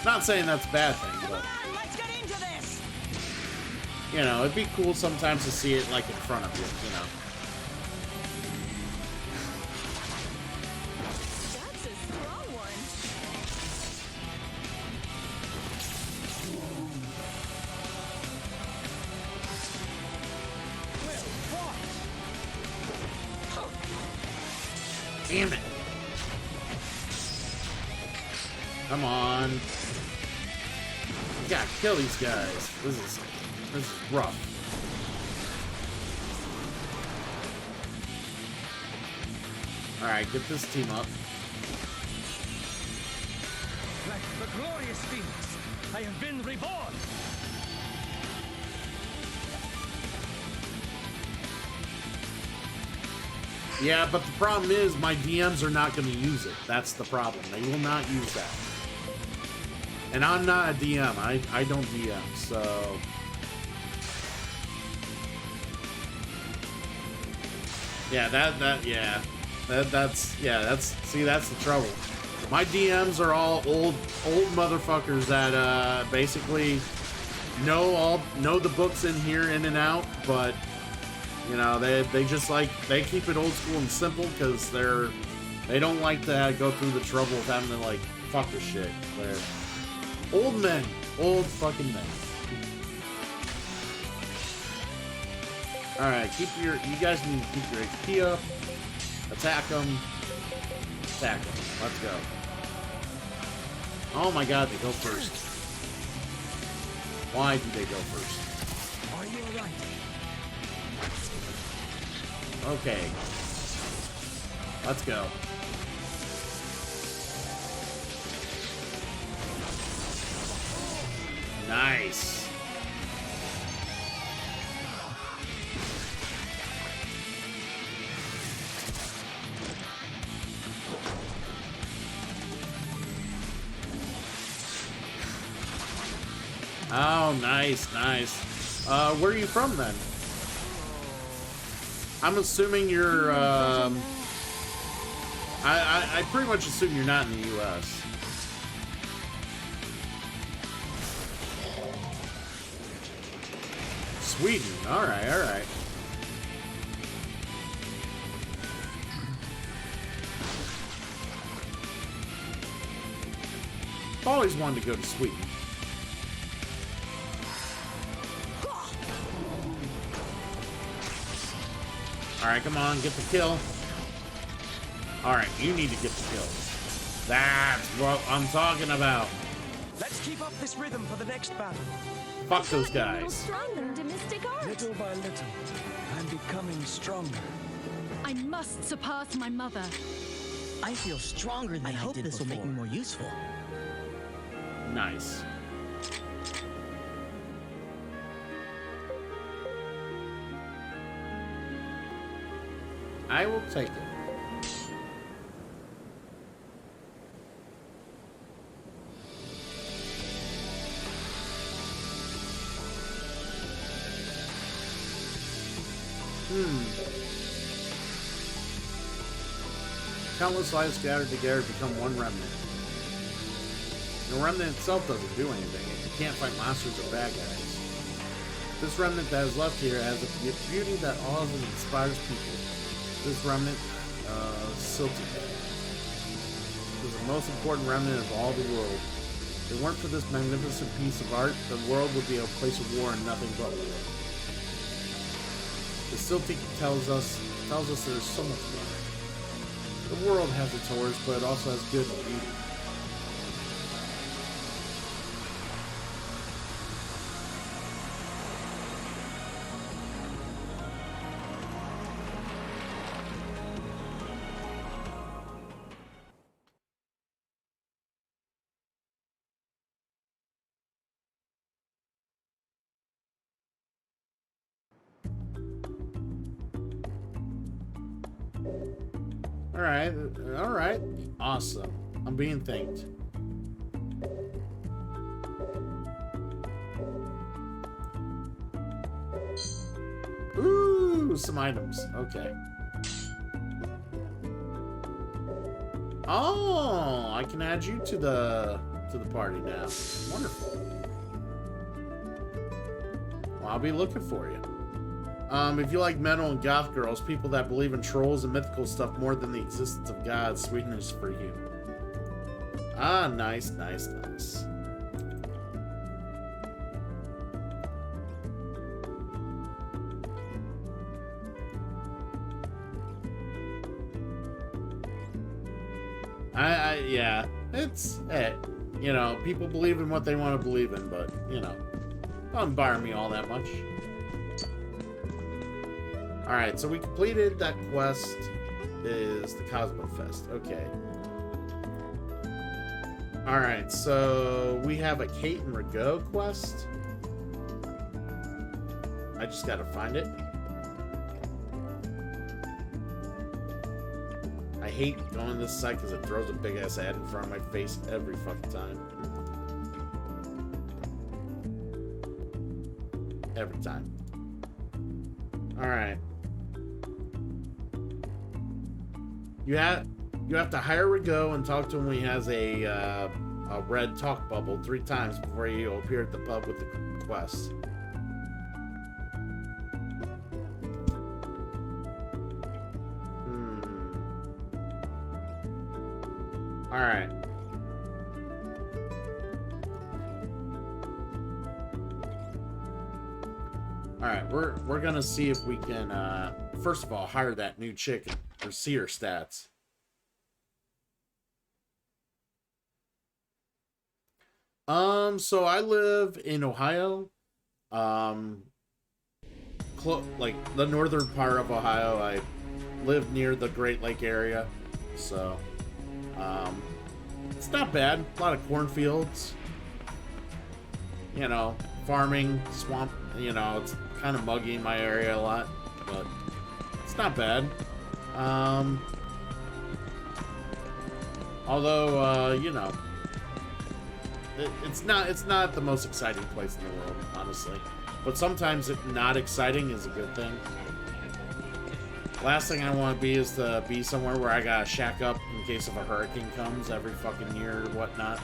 Not saying that's a bad thing, but Let's get into this. you know, it'd be cool sometimes to see it like in front of you, you know. That's a strong one. Damn it. Come on. You gotta kill these guys. This is rough. Alright, get this team up. Like the glorious Phoenix, I have been reborn. Yeah, but the problem is my DMs are not going to use it. That's the problem. They will not use that. And I'm not a DM. I don't DM, so... Yeah, that's the trouble. My DMs are all old motherfuckers that basically know the books in here in and out, but you know, they just like, they keep it old school and simple because they don't like to go through the trouble of having to like fuck with shit. They're old men, old fucking men. All right, you guys need to keep your HP up. Attack them. Attack them. Let's go. Oh my God, they go first. Why do they go first? Are you alright? Okay. Let's go. Nice. Oh, nice. Where are you from then? I'm assuming you're, I pretty much assume you're not in the U.S. Sweden. Alright. Always wanted to go to Sweden. Alright, come on, get the kill. Alright, you need to get the kill. That's what I'm talking about. Let's keep up this rhythm for the next battle. Fuck those A little guys. stronger to mystic art. Little by little, I'm becoming stronger. I must surpass my mother. I feel stronger than I hope this will make me more useful. Nice. I will take it. Countless lives scattered together become one remnant. The remnant itself doesn't do anything. It can't fight monsters or bad guys. This remnant that is left here has a beauty that awes and inspires people. This remnant, Silty, is the most important remnant of all the world. If it weren't for this magnificent piece of art, the world would be a place of war and nothing but war. The Silty tells us there's so much more. The world has its horrors, but it also has good beauty. Alright. Awesome. I'm being thanked. Ooh, some items. Okay. Oh, I can add you to the party now. Wonderful. Well, I'll be looking for you. If you like metal and goth girls, people that believe in trolls and mythical stuff more than the existence of God, Sweden is for you. Ah, nice. Yeah, it's, you know, people believe in what they want to believe in, but, you know, don't bother me all that much. Alright, so we completed that quest. Is the Cosmo Fest. Okay. Alright, so we have a Kate and Rigaud quest. I just gotta find it. I hate going to this site because it throws a big ass ad in front of my face every fucking time. Every time. Alright. You have to hire Rigaud and talk to him when he has a red talk bubble 3 times before you appear at the pub with the quest. Alright. Alright, we're gonna see if we can first of all hire that new chick or see her stats. So I live in Ohio. Like the northern part of Ohio. I live near the Great Lake area. So it's not bad. A lot of cornfields. You know, farming, swamp, you know, it's kind of muggy in my area a lot, but it's not bad. Although, you know, it's not the most exciting place in the world, honestly. But sometimes not exciting is a good thing. Last thing I want to be is to be somewhere where I gotta shack up in case of a hurricane comes every fucking year or whatnot.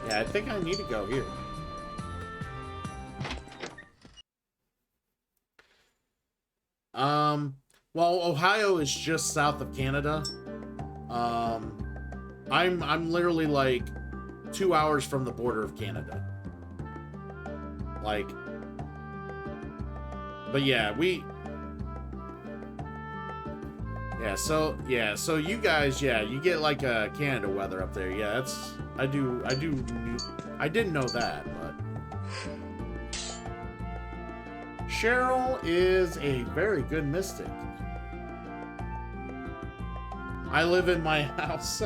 Yeah, I think I need to go here. Well, Ohio is just south of Canada. I'm literally like 2 hours from the border of Canada. Like, but yeah, so you guys, you get like a Canada weather up there. Yeah, I didn't know that, but Cheryl is a very good mystic. I live in my house.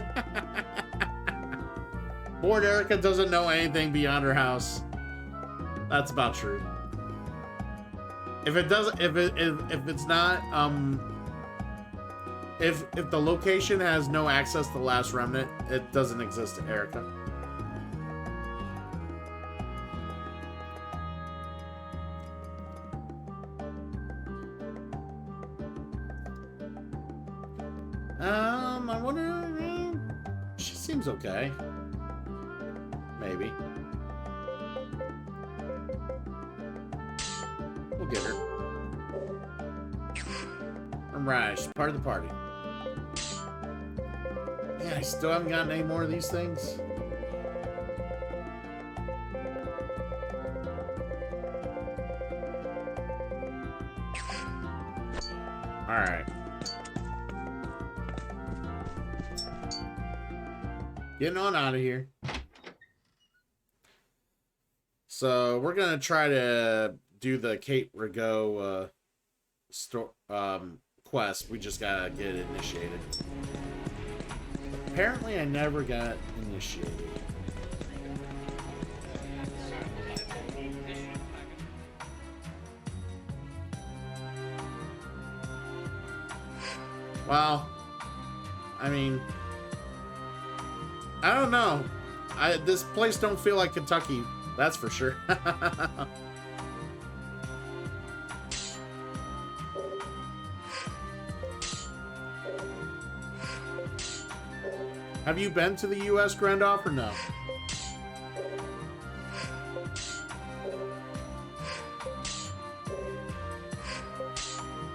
Bored Erica doesn't know anything beyond her house. That's about true. If it doesn't, if it's not, if the location has no access to Last Remnant, it doesn't exist to Erica. I wonder. She seems okay. Maybe. We'll get her. Alright, she's part of the party. Yeah, I still haven't gotten any more of these things. Alright. Getting on out of here. So we're gonna try to do the Kate Rigaud quest. We just gotta get it initiated. Apparently I never got initiated. Well, I mean, I don't know. This place don't feel like Kentucky, that's for sure. Have you been to the U.S., Grandoff, or no?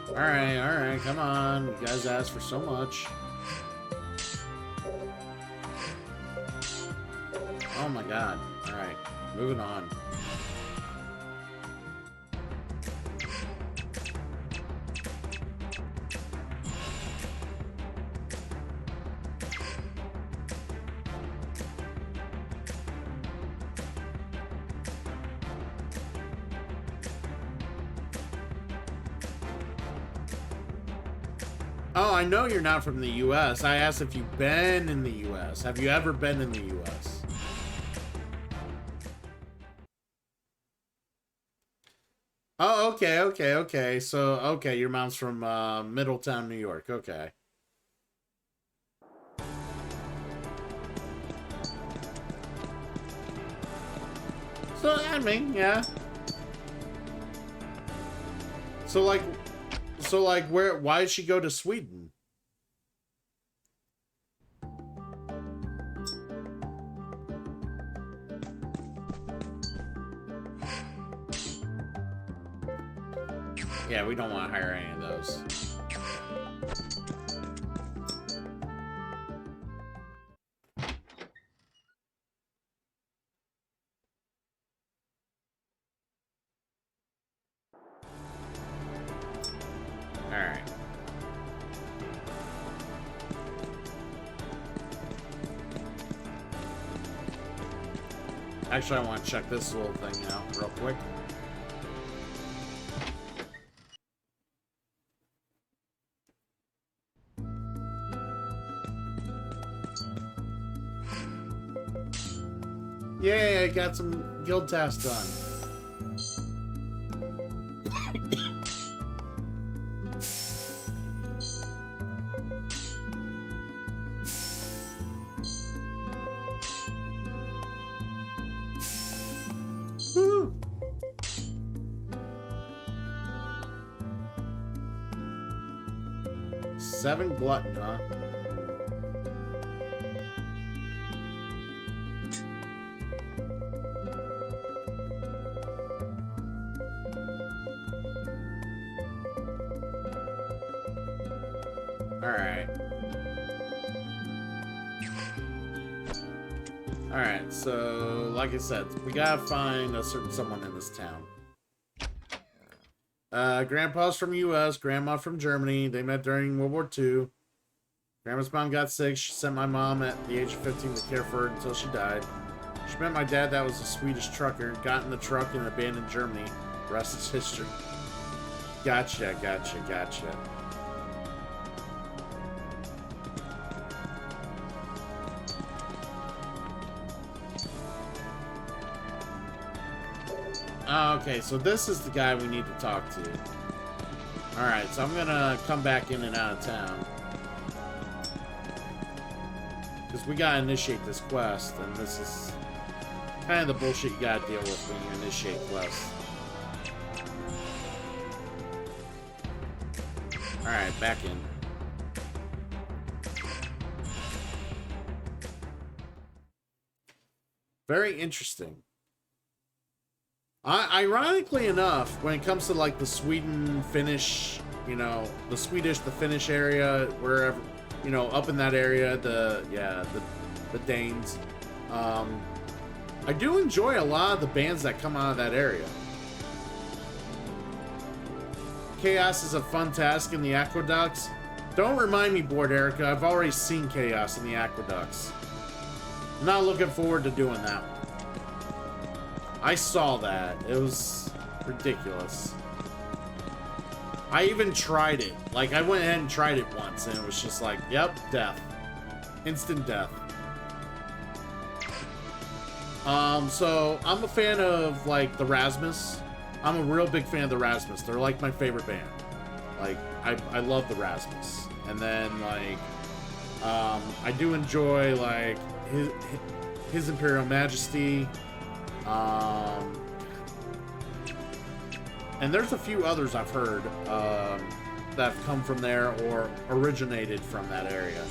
Alright, come on. You guys asked for so much. Oh my god. Alright, moving on. Oh, I know you're not from the U.S. I asked if you've been in the U.S. Have you ever been in the U.S.? Oh, okay. So, okay, your mom's from Middletown, New York. Okay. So, I mean, yeah. So, like, why did she go to Sweden? Yeah, we don't want to hire any of those. Alright. Actually, I want to check this little thing out real quick. Yay, I got some guild tasks done. Woo! 7 glutton, huh? Alright, so, like I said, we gotta find a certain someone in this town. Grandpa's from U.S., Grandma from Germany. They met during World War II. Grandma's mom got sick. She sent my mom at the age of 15 to care for her until she died. She met my dad, that was a Swedish trucker. Got in the truck and abandoned Germany. The rest is history. Gotcha. Okay, so this is the guy we need to talk to. Alright, so I'm gonna come back in and out of town. Because we gotta initiate this quest, and this is kind of the bullshit you gotta deal with when you initiate quests. Alright, back in. Very interesting. Ironically enough, when it comes to like the Sweden, Finnish, you know, the Swedish, the Finnish area, wherever, you know, up in that area, the Danes, I do enjoy a lot of the bands that come out of that area. chaos is a fun task in the aqueducts. Don't remind me, Board Erica. I've already seen chaos in the aqueducts. I'm not looking forward to doing that. I saw that. It was ridiculous. I even tried it. Like, I went ahead and tried it once, and it was just like, yep, death. Instant death. So, I'm a fan of, like, the Rasmus. I'm a real big fan of the Rasmus. They're, like, my favorite band. Like, I love the Rasmus. And then, like, I do enjoy, like, His Imperial Majesty. And there's a few others I've heard that have come from there or originated from that area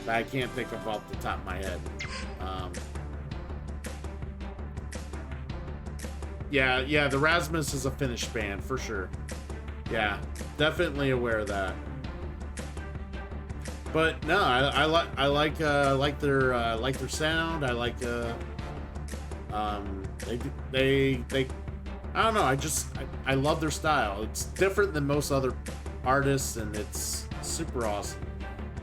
that I can't think of off the top of my head. Yeah, the Rasmus is a Finnish band for sure. Yeah, definitely aware of that. But no, I like their sound. I like they I don't know. I love their style. It's different than most other artists, and it's super awesome.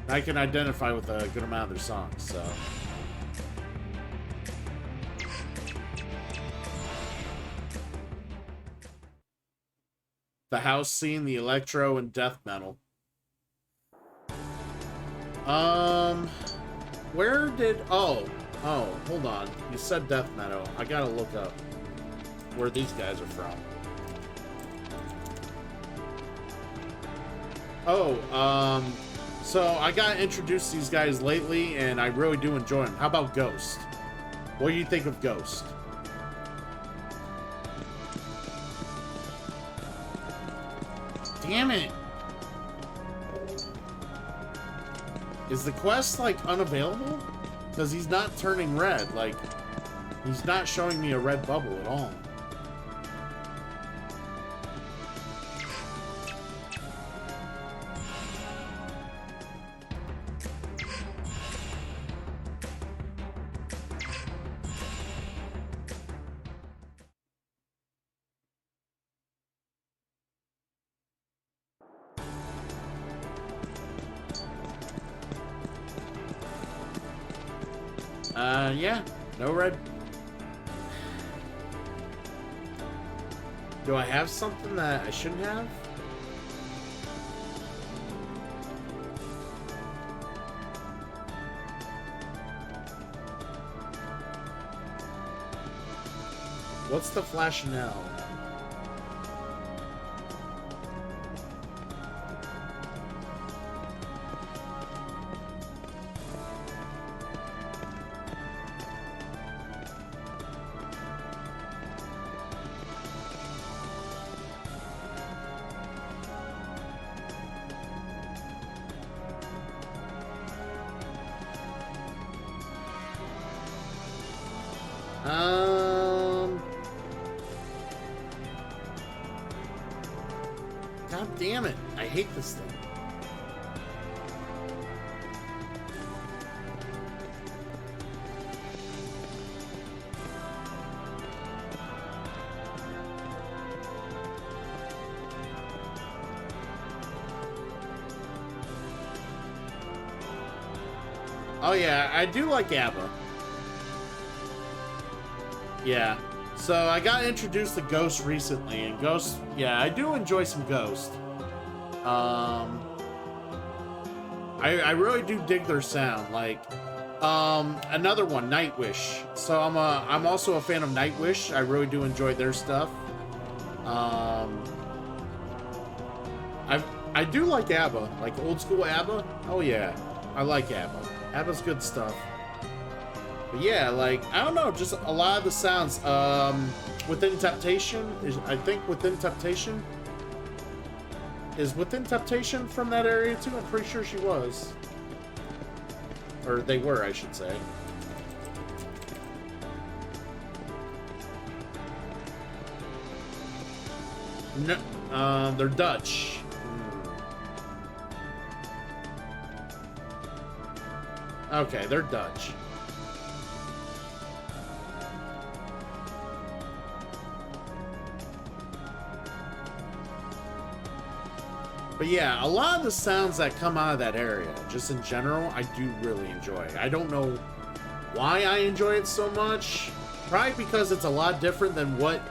I can identify with a good amount of their songs. So. The house scene, the electro and death metal. Where did... Oh, hold on. You said death metal. I gotta look up where these guys are from. So I got introduced to these guys lately, and I really do enjoy them. How about Ghost? What do you think of Ghost? Damn it! Is the quest, like, unavailable? Because he's not turning red, like, he's not showing me a red bubble at all. Yeah, no red. Do I have something that I shouldn't have? What's the flash now? God damn it. I hate this thing. Oh yeah, I do like ABBA. Yeah. So I got introduced to Ghost recently, and Ghost, yeah, I do enjoy some Ghost. I really do dig their sound. Like, another one, Nightwish. So I'm also a fan of Nightwish. I really do enjoy their stuff. I do like ABBA, like old school ABBA. Oh yeah, I like ABBA. ABBA's good stuff. But yeah, like, I don't know, just a lot of the sounds. Within Temptation, I think Within Temptation is Within Temptation from that area too. I'm pretty sure she was, or they were, I should say. No, they're Dutch. Okay, they're Dutch. But yeah, a lot of the sounds that come out of that area, just in general, I do really enjoy. I don't know why I enjoy it so much. Probably because it's a lot different than what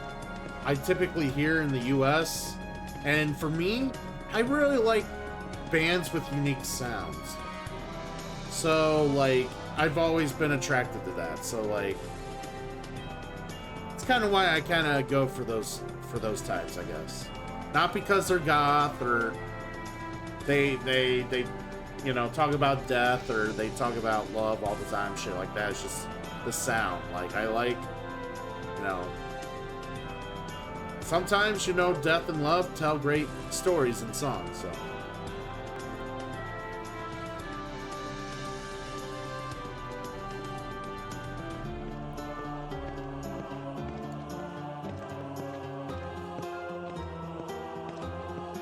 I typically hear in the US. And for me, I really like bands with unique sounds. So, like, I've always been attracted to that. So, like, it's kind of why I kind of go for those types, I guess. Not because they're goth or they you know, talk about death or they talk about love all the time, shit like that. It's just the sound. Like, I like, you know, sometimes, you know, death and love tell great stories in songs, so.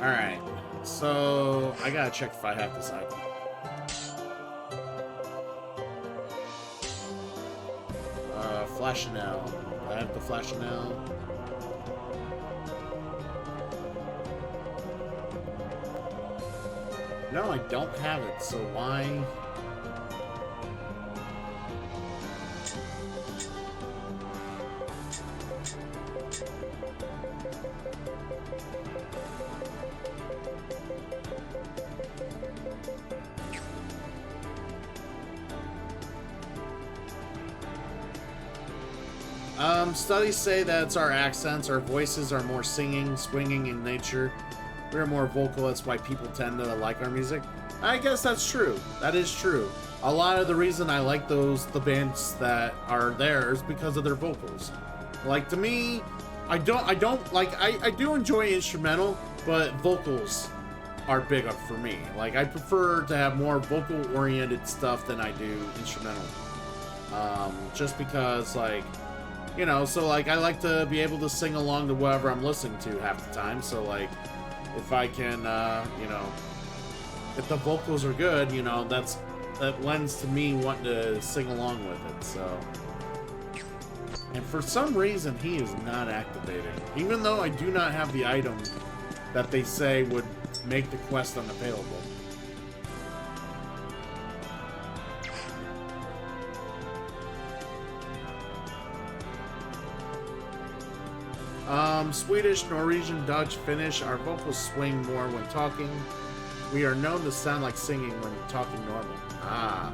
Alright, so I gotta check if I have this item. Flashinelle. I have the Flashinelle. No, I don't have it, so why? Studies say that it's our accents, our voices are more singing, swinging in nature. We're more vocal, that's why people tend to like our music. I guess that's true. That is true. A lot of the reason I like the bands that are there is because of their vocals. Like, to me, I do enjoy instrumental, but vocals are big up for me. Like, I prefer to have more vocal-oriented stuff than I do instrumental. Just because, like, you know, so, like, I like to be able to sing along to whatever I'm listening to half the time, so, like, if I can, you know, if the vocals are good, you know, that lends to me wanting to sing along with it, so. And for some reason, he is not activating. Even though I do not have the item that they say would make the quest unavailable. Swedish, Norwegian, Dutch, Finnish, our vocals swing more when talking. We are known to sound like singing when talking normal. Ah.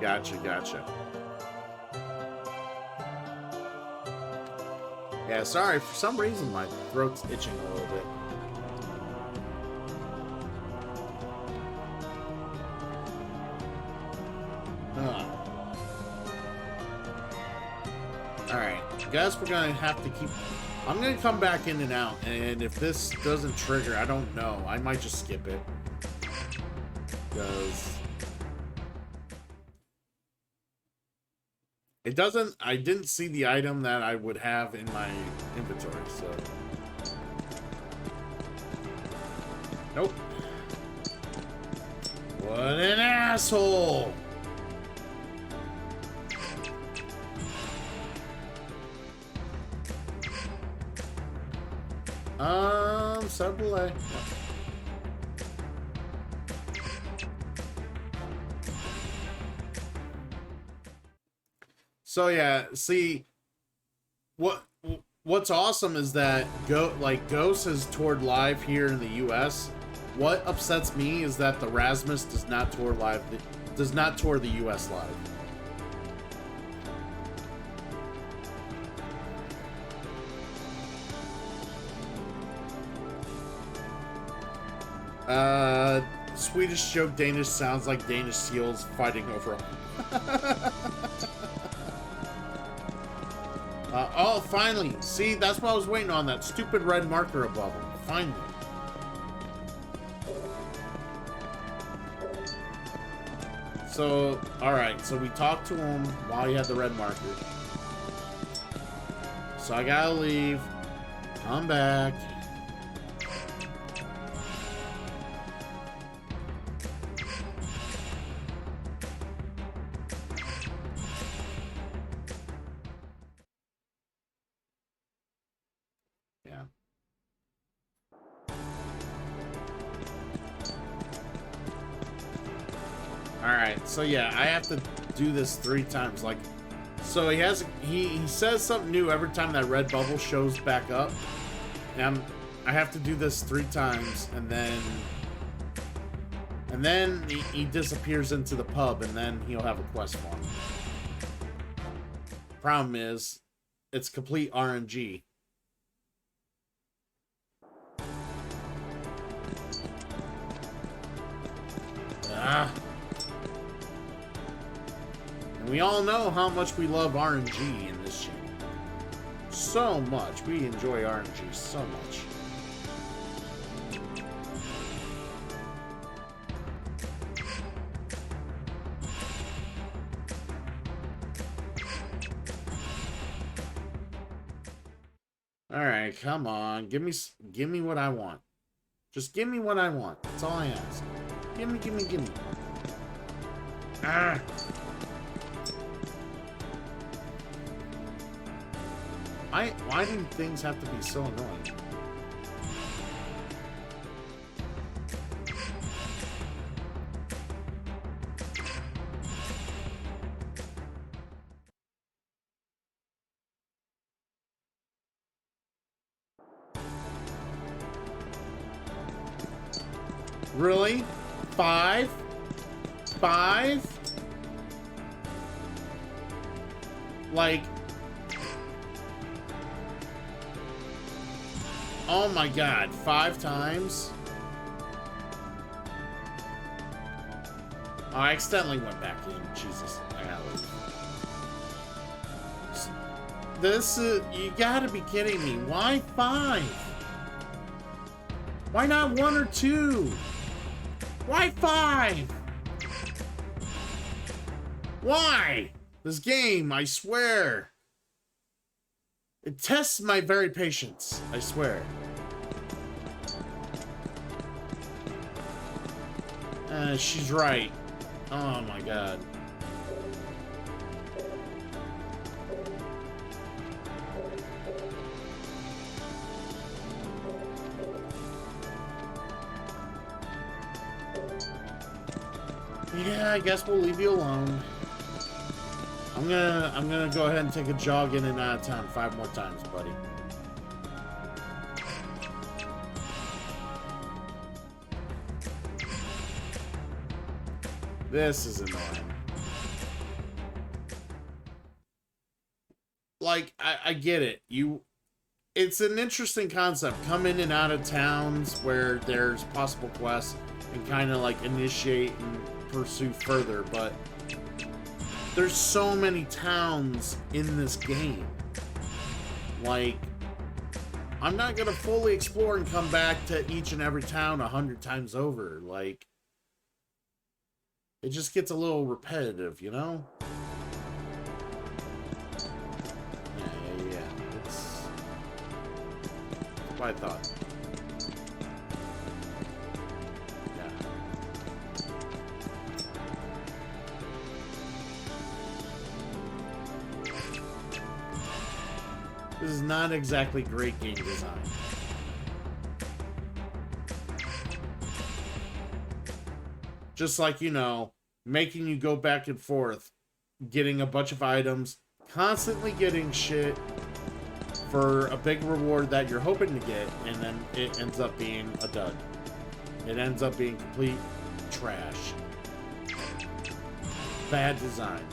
Gotcha, gotcha. Yeah, sorry, for some reason my throat's itching a little bit. Alright, I guess we're gonna have to keep... I'm gonna come back in and out, and if this doesn't trigger, I don't know. I might just skip it. Because... it doesn't... I didn't see the item that I would have in my inventory, so... Nope. What an asshole! Sub delay. So yeah, see, what's awesome is that Ghost has toured live here in the U.S. What upsets me is that the Rasmus does not tour live, does not tour the U.S. live. Swedish joke Danish sounds like Danish seals fighting over them. Oh, finally. See, that's what I was waiting on, that stupid red marker above him. Finally. So, alright, so we talked to him while he had the red marker. So I gotta leave. Come back. Alright, so yeah, I have to do this 3 times. Like, so he says something new every time that red bubble shows back up. And I have to do this 3 times, and then he disappears into the pub, and then he'll have a quest for me. Problem is, it's complete RNG. Ah. And we all know how much we love RNG in this channel. So much. We enjoy RNG so much. Alright, come on. Give me what I want. Just give me what I want. That's all I ask. Give me. Ah! Why do things have to be so annoying? Really? 5? 5? Like... Oh my god, 5 times? Oh, I accidentally went back in. Jesus, I gotta leave. This is... You gotta be kidding me. Why 5? Why not 1 or 2? Why 5? Why? This game, I swear. It tests my very patience, I swear. She's right. Oh my god. Yeah, I guess we'll leave you alone. I'm gonna go ahead and take a jog in and out of town 5 more times, buddy. This is annoying. Like, I get it. It's an interesting concept. Come in and out of towns where there's possible quests and kind of like initiate and pursue further, but there's so many towns in this game. Like, I'm not gonna fully explore and come back to each and every town 100 times over. Like, it just gets a little repetitive, you know? Yeah. It's what I thought. This is not exactly great game design. Just like, you know, making you go back and forth, getting a bunch of items, constantly getting shit for a big reward that you're hoping to get, and then it ends up being a dud. It ends up being complete trash. Bad design.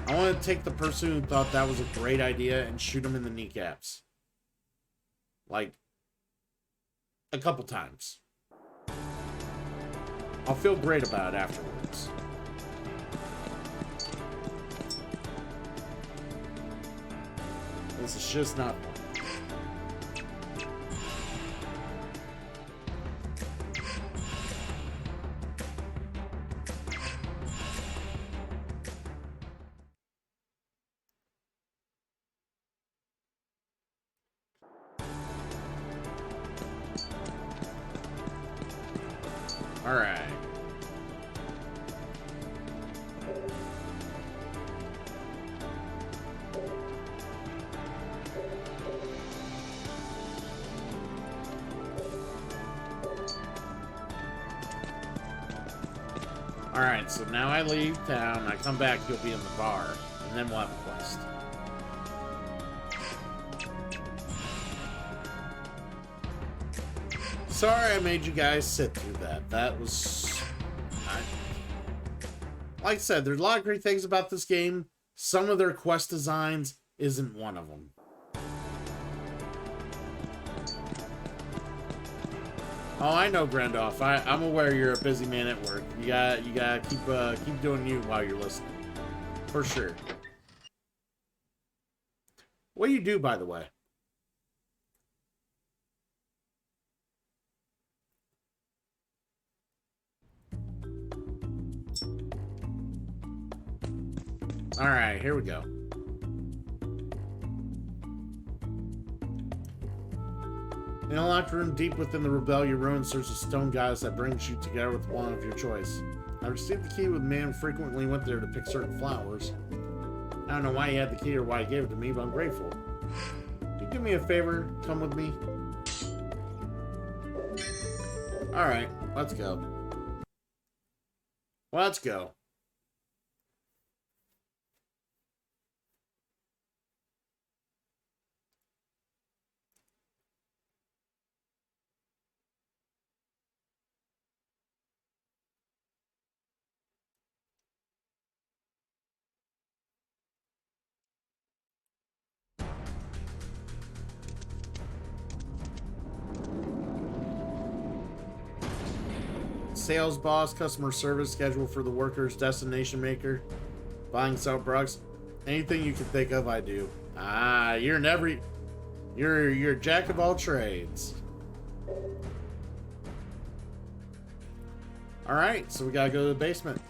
I want to take the person who thought that was a great idea and shoot him in the kneecaps. Like, a couple times. I'll feel great about it afterwards. This is just not fun. Alright. Alright, so now I leave town, I come back, you'll be in the bar, and then we'll have a quest. Sorry I made you guys sit through that. That was... Like I said, there's a lot of great things about this game. Some of their quest designs isn't one of them. Oh, I know, Grandoff. I'm aware you're a busy man at work. You gotta keep doing you while you're listening. For sure. What do you do, by the way? Alright, here we go. In a locked room deep within the Rebellion ruins, there's a stone goddess that brings you together with one of your choice. I received the key with man who frequently went there to pick certain flowers. I don't know why he had the key or why he gave it to me, but I'm grateful. Can you do me a favor? Come with me? Alright, let's go. Let's go. Sales boss, customer service, schedule for the workers, destination maker, buying, sell products, anything you can think of, I do. Ah, you're a jack of all trades. All right, so we gotta go to the basement.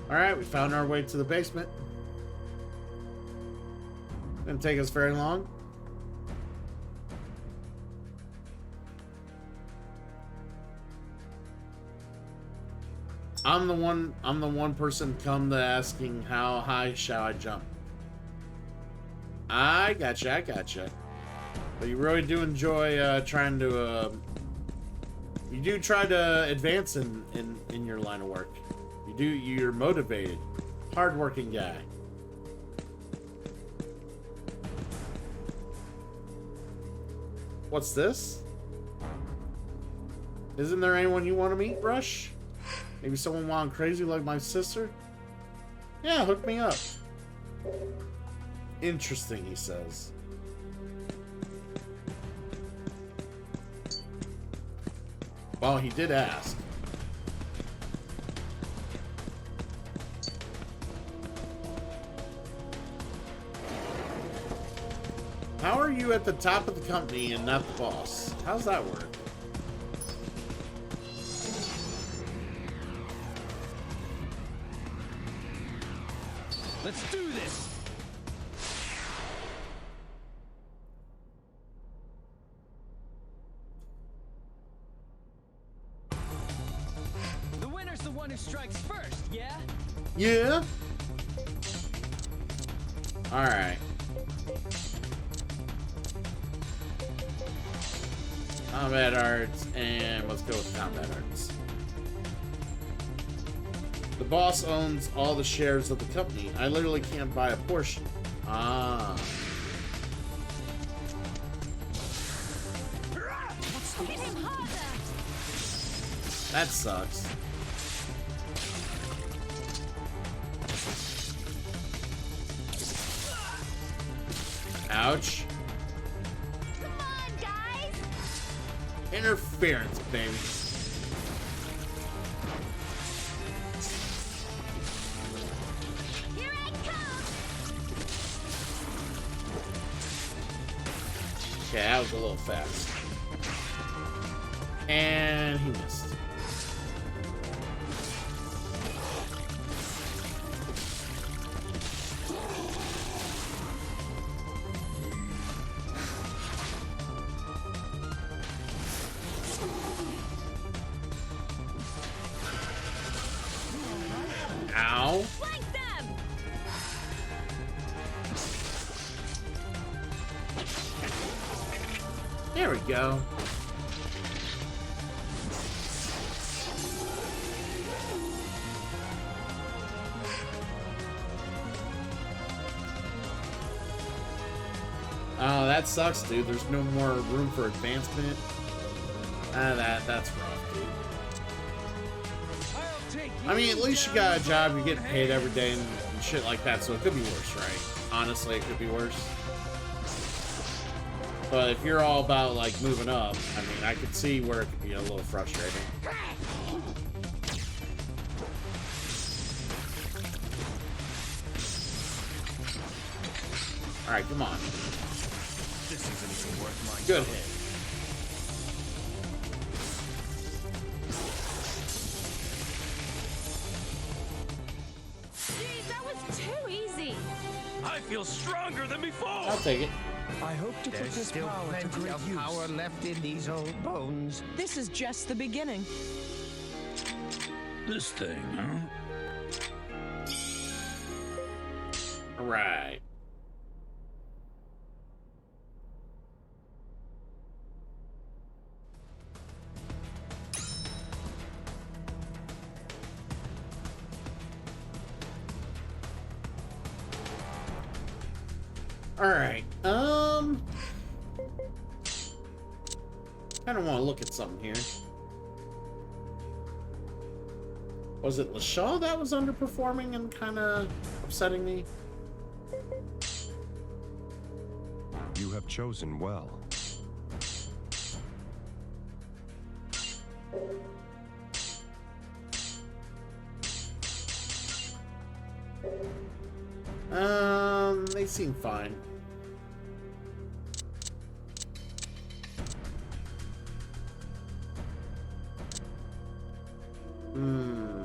Alright, we found our way to the basement. Didn't take us very long. I'm the one person come to asking how high shall I jump. I gotcha. But you really do enjoy trying to you do try to advance in your line of work. You're motivated. Hardworking guy. What's this? Isn't there anyone you want to meet, Rush? Maybe someone wild and crazy like my sister? Yeah, hook me up. Interesting, he says. Well, he did ask. How are you at the top of the company and not the boss? How's that work? Let's do this! The winner's the one who strikes first, yeah? Yeah? Alright. Combat arts, and let's go with combat arts. The boss owns all the shares of the company. I literally can't buy a portion. Ah. Hit him harder! That sucks. Ouch. Come on, guys! Interference, baby. Here I come! Okay, that was a little fast. And he missed. Ow. Flank them! There we go. Oh, that sucks, dude. There's no more room for advancement. That's rough, dude. I'll take I mean, at you least you down got a with job, my you're getting own paid hand. every day and shit like that, so it could be worse, right? Honestly, it could be worse. But if you're all about, like, moving up, I mean, I could see where it could be a little frustrating. Alright, come on. This isn't even worth my Good time. hit. Jeez, that was too easy. I feel stronger than before. I'll take it. I hope to put There's this still power to plenty great of use. power left in these old bones. This is just the beginning. This thing, huh? Alright. Alright, I don't want to look at something here. Was it LaShaw that was underperforming and kind of upsetting me? You have chosen well. They seem fine.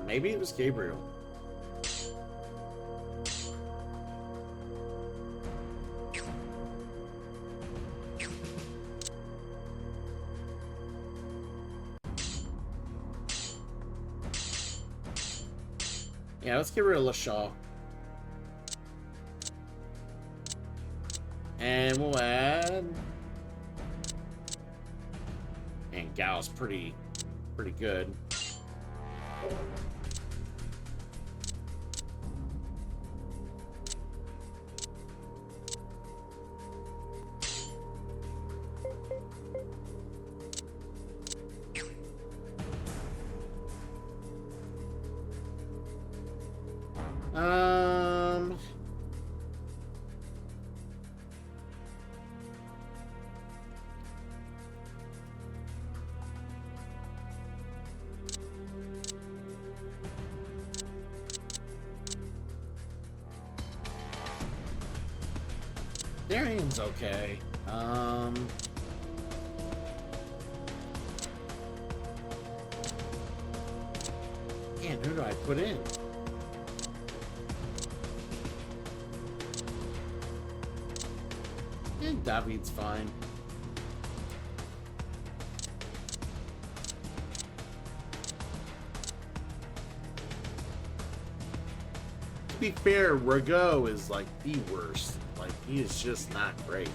Maybe it was Gabriel. Yeah, let's get rid of LaShaw. And we'll add... And Gal's pretty good. Darian's okay. Man, who do I put in? And David's fine. To be fair, Rago is like the worst. Like, he is just not great.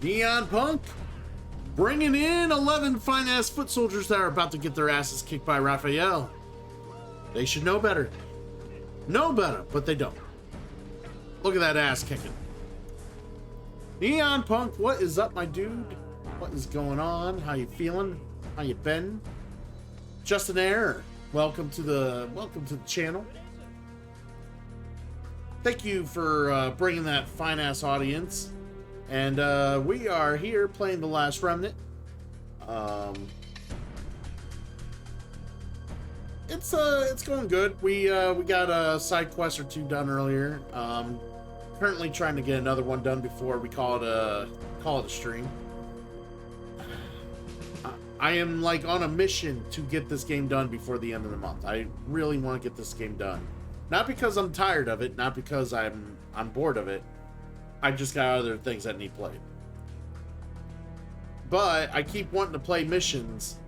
Neon Punk bringing in 11 fine-ass foot soldiers that are about to get their asses kicked by Raphael. They should know better. Know better, but they don't. Look at that ass kicking. Neon Punk, what is up, my dude? What is going on? How you feeling? How you been? Justin Air, welcome to the channel. Thank you for bringing that fine-ass audience. And we are here playing The Last Remnant. It's going good. We got a side quest or two done earlier. Currently trying to get another one done before we call it a stream. I am like on a mission to get this game done before the end of the month. I really want to get this game done. Not because I'm tired of it, not because I'm bored of it. I just got other things that need played. But I keep wanting to play missions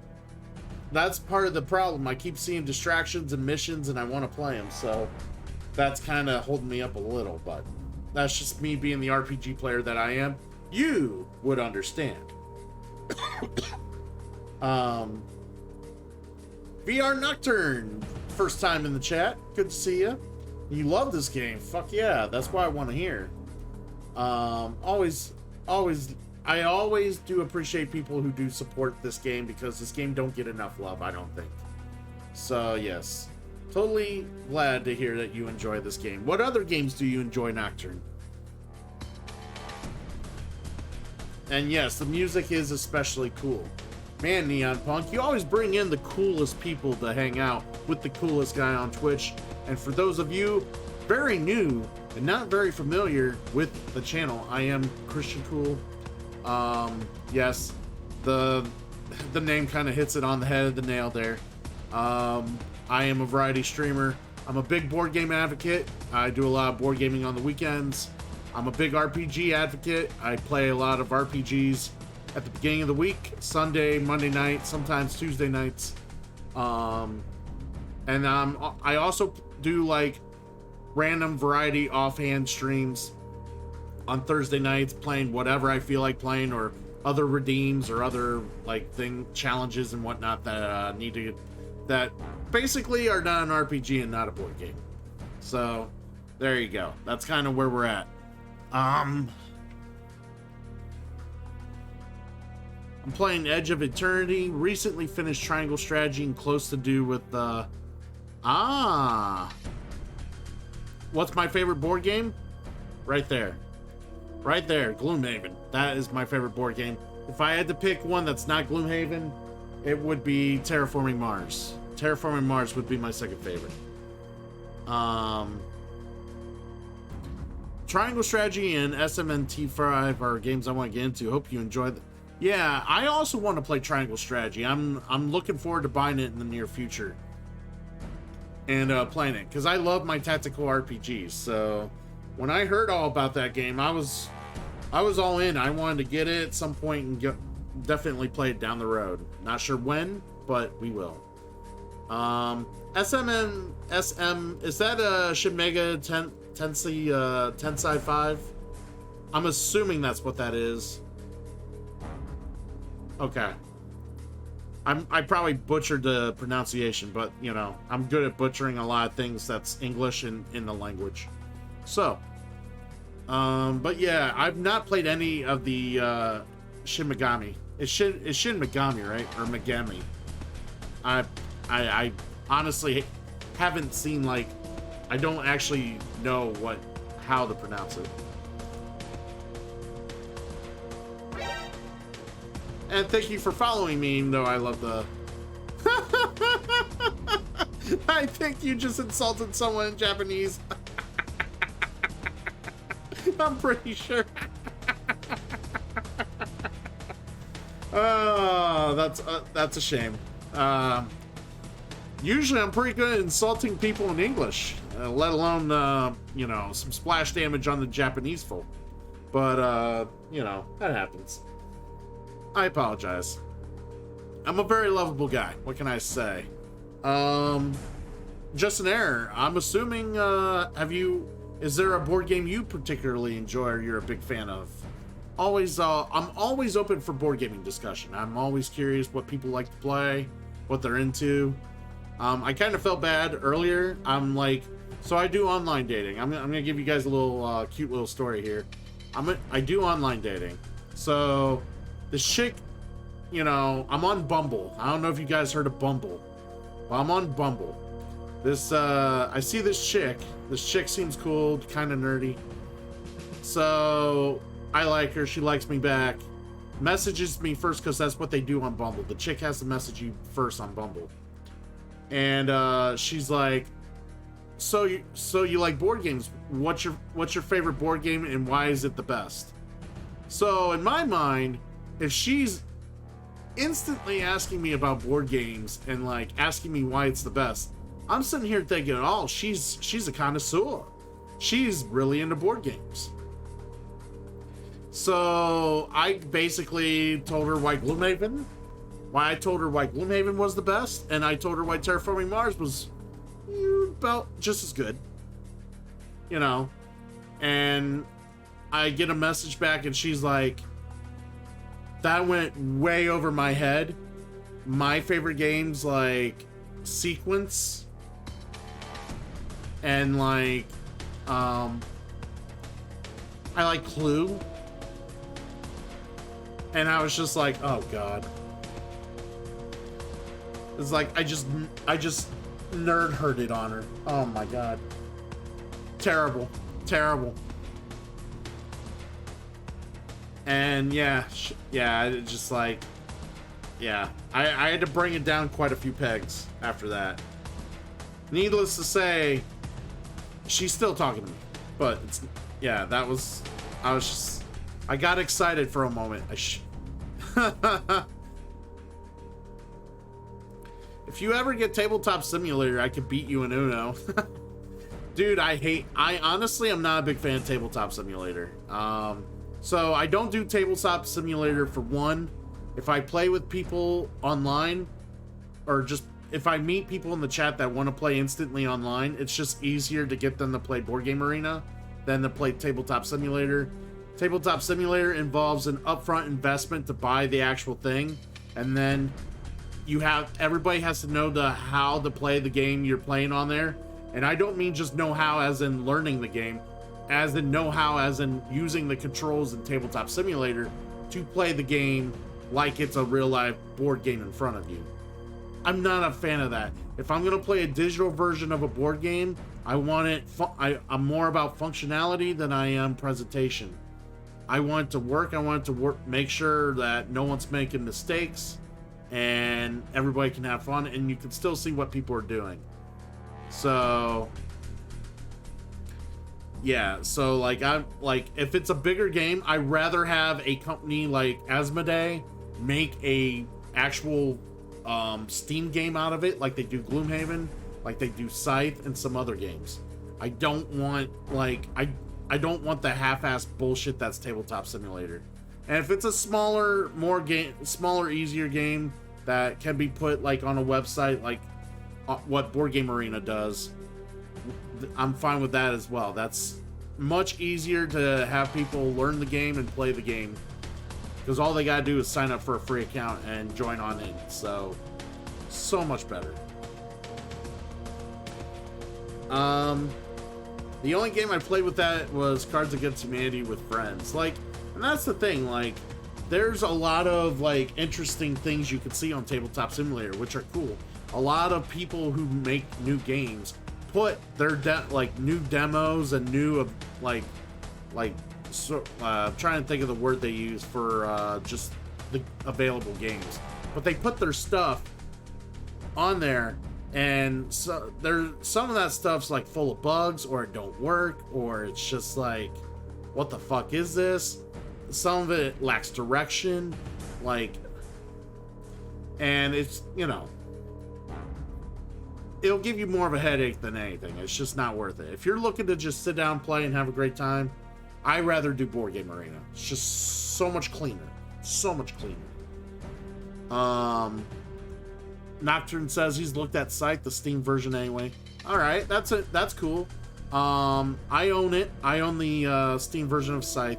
that's part of the problem. I keep seeing distractions and missions, and I want to play them, so that's kind of holding me up a little. But that's just me being the RPG player that I am. You would understand. VR Nocturne, first time in the chat. Good to see you. You love this game. Fuck yeah, that's what I want to hear. I always do appreciate people who do support this game, because this game don't get enough love, I don't think. So yes, totally glad to hear that you enjoy this game. What other games do you enjoy, Nocturne? And yes, the music is especially cool. Man, Neon Punk, you always bring in the coolest people to hang out with the coolest guy on Twitch. And for those of you very new and not very familiar with the channel, I am Christian Cool. Yes, the name kind of hits it on the head of the nail there. I am a variety streamer. I'm a big board game advocate. I do a lot of board gaming on the weekends. I'm a big RPG advocate. I play a lot of RPGs at the beginning of the week, Sunday, Monday night, sometimes Tuesday nights. And I also do like random variety offhand streams on Thursday nights, playing whatever I feel like playing, or other redeems or other like challenges and whatnot that that basically are not an RPG and not a board game. So there you go. That's kind of where we're at. I'm playing Edge of Eternity. Recently finished Triangle Strategy and close to do with what's my favorite board game? Right there. Right there, Gloomhaven. That is my favorite board game. If I had to pick one that's not Gloomhaven, it would be Terraforming Mars. Terraforming Mars would be my second favorite. Triangle Strategy and SMNT5 are games I want to get into. Hope you enjoy them. Yeah, I also want to play Triangle Strategy. I'm looking forward to buying it in the near future and playing it, because I love my tactical RPGs. So when I heard all about that game, I was all in. I wanted to get it at some point and definitely play it down the road. Not sure when, but we will. SM, is that Shin Mega Tensei 5? I'm assuming that's what that is. Okay. I probably butchered the pronunciation, but you know, I'm good at butchering a lot of things that's English in the language. So, but yeah, I've not played any of the Shin Megami. It's Shin Megami, right? Or Megami. I honestly haven't seen, like, I don't actually know how to pronounce it. And thank you for following me, even though I love the... I think you just insulted someone in Japanese. I'm pretty sure. Oh, that's a shame. Usually I'm pretty good at insulting people in English, let alone, you know, some splash damage on the Japanese folk. But, you know, that happens. I apologize. I'm a very lovable guy. What can I say? Just an error. I'm assuming, is there a board game you particularly enjoy or you're a big fan of? I'm always open for board gaming discussion. I'm always curious what people like to play, what they're into. I kind of felt bad earlier. I'm like, so I do online dating. I'm gonna give you guys a little cute little story here. I do online dating. So this chick, you know, I'm on Bumble. I don't know if you guys heard of Bumble, but I'm on Bumble. I see this chick. This chick seems cool, kind of nerdy. So I like her. She likes me back. Messages me first, because that's what they do on Bumble. The chick has to message you first on Bumble. And she's like, so you like board games? What's your favorite board game and why is it the best? So in my mind, if she's instantly asking me about board games and like asking me why it's the best, I'm sitting here thinking, oh, she's a connoisseur. She's really into board games. So I basically told her why Gloomhaven, why I told her why Gloomhaven was the best, and I told her why Terraforming Mars was about just as good. You know, and I get a message back and she's like, that went way over my head. My favorite games like Sequence and like I like Clue. And I was just like, oh god. It's like I just nerd herded on her. Oh my god. Terrible. Terrible. And yeah, it just like, yeah, I had to bring it down quite a few pegs after that. Needless to say, she's still talking to me, but it's, yeah, I got excited for a moment. If you ever get Tabletop Simulator, I could beat you in Uno. Dude, I honestly, I'm not a big fan of Tabletop Simulator. So I don't do Tabletop Simulator for one. If I play with people online, or just if I meet people in the chat that want to play instantly online, it's just easier to get them to play Board Game Arena than to play Tabletop Simulator. Tabletop Simulator involves an upfront investment to buy the actual thing, and then everybody has to know how to play the game you're playing on there. And I don't mean just know how as in learning the game, as in know how as in using the controls in Tabletop Simulator to play the game like it's a real life board game in front of you. I'm not a fan of that. If I'm going to play a digital version of a board game, I want it, I'm more about functionality than I am presentation. I want it to work. I want it to work, make sure that no one's making mistakes and everybody can have fun and you can still see what people are doing. So yeah, so like if it's a bigger game, I'd rather have a company like Asmodee make a actual Steam game out of it, like they do Gloomhaven, like they do Scythe and some other games. I don't want I don't want the half-assed bullshit that's Tabletop Simulator. And if it's a smaller, easier game that can be put like on a website like what Board Game Arena does, I'm fine with that as well. That's much easier to have people learn the game and play the game, because all they gotta do is sign up for a free account and join on in. So much better. The only game I played with that was Cards Against Humanity with friends. Like, and that's the thing, like, there's a lot of like interesting things you can see on Tabletop Simulator, which are cool. A lot of people who make new games put their new demos and new trying to think of the word they use for just the available games, but they put their stuff on there, and so some of that stuff's like full of bugs, or it don't work, or it's just like, what the fuck is this? Some of it lacks direction, like, and it's, you know, it'll give you more of a headache than anything. It's just not worth it. If you're looking to just sit down, play, and have a great time, I'd rather do Board Game Arena. It's just so much cleaner. So much cleaner. Nocturne says he's looked at Scythe, the Steam version anyway. Alright, that's it. That's cool. I own it. I own the Steam version of Scythe.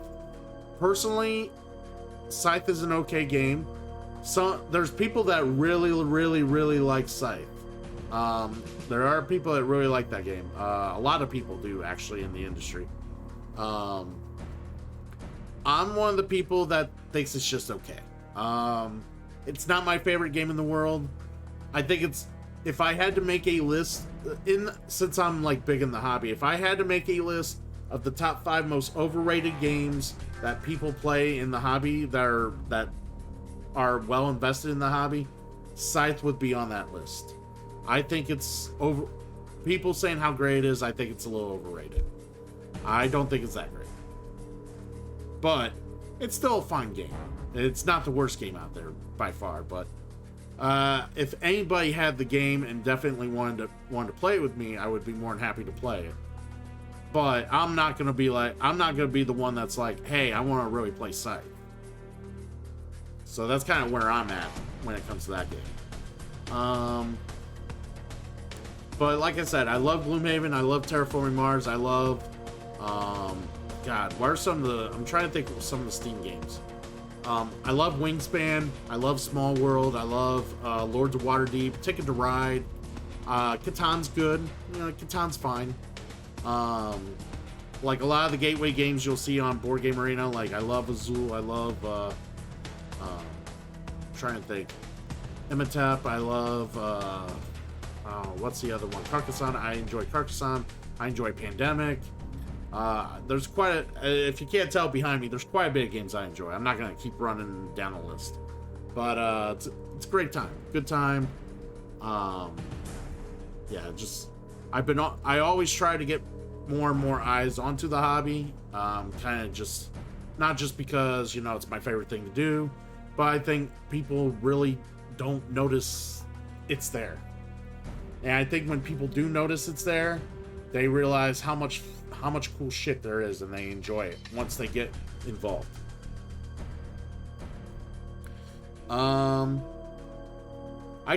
Personally, Scythe is an okay game. So there's people that really, really, really like Scythe. There are people that really like that game. A lot of people do, actually, in the industry. I'm one of the people that thinks it's just okay. It's not my favorite game in the world. I think it's, if I had to make a list, since I'm like big in the hobby, if I had to make a list of the top 5 most overrated games that people play in the hobby that are well invested in the hobby, Scythe would be on that list. I think it's over. People saying how great it is, I think it's a little overrated. I don't think it's that great, but it's still a fine game. It's not the worst game out there by far, but if anybody had the game and definitely wanted to play it with me, I would be more than happy to play it. But I'm not gonna be the one that's like, hey, I want to really play Scythe. So that's kind of where I'm at when it comes to that game. But like I said, I love Gloomhaven. I love Terraforming Mars. I love, God, what are some of the, I'm trying to think of some of the Steam games. I love Wingspan. I love Small World. I love Lords of Waterdeep. Ticket to Ride. Catan's good. You know, Catan's fine. Like a lot of the gateway games you'll see on Board Game Arena. Like I love Azul. I love, trying to think. Imhotep. I love, what's the other one? Carcassonne. I enjoy Carcassonne. I enjoy Pandemic. There's quite a, if you can't tell behind me, there's quite a bit of games I enjoy. I'm not going to keep running down the list. But it's a great time. Good time. Yeah, just, I always try to get more and more eyes onto the hobby. Kind of just, not just because, you know, it's my favorite thing to do, but I think people really don't notice it's there. And I think when people do notice it's there, they realize how much cool shit there is, and they enjoy it once they get involved. I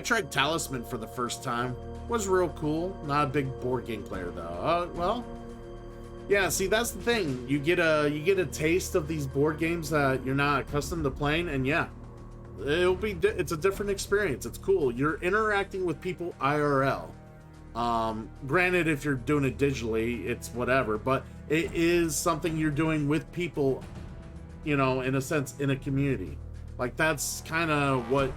tried Talisman for the first time. Was real cool. Not a big board game player though. Well, yeah. See, that's the thing. You get a taste of these board games that you're not accustomed to playing, and yeah, it's a different experience. It's cool. You're interacting with people IRL. Granted, if you're doing it digitally, it's whatever, but it is something you're doing with people, you know, in a sense, in a community. Like, that's kind of what,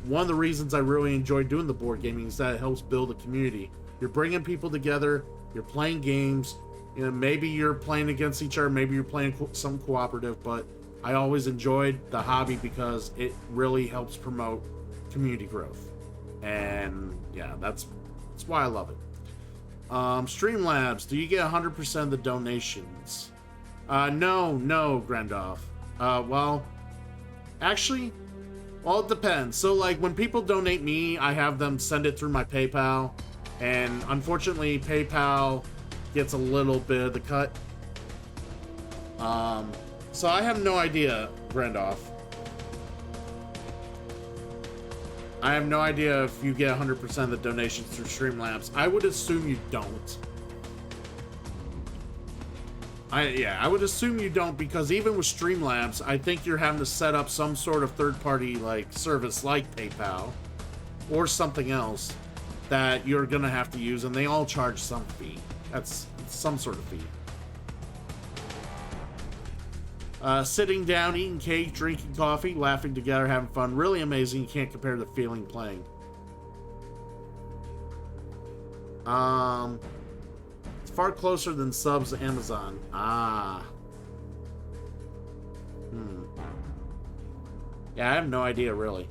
one of the reasons I really enjoy doing the board gaming is that it helps build a community. You're bringing people together, you're playing games, you know, maybe you're playing against each other, maybe you're playing some cooperative, but I always enjoyed the hobby because it really helps promote community growth. And yeah, that's why I love it. Streamlabs, do you get 100% of the donations? No, Grandolph. Well, actually, well, it depends. So, like, when people donate me, I have them send it through my PayPal, and unfortunately, PayPal gets a little bit of the cut. So I have no idea, Grandolph. I have no idea if you get 100% of the donations through Streamlabs. I would assume you don't. I would assume you don't, because even with Streamlabs, I think you're having to set up some sort of third-party like service like PayPal or something else that you're gonna have to use, and they all charge some fee. That's some sort of fee. Sitting down, eating cake, drinking coffee, laughing together, having fun. Really amazing. You can't compare the feeling playing. It's far closer than subs to Amazon. Yeah, I have no idea, really.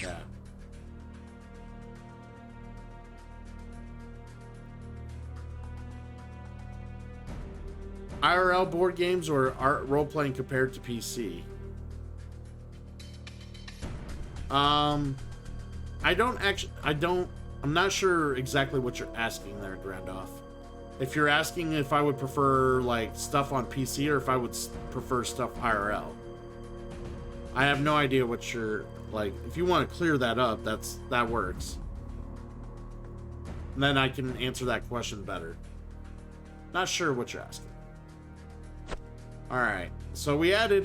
Yeah. IRL board games or role-playing compared to PC? I'm not sure exactly what you're asking there, Grandoff. If you're asking if I would prefer, like, stuff on PC or if I would prefer stuff IRL. I have no idea what you're, like, if you want to clear that up, that works. And then I can answer that question better. Not sure what you're asking. Alright, so we added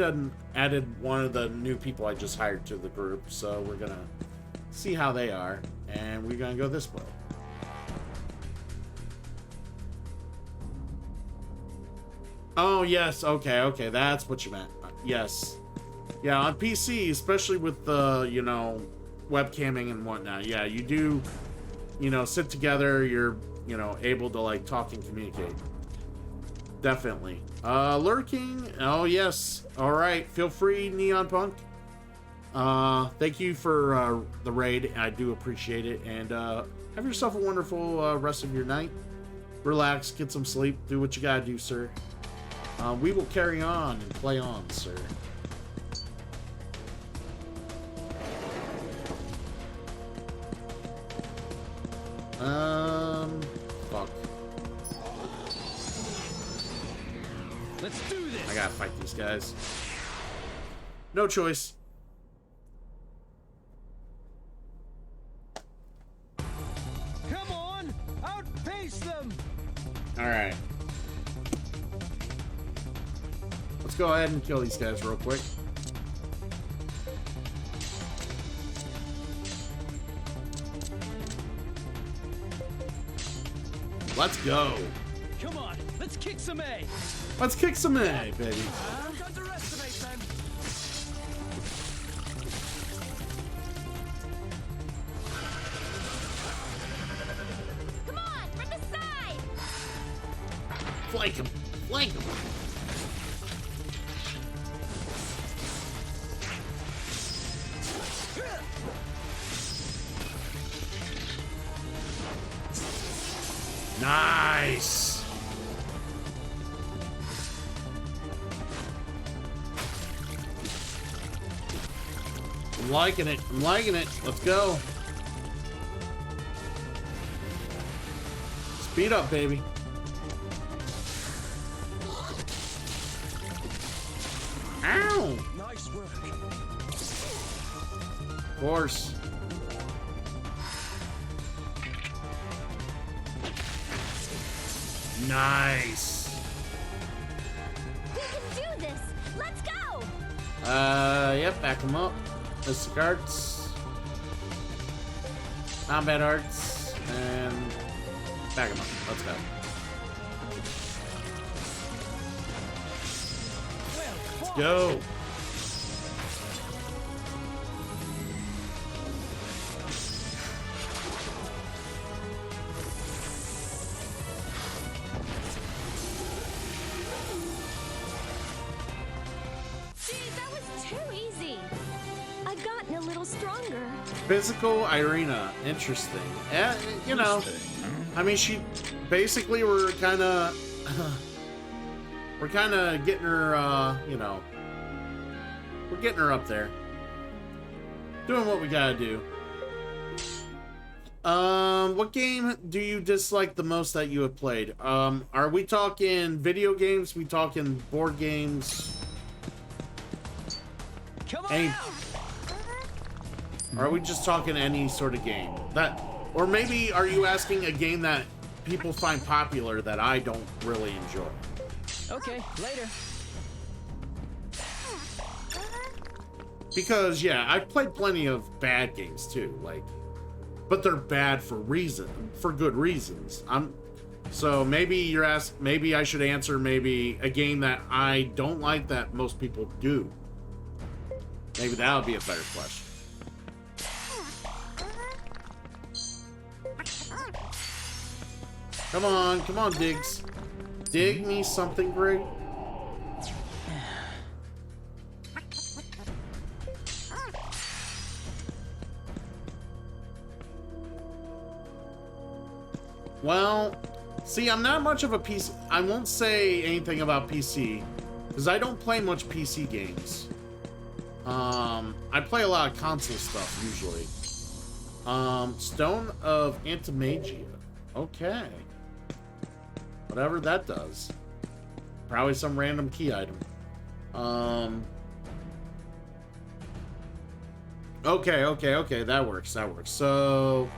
one of the new people I just hired to the group, so we're gonna see how they are, and we're gonna go this way. Oh, yes, okay, that's what you meant. Yes. Yeah, on PC, especially with the, you know, webcamming and whatnot, yeah, you do, you know, sit together, you're, you know, able to, like, talk and communicate. Definitely. Lurking. Oh, yes. All right. Feel free, Neon Punk. Thank you for the raid. I do appreciate it. And have yourself a wonderful rest of your night. Relax. Get some sleep. Do what you gotta do, sir. We will carry on and play on, sir. Fuck. Let's do this. I gotta fight these guys. No choice. Alright. Let's go ahead and kill these guys real quick. Let's go. Come on, let's kick some A. Let's kick some A, baby. Don't underestimate them. Come on, from the side! Flank him. Flank him. Nice. I'm liking it. I'm liking it. Let's go. Speed up, baby. Ow! Nice work. Of course. Nice. We can do this! Let's go! Yep, back them up. Mystic Arts. Combat Arts. And back them up. Let's go. Let's go. Physical Irina, interesting. You know, I mean, basically we're kind of getting her, you know, we're getting her up there, doing what we gotta do. What game do you dislike the most that you have played? Are we talking video games? We talking board games? Come on out! Or are we just talking any sort of game? Or maybe are you asking a game that people find popular that I don't really enjoy? Okay, later. Because yeah, I've played plenty of bad games too, like, but they're bad for good reasons. So maybe maybe I should answer maybe a game that I don't like that most people do. Maybe that would be a better question. Come on, Diggs. Dig me something, Greg. Well, see, I'm not much of a PC. I won't say anything about PC, because I don't play much PC games. I play a lot of console stuff, usually. Stone of Antimagia. Okay. Whatever that does. Probably some random key item. Okay. That works. So,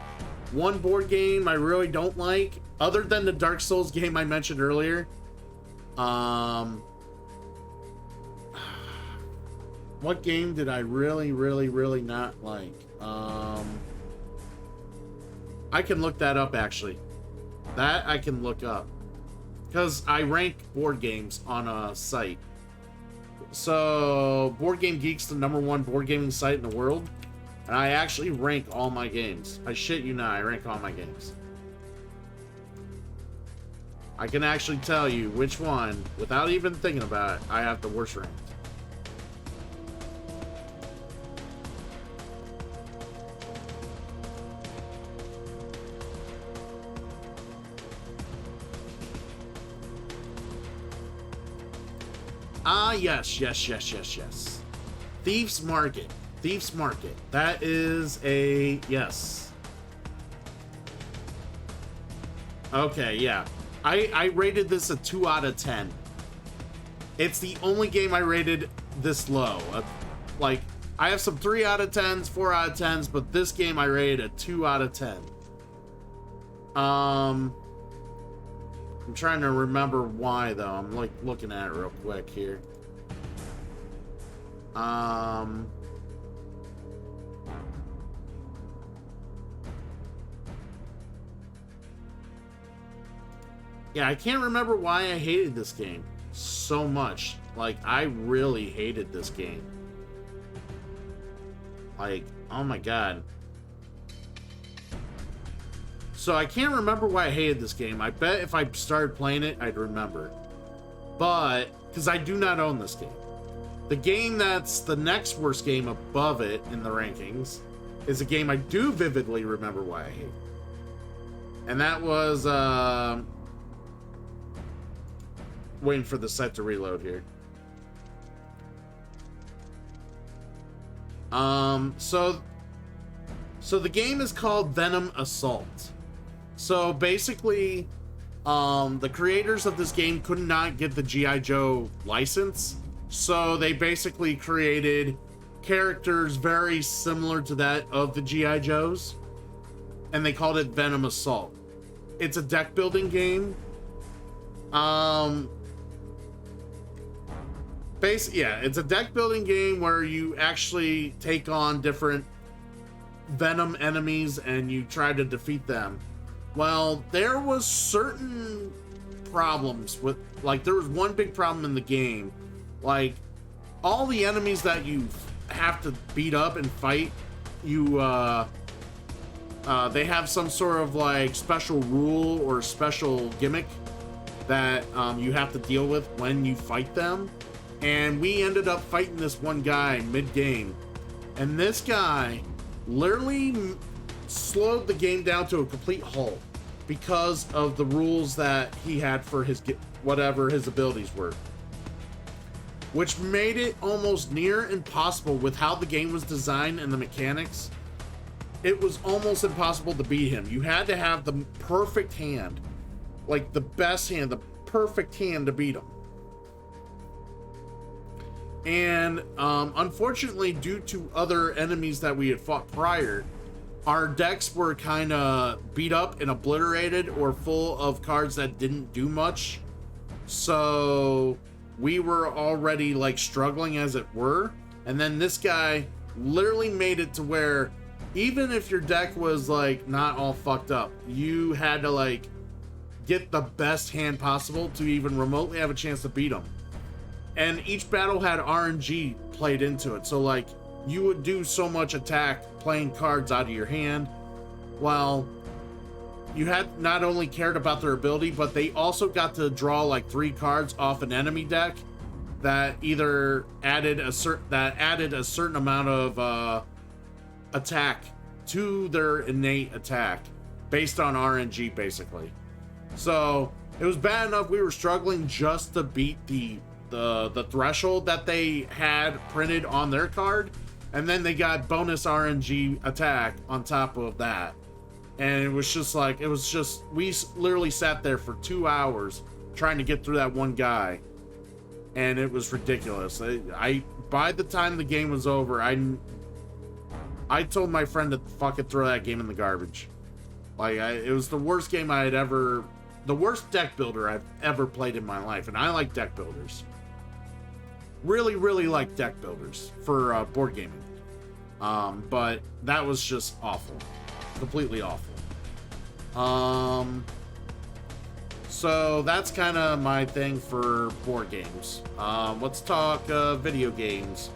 one board game I really don't like, other than the Dark Souls game I mentioned earlier. What game did I really not like? I can look that up, actually. That I can look up. Because I rank board games on a site. So, Board Game Geek's the #1 board gaming site in the world. And I actually rank all my games. I shit you not, I rank all my games. I can actually tell you which one, without even thinking about it, I have the worst rank. Ah, yes. Thieves Market. That is a yes. Okay, yeah. I rated this a 2 out of 10. It's the only game I rated this low. Like, I have some 3 out of 10s, 4 out of 10s, but this game I rated a 2 out of 10. I'm trying to remember why, though. I'm like looking at it real quick here. Yeah, I can't remember why I hated this game so much. Like, I really hated this game. Like, oh my god. So I can't remember why I hated this game. I bet if I started playing it, I'd remember. But, because I do not own this game. The game that's the next worst game above it in the rankings is a game I do vividly remember why I hate. And that was, waiting for the set to reload here. So the game is called Venom Assault. So basically, the creators of this game could not get the G.I. Joe license, so they basically created characters very similar to that of the G.I. Joes, and they called it Venom Assault. It's a deck building game. It's a deck building game where you actually take on different Venom enemies and you try to defeat them. Well, there was certain problems with, like, there was one big problem in the game. Like, all the enemies that you have to beat up and fight, you, they have some sort of, like, special rule or special gimmick that you have to deal with when you fight them. And we ended up fighting this one guy mid-game. And this guy literally slowed the game down to a complete halt because of the rules that he had for his whatever his abilities were. Which made it almost near impossible with how the game was designed and the mechanics. It was almost impossible to beat him. You had to have the perfect hand. Like the best hand, the perfect hand to beat him. And unfortunately, due to other enemies that we had fought prior, our decks were kind of beat up and obliterated or full of cards that didn't do much. So we were already like struggling as it were. And then this guy literally made it to where even if your deck was like not all fucked up, you had to like get the best hand possible to even remotely have a chance to beat him. And each battle had RNG played into it. So like you would do so much attack playing cards out of your hand. Well, you had not only cared about their ability, but they also got to draw like 3 cards off an enemy deck that either added a certain amount of attack to their innate attack based on RNG basically. So it was bad enough we were struggling just to beat the threshold that they had printed on their card, and then they got bonus RNG attack on top of that. And it was just like, we literally sat there for 2 hours trying to get through that one guy, and it was ridiculous. By the time the game was over, I told my friend to fucking throw that game in the garbage. Like, it was the worst game the worst deck builder I've ever played in my life, and I like deck builders. Really, really like deck builders for board gaming. But that was just awful. Completely awful. So that's kind of my thing for board games. Let's talk video games.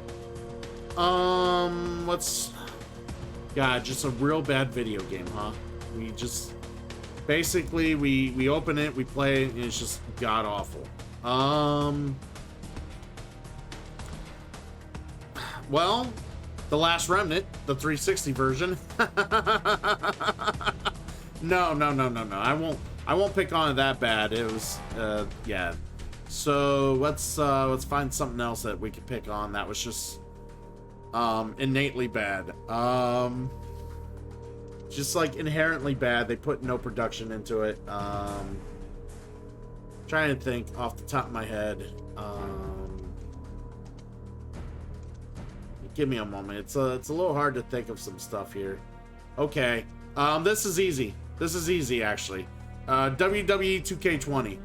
Just a real bad video game, huh? We just... Basically, we open it, we play it, and it's just god-awful. Well, The Last Remnant, the 360 version. No. I won't pick on it that bad. It was, yeah. So let's find something else that we could pick on that was just innately bad. Just like inherently bad. They put no production into it. Trying to think off the top of my head. Give me a moment. It's a little hard to think of some stuff here. Okay. This is easy. This is easy, actually. WWE 2K20.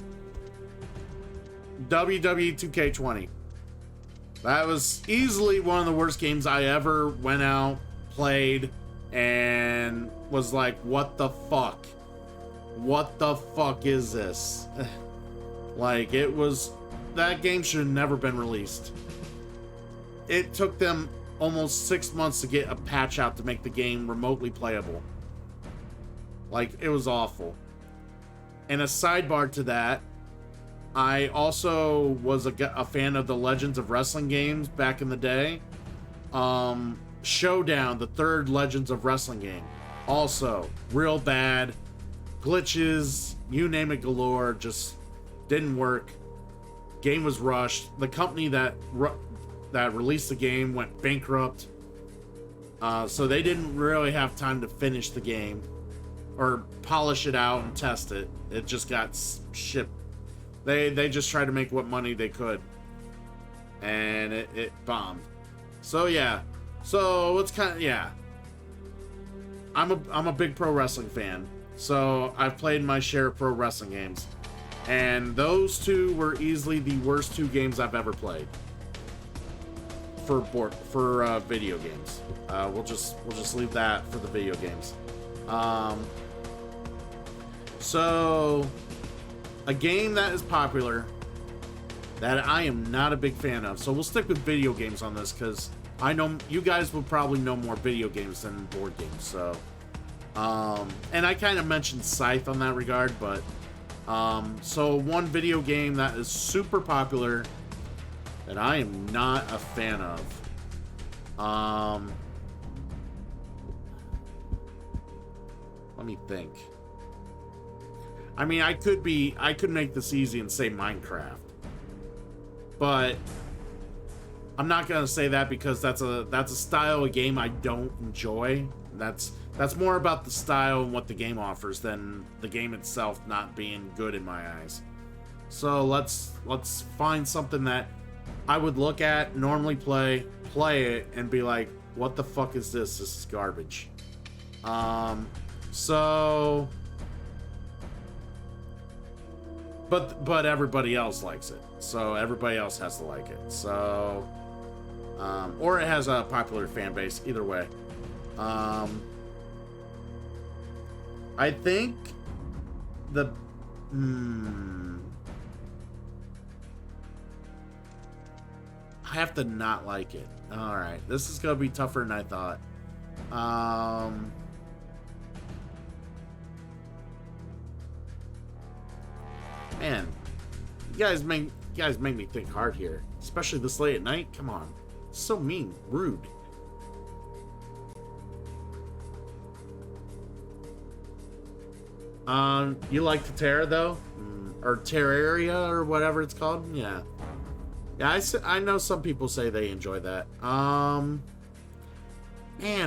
WWE 2K20. That was easily one of the worst games I ever went out, played, and was like, what the fuck? What the fuck is this? Like, it was... That game should have never been released. It took them almost 6 months to get a patch out to make the game remotely playable. Like, it was awful. And a sidebar to that, I also was a fan of the Legends of Wrestling games back in the day. Showdown, the third Legends of Wrestling game. Also, real bad. Glitches, you name it galore, just didn't work. Game was rushed. The company that released the game went bankrupt. So they didn't really have time to finish the game or polish it out and test it. It just got shipped. They just tried to make what money they could, and it bombed. So yeah, so it's kind of, yeah. I'm a big pro wrestling fan, so I've played my share of pro wrestling games, and those two were easily the worst two games I've ever played for video games. We'll just leave that for the video games. So, a game that is popular that I am not a big fan of. So we'll stick with video games on this because I know you guys will probably know more video games than board games. So, and I kind of mentioned Scythe on that regard, but so one video game that is super popular that I am not a fan of. Let me think. I mean, I could make this easy and say Minecraft, but I'm not gonna say that because that's a style of game I don't enjoy. That's more about the style and what the game offers than the game itself not being good in my eyes. So let's find something that I would look at, normally play it, and be like, what the fuck is this? This is garbage. So... But everybody else likes it, so everybody else has to like it. So, or it has a popular fan base. Either way, I think the I have to not like it. All right, this is gonna be tougher than I thought. Man, you guys make me think hard here, especially this late at night. Come on, it's so mean, rude. You like the Terra though, or Terraria or whatever it's called? Yeah. I know some people say they enjoy that. Man,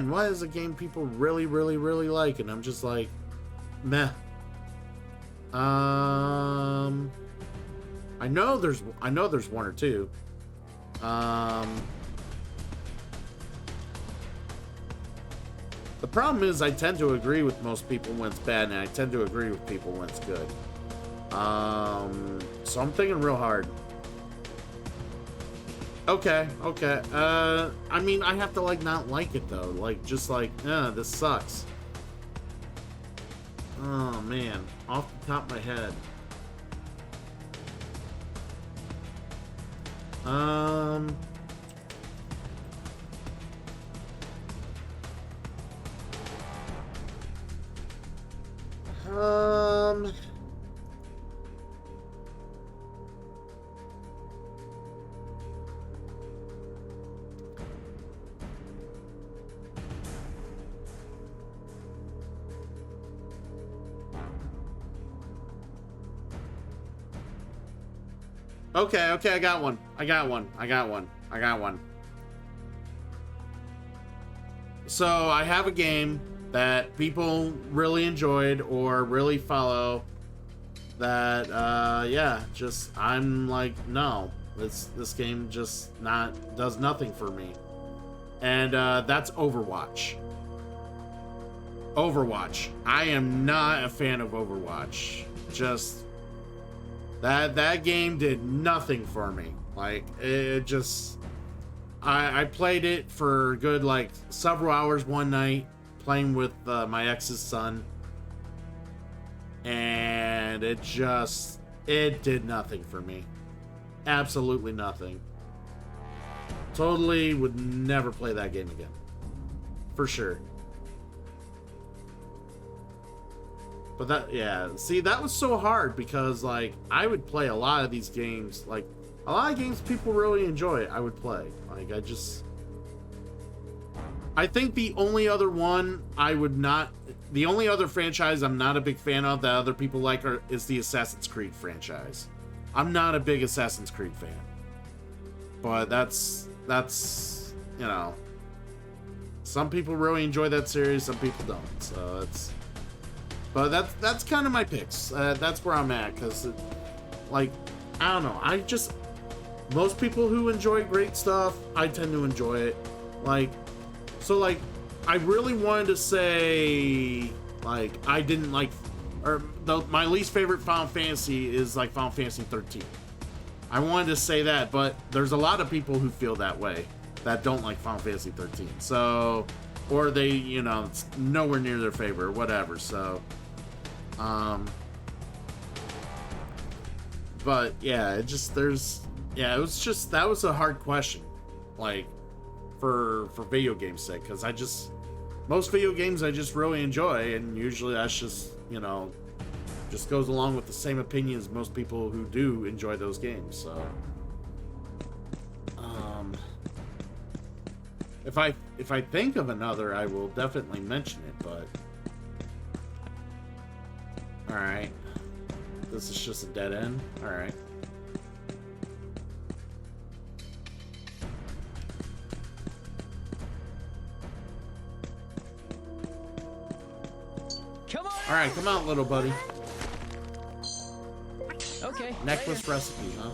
what is a game people really like, and I'm just like, meh. I know there's one or two. The problem is I tend to agree with most people when it's bad, and I tend to agree with people when it's good. So I'm thinking real hard. Okay. I mean, I have to like not like it though. Like just like, this sucks. Oh man, off the top of my head. Okay, I got one. So I have a game that people really enjoyed or really follow that, yeah, just, I'm like, no, this game just does nothing for me. And, that's Overwatch. Overwatch. I am not a fan of Overwatch. Just that game did nothing for me. Like it just I played it for good like several hours one night playing with my ex's son, and it did nothing for me. Absolutely nothing. Totally would never play that game again. For sure. But that, yeah, see, that was so hard because, like, I would play a lot of these games. Like, a lot of games people really enjoy, I would play. Like, I think the only other one the only other franchise I'm not a big fan of that other people like is the Assassin's Creed franchise. I'm not a big Assassin's Creed fan. But that's, you know, some people really enjoy that series, some people don't. So it's... But that's kind of my picks. That's where I'm at, because, like, I don't know. Most people who enjoy great stuff, I tend to enjoy it. Like, so, like, I really wanted to say, like, I didn't like, or my least favorite Final Fantasy is, like, Final Fantasy 13. I wanted to say that, but there's a lot of people who feel that way, that don't like Final Fantasy 13. So, or they, you know, it's nowhere near their favorite, or whatever, so... But yeah, that was a hard question, like, for video games sake, because most video games I just really enjoy, and usually that's just, you know, just goes along with the same opinions most people who do enjoy those games, so. If I think of another, I will definitely mention it, but... Alright. This is just a dead end? Alright. Alright, come out, little buddy. Okay. Necklace recipe, huh?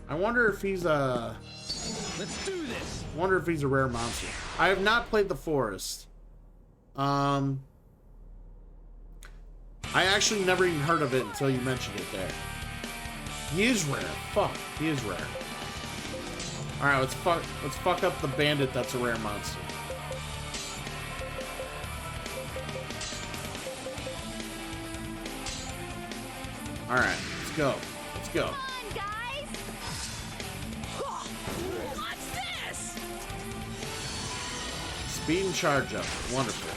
I wonder if he's a... Let's do this. Wonder if he's a rare monster. I have not played the forest. I actually never even heard of it until you mentioned it there. He is rare. Fuck, he is rare. Alright, let's fuck up the bandit that's a rare monster. Alright, let's go. Let's go. What's this? Speed and charge up. Wonderful.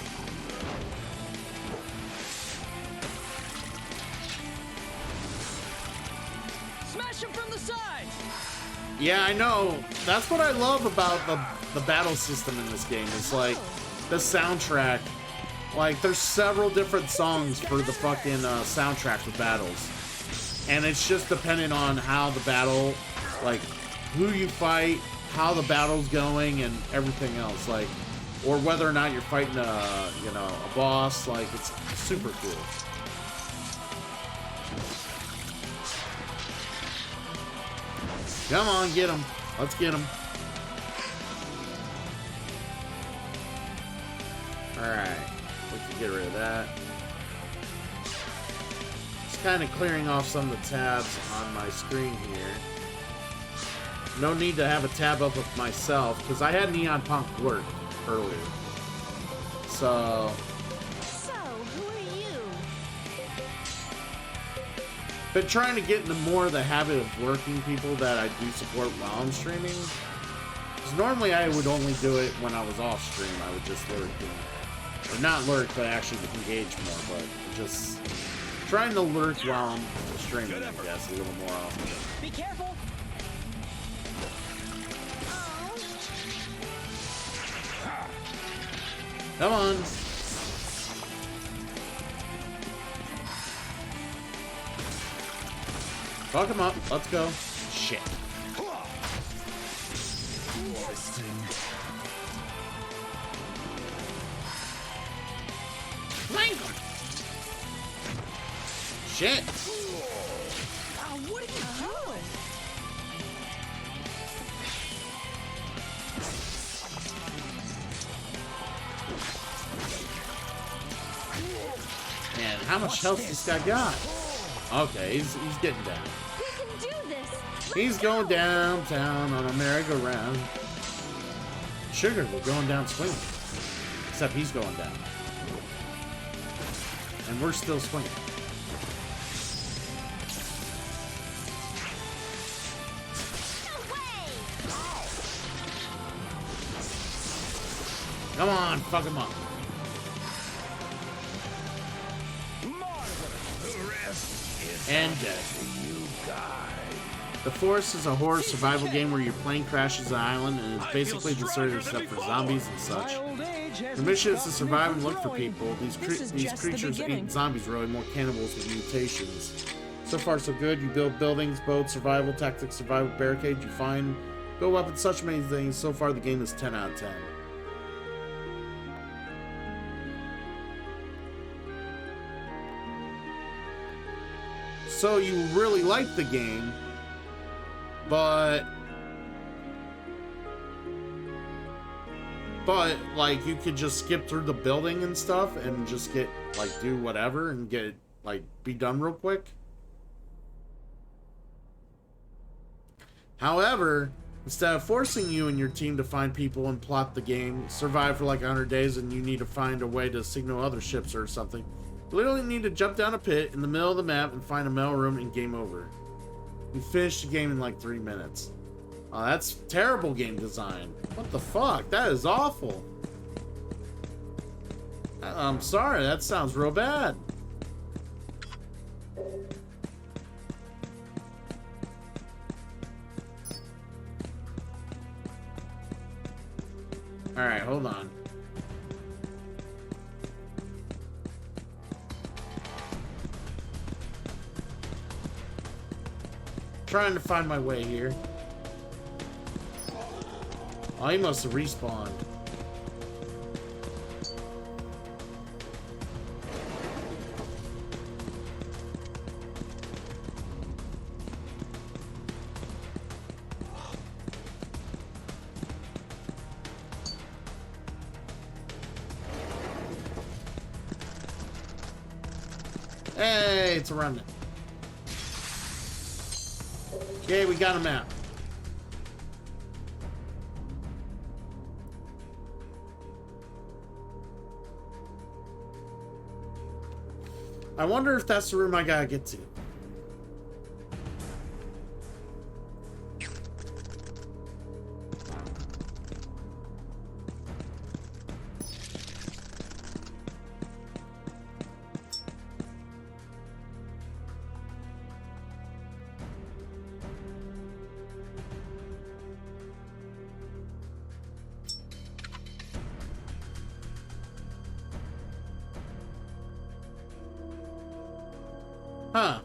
Smash him from the sides. Yeah, I know. That's what I love about the battle system in this game. It's like the soundtrack. Like, there's several different songs for the fucking soundtrack for battles. And it's just dependent on how the battle, like, who you fight, how the battle's going, and everything else. Like, or whether or not you're fighting a, you know, a boss. Like, it's super cool. Come on, get him. Let's get him. Alright. We can get rid of that. Just kind of clearing off some of the tabs on my screen here. No need to have a tab up of myself, because I had Neon Punk work earlier. So... who are you? Been trying to get into more of the habit of working people that I do support while I'm streaming. Because normally I would only do it when I was off stream. I would just lurk and, or not lurk, but actually engage more. But just trying to lurk while I'm streaming, I guess, a little more often. Be careful. Come on. Fuck him up. Let's go. Shit. Flank him. Shit. What are you how much health this guy got? Okay, he's getting down. We can do this. He's going downtown on a merry-go-round. Sugar, we're going down swinging. Except he's going down. And we're still swinging. Come on, fuck him up. And dead. The Forest is a horror survival game where your plane crashes an island and it's basically deserted except for zombies and such. Your mission is to survive and look for people. These creatures ain't zombies really, more cannibals with mutations. So far so good. You build buildings, boats, survival tactics, survival barricades, you find, build weapons, such many things. So far the game is 10 out of 10. So you really like the game, but like you could just skip through the building and stuff and just get like do whatever and get like be done real quick. However, instead of forcing you and your team to find people and plot the game, survive for like 100 days and you need to find a way to signal other ships or something, you literally need to jump down a pit in the middle of the map and find a mail room and game over. You finish the game in like 3 minutes. Oh, that's terrible game design. What the fuck? That is awful. I'm sorry, that sounds real bad. Alright, hold on. Trying to find my way here. Oh, he must have respawned. Hey, it's a remnant. Okay, we got him out. I wonder if that's the room I gotta get to. Huh.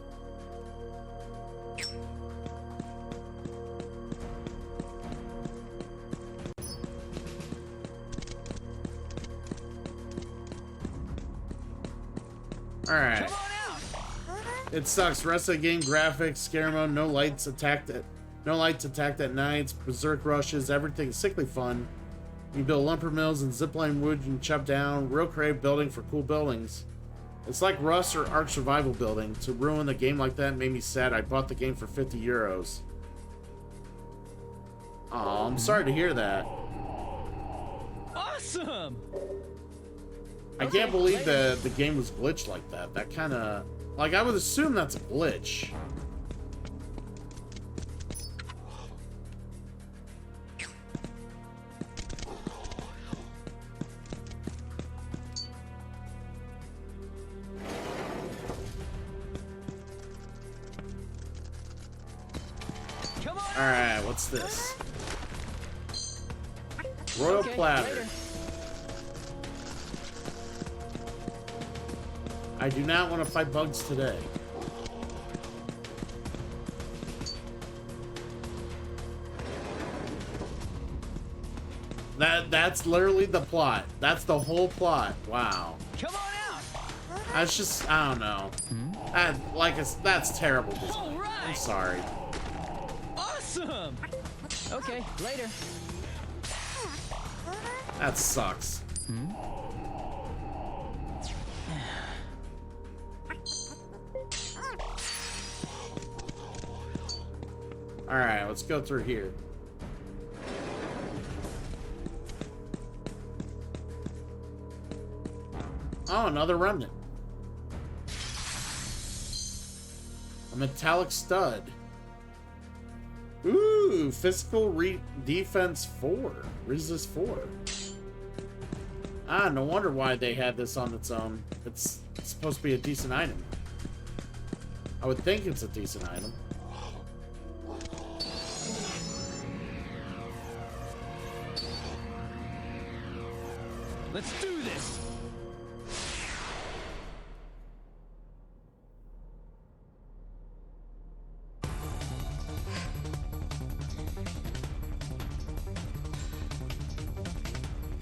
Alright. It sucks. Rest of the game, graphics, scare mode, no lights attacked at nights, berserk rushes, everything's sickly fun. You build lumber mills and zipline wood you can chop down. Real creative building for cool buildings. It's like Rust or Ark Survival Building. To ruin a game like that made me sad. I bought the game for 50 euros. Oh, I'm sorry to hear that. Awesome! I can't believe that the game was glitched like that. That kind of... Like, I would assume that's a glitch. Alright, what's this? Royal Platter. Later. I do not want to fight bugs today. That's literally the plot. That's the whole plot. Wow. Come on out! That's just, I don't know. That's terrible design. Right. I'm sorry. Awesome! Okay, later. That sucks. Alright, let's go through here. Oh, another remnant. A metallic stud. Ooh, physical defense 4. Resist 4. Ah, no wonder why they had this on its own. It's supposed to be a decent item. I would think it's a decent item. Let's do this.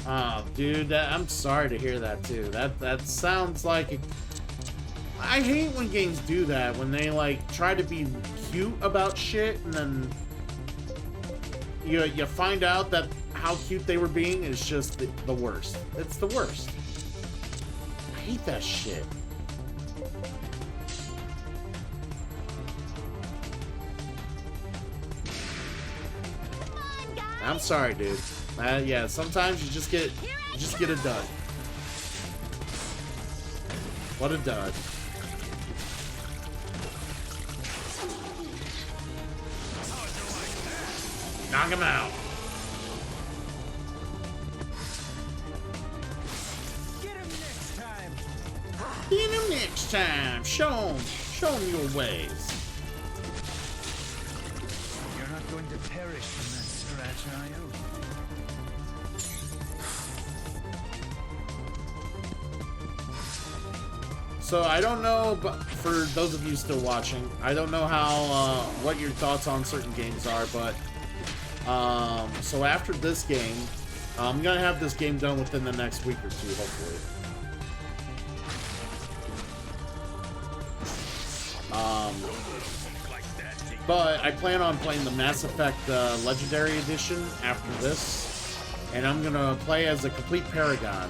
Oh, dude, I'm sorry to hear that too. That sounds like I hate when games do that, when they like try to be cute about shit and then you find out that how cute they were being is just the worst. It's the worst. I hate that shit. I'm sorry, dude. Yeah, sometimes you just get a dud. What a dud. Knock him out. Get him next time. Get him next time. Show him your ways. You're not going to perish from that scratch, are you? So I don't know, but for those of you still watching, I don't know how what your thoughts on certain games are, but so after this game, I'm gonna have this game done within the next week or two, hopefully. But I plan on playing the Mass Effect Legendary Edition after this, and I'm gonna play as a complete Paragon.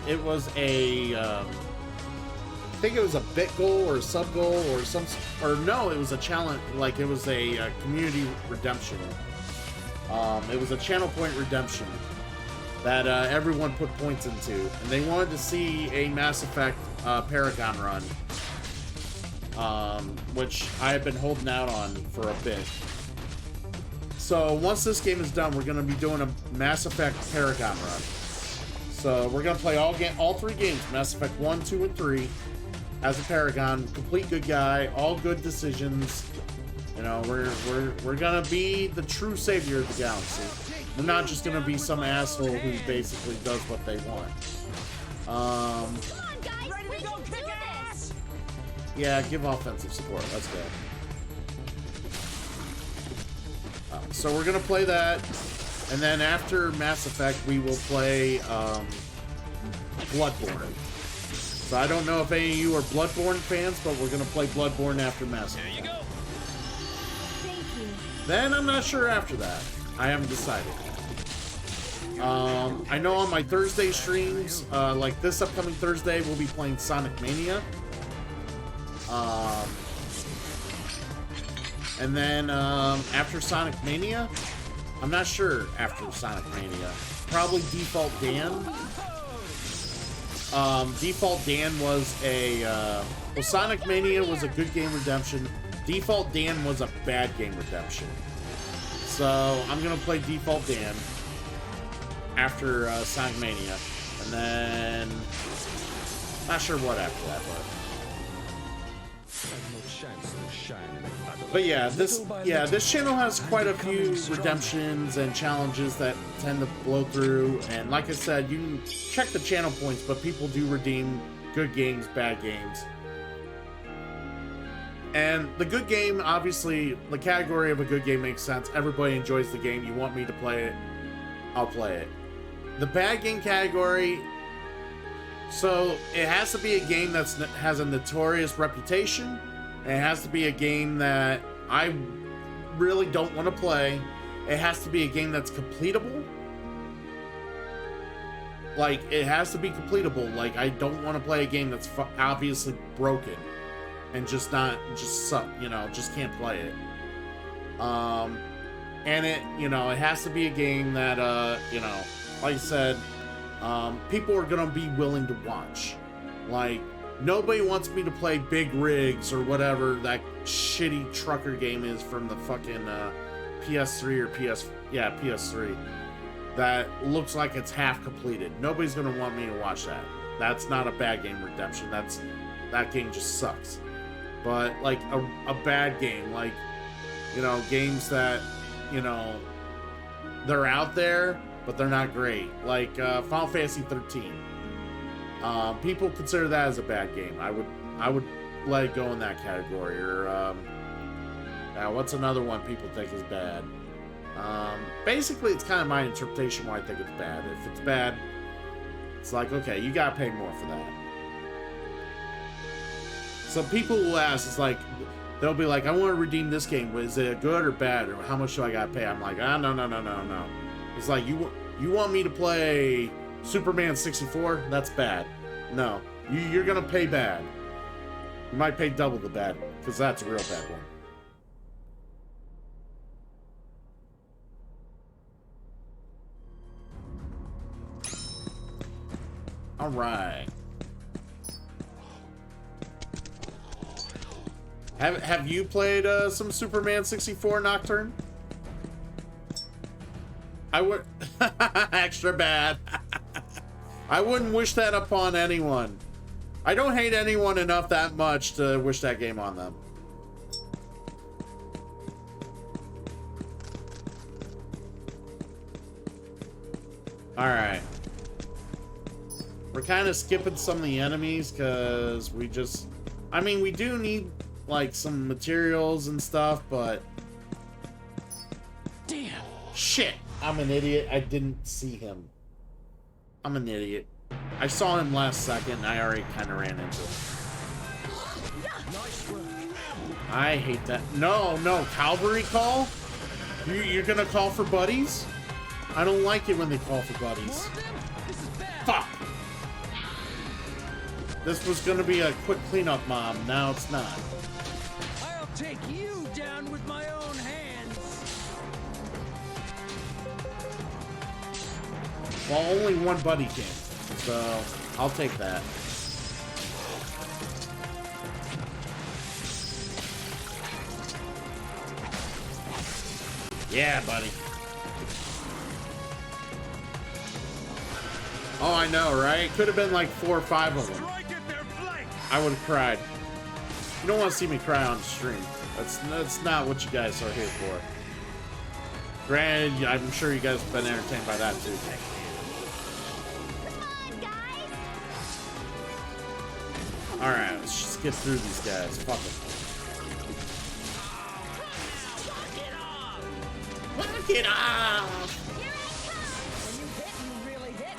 It was a I think it was a bit goal or a sub goal or no, it was a challenge, like it was a community redemption. It was a channel point redemption that everyone put points into, and they wanted to see a Mass Effect Paragon run, which I have been holding out on for a bit. So once this game is done, we're going to be doing a Mass Effect Paragon run. So we're going to play all three games, Mass Effect 1, 2, and 3, as a Paragon, complete good guy, all good decisions. You know, we're gonna be the true savior of the galaxy. We're not just gonna be some asshole who basically does what they want. Come on, guys, we can do this. Yeah, give offensive support. Let's go. So we're gonna play that, and then after Mass Effect, we will play Bloodborne. So I don't know if any of you are Bloodborne fans, but we're gonna play Bloodborne after Mass Effect. There you go. Thank you. Then I'm not sure after that. I haven't decided. I know on my Thursday streams, like this upcoming Thursday, we'll be playing Sonic Mania. And then after Sonic Mania, I'm not sure after Sonic Mania. Probably Default Dan. Default Dan was a well, Sonic Mania was a good game redemption. Default Dan was a bad game redemption. So I'm gonna play Default Dan after Sonic Mania, and then not sure what after that, but yeah, this channel has quite a few redemptions and challenges that tend to blow through, and like I said, you can check the channel points, but people do redeem good games, bad games. And the good game, obviously, the category of a good game makes sense. Everybody enjoys the game. You want me to play it, I'll play it. The bad game category, so it has to be a game that has a notorious reputation. It has to be a game that I really don't want to play. It has to be a game that's completable. Like, it has to be completable. Like, I don't want to play a game that's obviously broken and just suck, you know, just can't play it. And it, you know, it has to be a game that, you know, like I said, people are gonna be willing to watch. Like, nobody wants me to play Big Rigs or whatever that shitty trucker game is from the fucking PS3 or PS3. That looks like it's half completed. Nobody's gonna want me to watch that. That's not a bad game, Redemption. That game just sucks. But like a bad game, like, you know, games that, you know, they're out there, but they're not great. Like Final Fantasy 13. People consider that as a bad game. I would let it go in that category. Or what's another one people think is bad? Basically, it's kind of my interpretation why I think it's bad. If it's bad, it's like, okay, you gotta pay more for that. So people will ask, it's like, they'll be like, I want to redeem this game. Is it good or bad? Or how much do I gotta pay? I'm like, no. It's like, you want me to play Superman 64? That's bad. No. You're gonna pay bad. You might pay double the bad, because that's a real bad one. Alright. Have you played some Superman 64 Nocturne? I would... Extra bad. I wouldn't wish that upon anyone. I don't hate anyone enough that much to wish that game on them. Alright. We're kind of skipping some of the enemies because we just... I mean, we do need, like, some materials and stuff, but... Damn. Shit! I'm an idiot. I didn't see him. I'm an idiot. I saw him last second and I already kind of ran into him. I hate that. No, Cavalry call? You're gonna call for buddies? I don't like it when they call for buddies. Fuck! This was gonna be a quick cleanup mob. Now it's not. I'll take you down with my own hands. Well, only one buddy can. So, I'll take that. Yeah, buddy. Oh, I know, right? Could have been like 4 or 5 of them. I would have cried. You don't want to see me cry on stream. That's not what you guys are here for. Granted, I'm sure you guys have been entertained by that too. Alright, let's just get through these guys. Fuck it. Knock it off! When you hit, you really hit.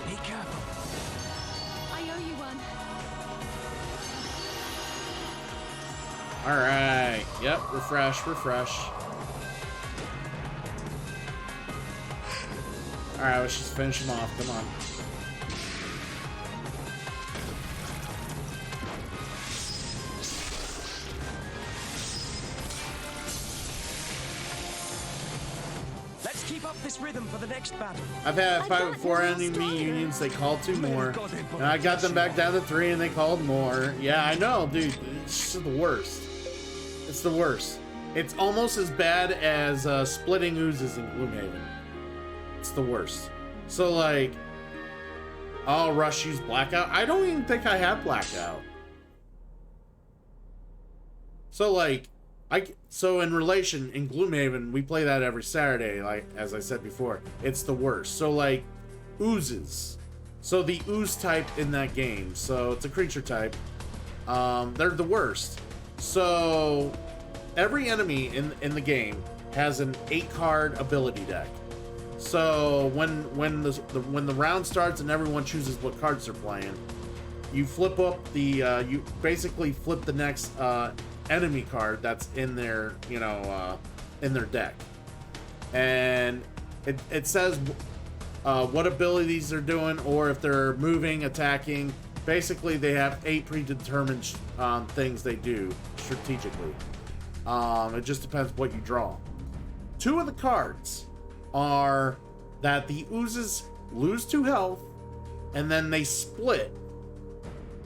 Be careful. I owe you one. Alright. Yep, refresh. Alright, let's just finish him off. Come on. Keep up this rhythm for the next battle. I've had a fight with 4 enemy unions. They called 2 more. And I got them back down to 3 and they called more. Yeah, I know, dude. It's just the worst. It's the worst. It's almost as bad as splitting oozes in Gloomhaven. It's the worst. So, like... Oh, Rush used Blackout? I don't even think I have Blackout. So, like... So in relation, in Gloomhaven, we play that every Saturday, like, as I said before. It's the worst. So, like, oozes. So the ooze type in that game, so it's a creature type, they're the worst. So every enemy in the game has an 8-card ability deck. So when the round starts and everyone chooses what cards they're playing, you flip up the, you basically flip the next, enemy card that's in their, you know, in their deck, and it says what abilities they're doing, or if they're moving, attacking, Basically, they have 8 predetermined things they do strategically. It just depends what you draw. 2 of the cards are that the oozes lose 2 health, and then they split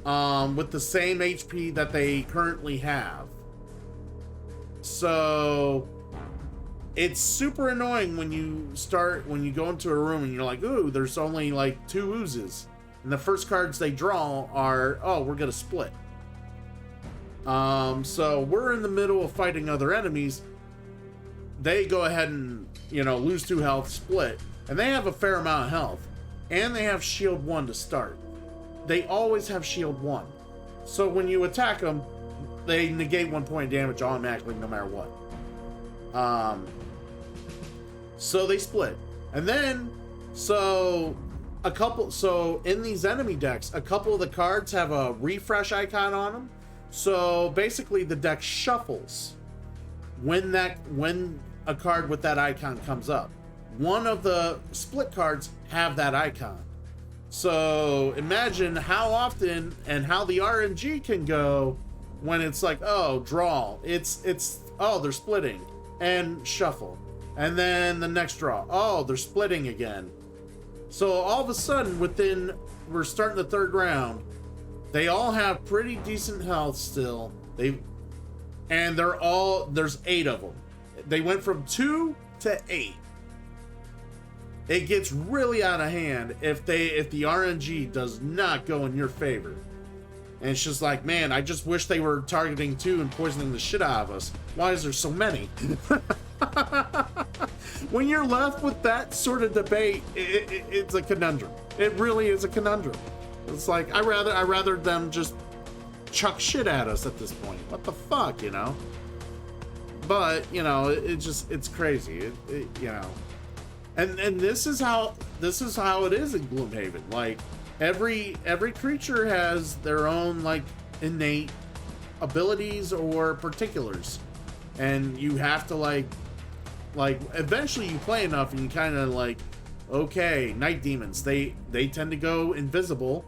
with the same HP that they currently have. So it's super annoying when you go into a room and you're like, ooh, there's only like 2 oozes. And the first cards they draw are, oh, we're gonna split. So we're in the middle of fighting other enemies. They go ahead and, lose 2 health, split. And they have a fair amount of health. And they have shield 1 to start. They always have shield 1. So when you attack them, they negate 1 point of damage automatically no matter what. So they split. And then, so in these enemy decks, a couple of the cards have a refresh icon on them. So basically the deck shuffles when a card with that icon comes up. One of the split cards have that icon. So imagine how often and how the RNG can go when it's like, oh, draw. Oh, they're splitting. And shuffle. And then the next draw. Oh, they're splitting again. So all of a sudden, we're starting the 3rd round. They all have pretty decent health still. There's 8 of them. They went from 2 to 8. It gets really out of hand if the RNG does not go in your favor. And it's just like, man, I just wish they were targeting 2 and poisoning the shit out of us. Why is there so many? When you're left with that sort of debate, it's a conundrum. It really is a conundrum. It's like, I rather them just chuck shit at us at this point. What the fuck, But, it's crazy. And this is how it is in Gloomhaven. Like, every creature has their own, like, innate abilities or particulars. And you have to, like eventually you play enough and you kind of like, okay, night demons, they tend to go invisible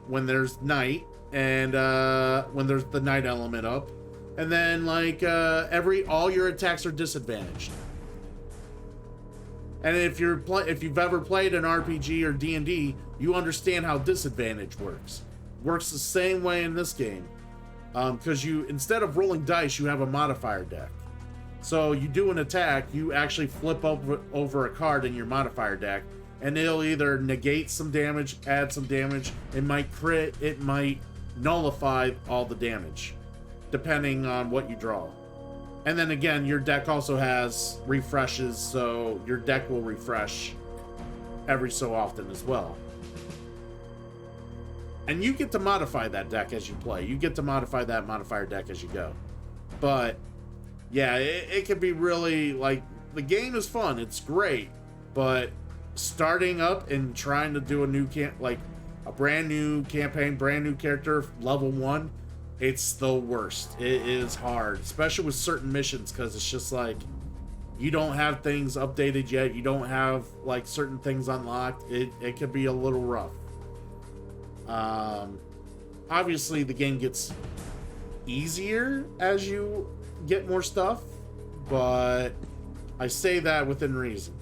when there's night, and when there's the night element up, and then like all your attacks are disadvantaged. And if you've ever played an RPG or D&D, you understand how disadvantage works. Works the same way in this game, because you, instead of rolling dice, you have a modifier deck. So you do an attack, you actually flip over a card in your modifier deck, and it'll either negate some damage, add some damage, it might crit, it might nullify all the damage, depending on what you draw. And then again, your deck also has refreshes, so your deck will refresh every so often as well. And you get to modify that deck as you play. You get to modify that modifier deck as you go. But yeah, it can be really, like, the game is fun, it's great, but starting up and trying to do a brand new campaign, brand new character, level 1, it's the worst. It is hard, especially with certain missions, because it's just like, you don't have things updated yet, you don't have like certain things unlocked. It can be a little rough. Obviously the game gets easier as you get more stuff, but I say that within reason.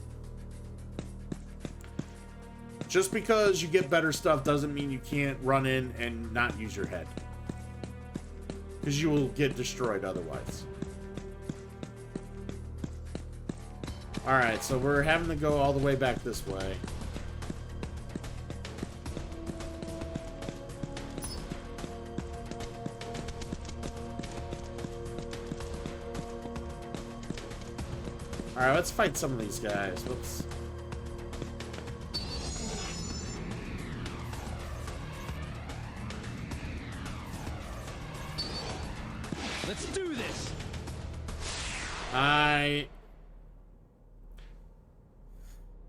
Just because you get better stuff doesn't mean you can't run in and not use your head, because you will get destroyed otherwise. Alright, so we're having to go all the way back this way. Alright, let's fight some of these guys. Let's do this.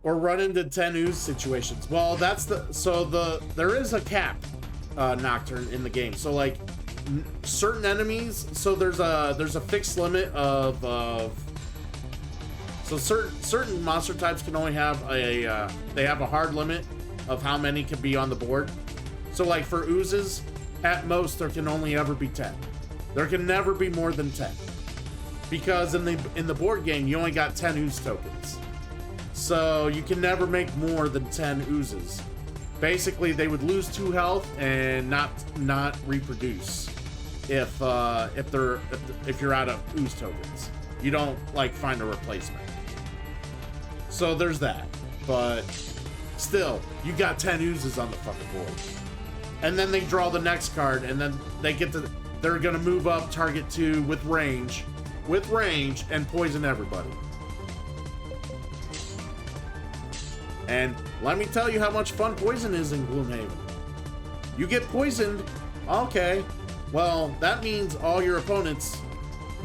Or run into 10 ooze situations. Well, there is a cap, Nocturne, in the game. So like certain enemies, so there's a fixed limit of so certain monster types can only have they have a hard limit of how many can be on the board. So like for oozes, at most there can only ever be 10. There can never be more than 10. Because in the board game, you only got 10 ooze tokens. So you can never make more than 10 oozes. Basically, they would lose 2 health and not reproduce if you're out of ooze tokens. You don't like find a replacement. So there's that. But still, you got 10 oozes on the fucking board. And then they draw the next card, and then they're gonna move up target 2 with range and poison everybody. And let me tell you how much fun poison is in Gloomhaven. You get poisoned, okay, well, that means all your opponents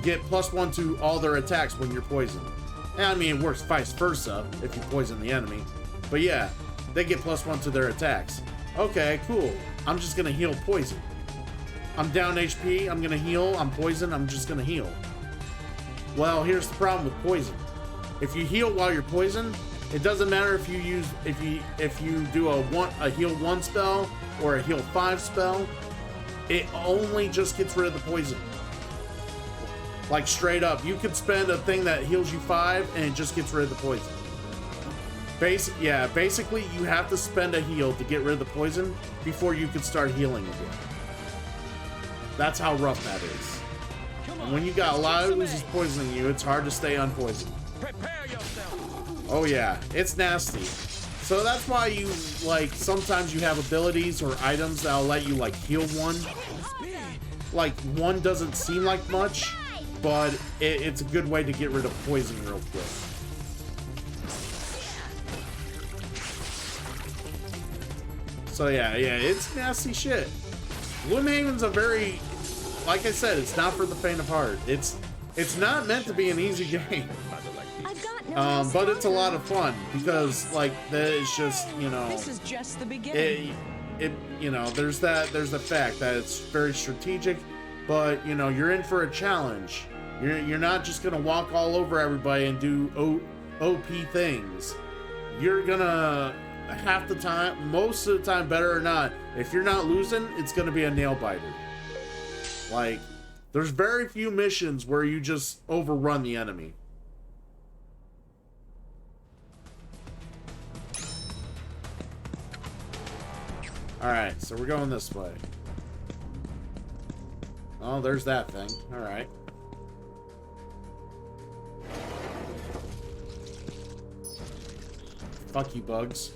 get +1 to all their attacks when you're poisoned. And I mean, it works vice versa if you poison the enemy. But yeah, they get +1 to their attacks. Okay, cool. I'm just gonna heal poison. I'm down HP, I'm gonna heal, I'm poisoned, I'm just gonna heal. Well, here's the problem with poison. If you heal while you're poisoned, it doesn't matter if you do a heal 1 spell or a heal 5 spell, it only just gets rid of the poison. Like straight up, you could spend a thing that heals you 5 and it just gets rid of the poison. Basically you have to spend a heal to get rid of the poison before you can start healing again. That's how rough that is. And when you got a lot of oozes poisoning you, it's hard to stay unpoisoned. Prepare yourself. Oh yeah, it's nasty. So that's why you, like, sometimes you have abilities or items that'll let you, like, heal 1. Like, 1 doesn't seem like much, but it's a good way to get rid of poison real quick. So yeah, it's nasty shit. Gloomhaven's a very, like I said, it's not for the faint of heart. It's not meant to be an easy game. But it's a lot of fun because, like, it's just, you know, This is just the beginning. you know, there's the fact that it's very strategic, but you know, you're in for a challenge. You're not just gonna walk all over everybody and do OP things. You're gonna half the time, most of the time, better or not, if you're not losing, it's gonna be a nail biter. Like, there's very few missions where you just overrun the enemy. Alright, so we're going this way. Oh, there's that thing. Alright. Fuck you, bugs.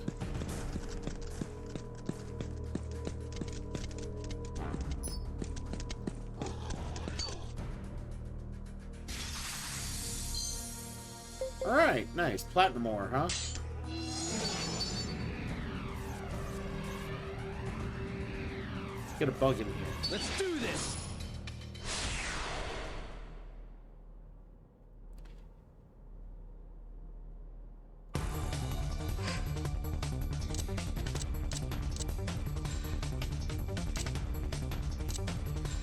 Alright, nice. Platinum ore, huh? Let's get a bug in here. Let's do this.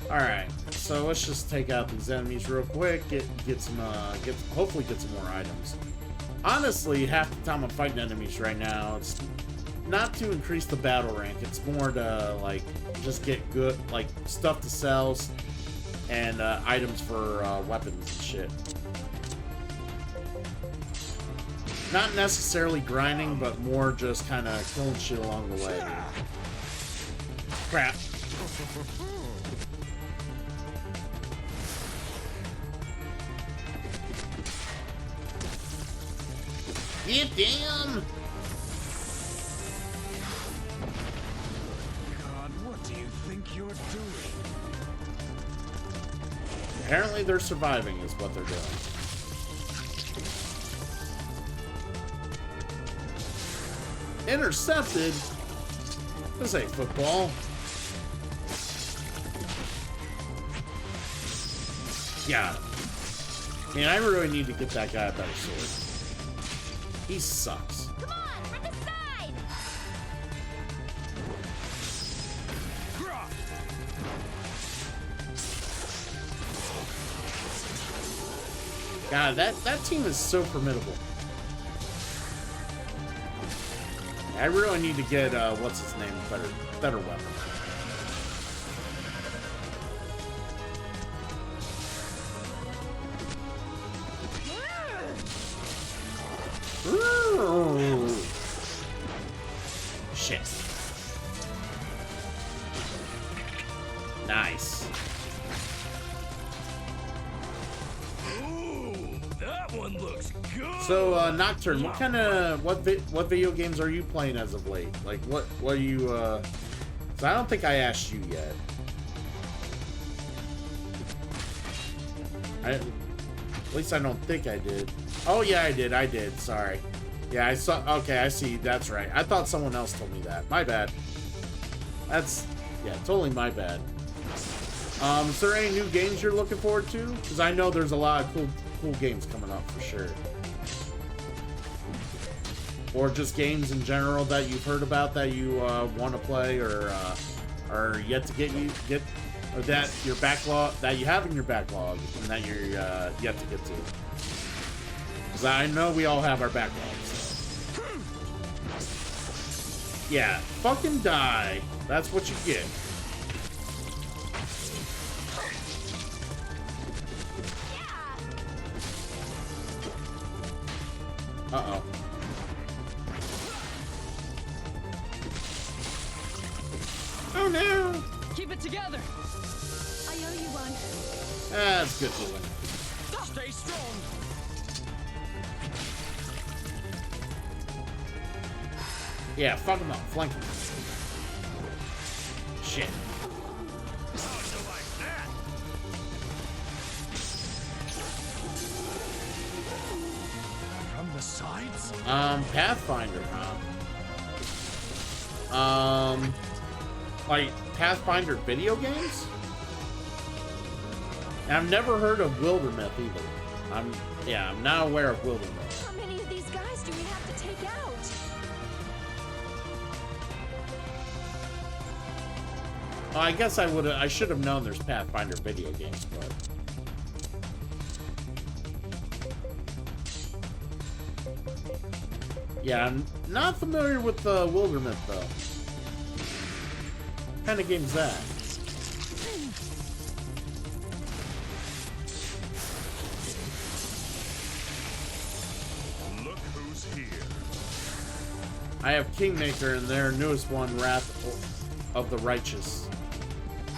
Alright, so let's just take out these enemies real quick, hopefully get some more items. Honestly, half the time I'm fighting enemies right now, it's not to increase the battle rank, it's more to, like, just get good, like, stuff to sell and items for weapons and shit. Not necessarily grinding, but more just kind of killing shit along the way. Crap. Get down! God, what do you think you're doing? Apparently they're surviving is what they're doing. Intercepted? This ain't football. Yeah. Man, I really need to get that guy a better sword. He sucks. Come on, from the side! God, that team is so formidable. I really need to get, what's his name, better weapon. Ooh. Shit. Nice. Ooh, that one looks good. So, Nocturne, what kind of what video games are you playing as of late? Like, what are you? So I don't think I asked you yet. At least I don't think I did. Oh yeah, I did. Sorry. Yeah, I saw. Okay, I see. That's right. I thought someone else told me that. My bad. That's yeah, totally my bad. Is there any new games you're looking forward to? Because I know there's a lot of cool games coming up for sure. Or just games in general that you've heard about that you want to play or are yet to get or that your backlog that you have in your backlog and that you're yet to get to. Because I know we all have our backlogs. Yeah, fucking die. That's what you get. Uh-oh. Oh no! Keep it together. I owe you one. That's good to win. Stay strong. Yeah, fuck him up. Flank him. Shit. How'd you like that? From the sides? Pathfinder, huh? Like Pathfinder video games? And I've never heard of Wildermyth either. I'm not aware of Wildermyth. How many of these guys do we have to take out? Well, I guess I should have known there's Pathfinder video games, but yeah, I'm not familiar with the Wildermyth though. What kind of game is that? Look who's here. I have Kingmaker and their newest one, Wrath of the Righteous.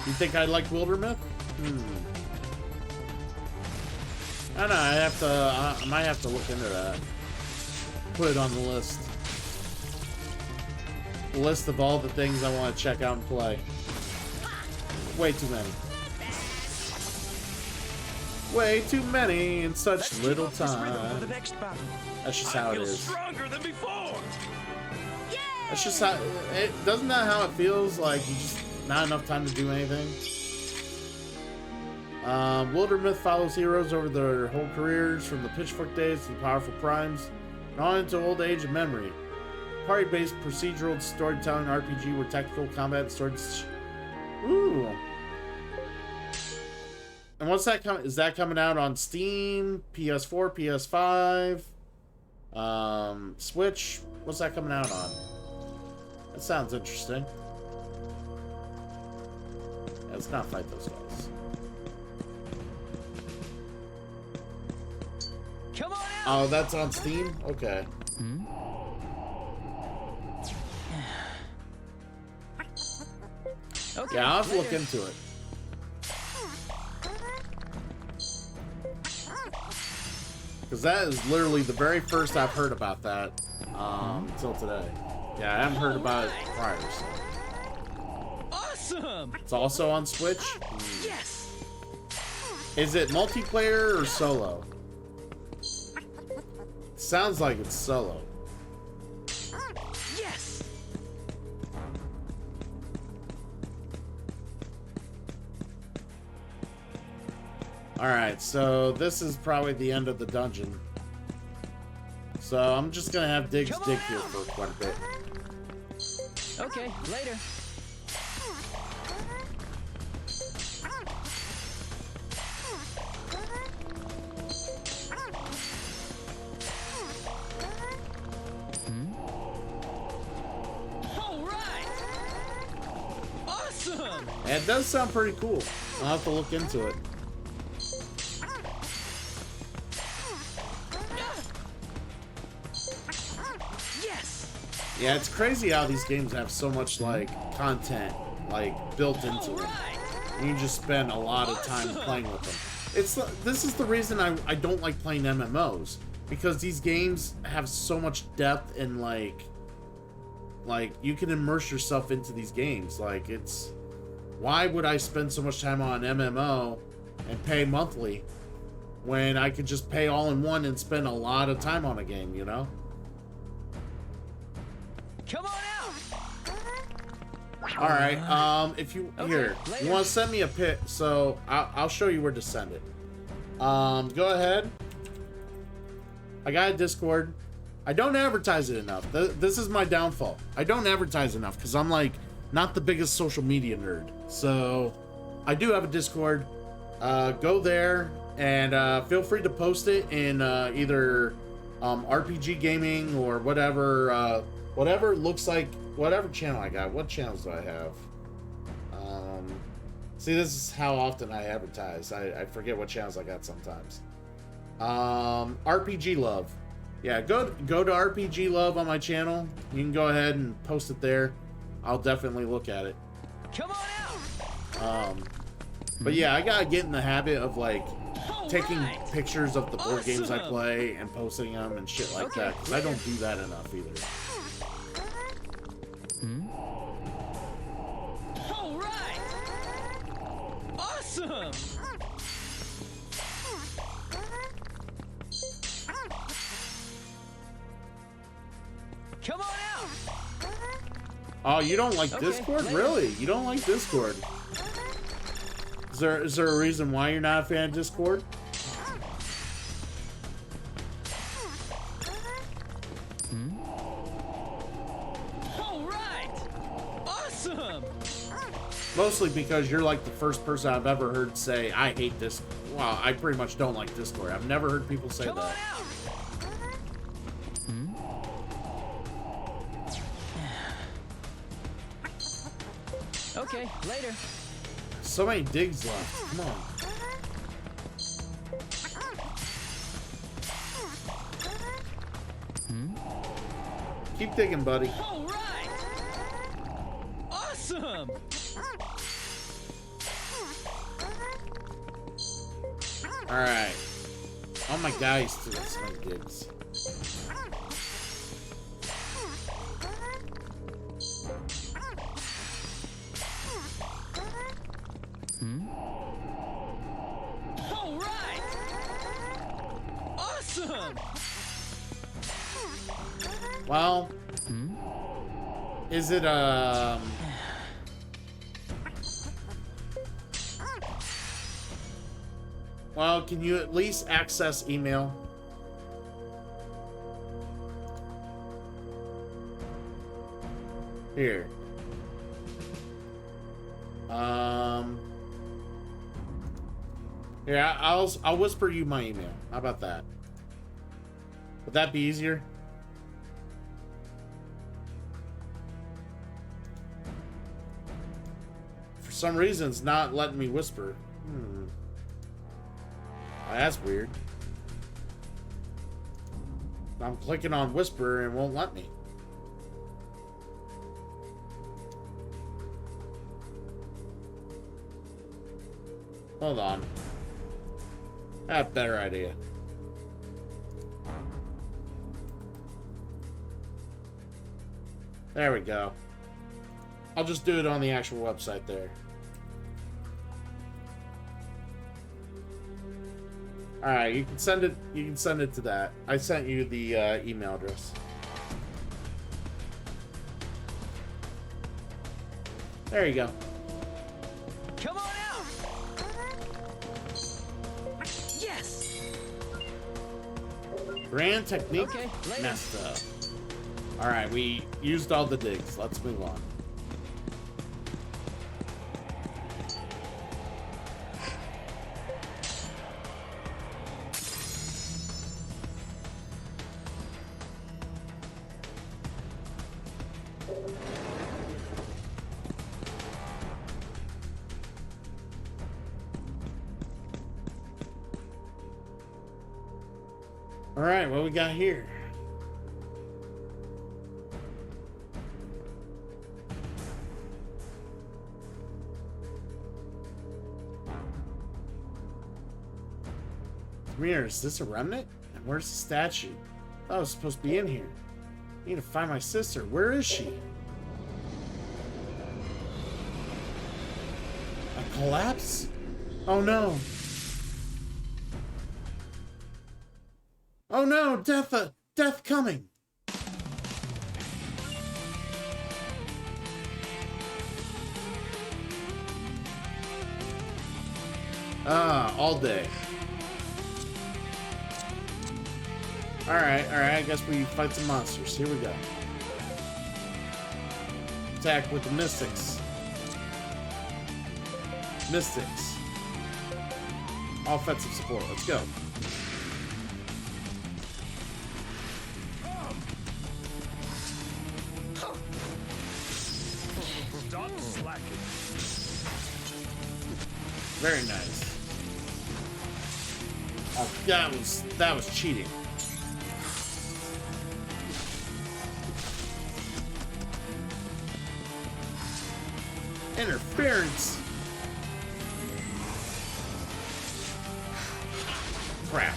You think I like Wildermyth? I don't know. I might have to look into that. Put it on the list. The list of all the things I want to check out and play. Way too many. Way too many in such little time. That's just how it is. Stronger than before. That's just how it doesn't that how it feels like you just not enough time to do anything. Wildermyth follows heroes over their whole careers, from the pitchfork days to the powerful primes, and on into old age and memory. Party-based procedural storytelling RPG where tactical combat and stories. Ooh. And what's that coming? Is that coming out on Steam, PS4, PS5, Switch? What's that coming out on? That sounds interesting. Yeah, let's not fight those guys. Come on out. Oh, that's on Steam? Okay. Okay. Yeah, I'll have to look into it. Because that is literally the very first I've heard about that until today. Yeah, I haven't heard about it prior. So. Awesome. It's also on Switch? Yes. Is it multiplayer or solo? Sounds like it's solo. Yes. Alright, so this is probably the end of the dungeon. So I'm just gonna have Diggs dig here for quite a bit. Okay, later. All right. It does sound pretty cool. I'll have to look into it. Yes. Yeah, it's crazy how these games have so much like content like built into them. You just spend a lot of time playing with them. This is the reason I don't like playing MMOs, because these games have so much depth and like you can immerse yourself into these games. Like, it's, why would I spend so much time on an MMO and pay monthly when I could just pay all in one and spend a lot of time on a game, you know? Come on out. All right. If you here, you want to send me a pic, so I'll show you where to send it. Go ahead. I got a Discord. I don't advertise it enough. This is my downfall. I don't advertise enough because I'm like not the biggest social media nerd. So I do have a Discord. Go there and feel free to post it in either RPG gaming or whatever. Whatever it looks like, whatever channel I got. What channels do I have? See, this is how often I advertise. I forget what channels I got sometimes. RPG Love. Yeah, go to RPG Love on my channel. You can go ahead and post it there. I'll definitely look at it. Come on out. But yeah, I gotta get in the habit of like taking pictures of the board games I play and posting them and shit like that, because I don't do that enough either. All right. Awesome. Come on out. Oh, you don't like Discord? Really? You don't like Discord? Is there a reason why you're not a fan of Discord? All right. Awesome. Mostly because you're like the first person I've ever heard say, I hate this. Well, I pretty much don't like Discord. I've never heard people say that. Okay, later. So many digs left. Come on. Keep digging, buddy. All right. Awesome. All right. Oh my God, he's doing so many digs. All right. Awesome. Well, is it well, can you at least access email? Here. Here, I'll whisper you my email. How about that? Would that be easier? For some reason, it's not letting me whisper. Oh, that's weird. I'm clicking on whisper and it won't let me. Hold on. I have a better idea. There we go. I'll just do it on the actual website there. Alright, you can send it to that. I sent you the email address. There you go. Come on out. Yes. Grand technique Okay, later. messed up. Alright, we used all the digs. Let's move on. Alright, what we got here? Come here, is this a remnant? And where's the statue? I thought I was supposed to be in here. I need to find my sister. Where is she? A collapse? Oh no. Oh no, death coming. All day. Alright, I guess we fight some monsters. Here we go. Attack with the mystics. Mystics. Offensive support. Let's go. Stop slacking. Very nice. Oh, that was cheating. Interference. Crap.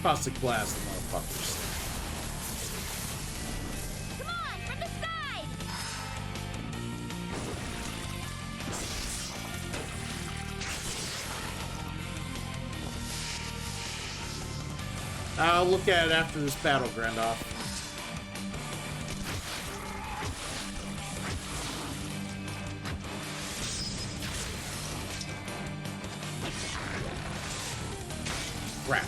Caustic blast, motherfuckers. Come on, from the side! I'll look at it after this battle, Grandoff. Crap.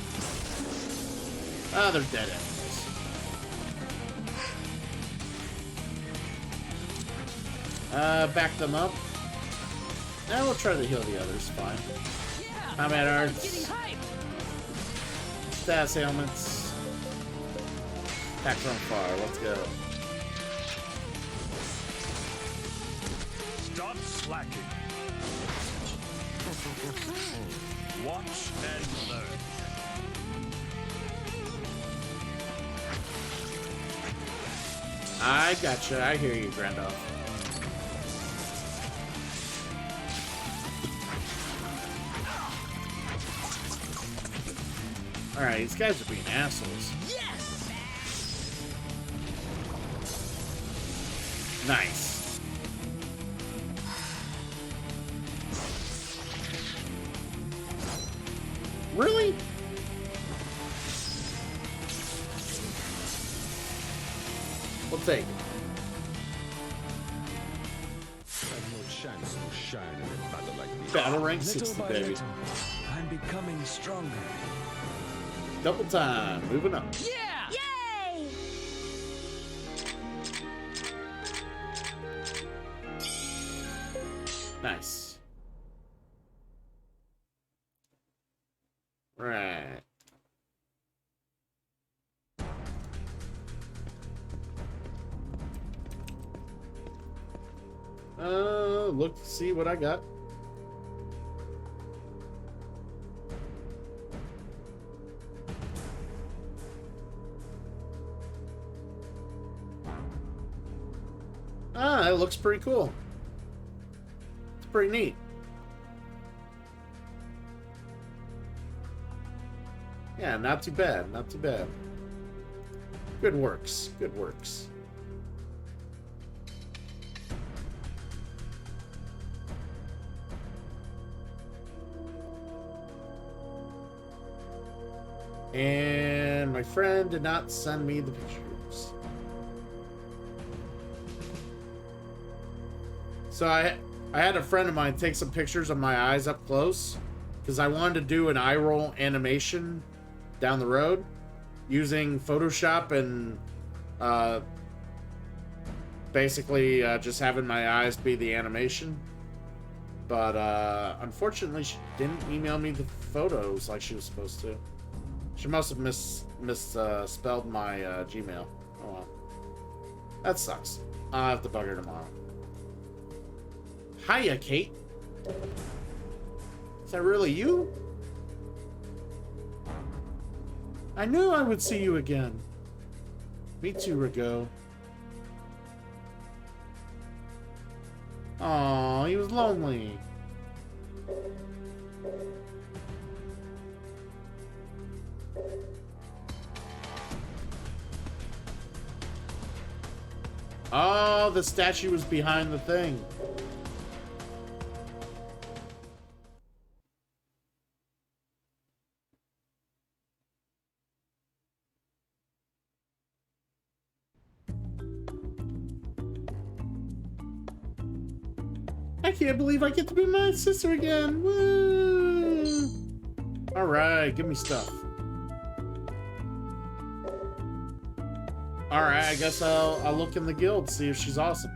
Ah, they're dead enemies. Back them up. Now we'll try to heal the others. Fine. Yeah, Combat I'm arts. getting hype. Stats ailments. Attacks on fire. Let's go. Stop slacking. Watch and learn. I gotcha. I hear you, Grandoff. Alright, these guys are being assholes. Yes. Nice. Really? We'll take it. No chance to shine in a battle like this. Battle rank Little 60, by baby. little, I'm becoming stronger. Double time. Moving up. Yeah. Yay! Nice. Right. Look to see what I got. Ah, that looks pretty cool. It's pretty neat. Yeah, not too bad, not too bad. Good works, good works. And my friend did not send me the pictures. So I had a friend of mine take some pictures of my eyes up close because I wanted to do an eye roll animation down the road using Photoshop and basically just having my eyes be the animation. But unfortunately, she didn't email me the photos like she was supposed to. She must have misspelled my Gmail. Oh well. That sucks. I'll have to bug her tomorrow. Hiya, Kate. Is that really you? I knew I would see you again. Me too, Rigo. Aw, he was lonely. Oh, the statue was behind the thing. I can't believe I get to be my sister again. Woo! All right, give me stuff. All right, I guess I'll look in the guild, see if she's awesome.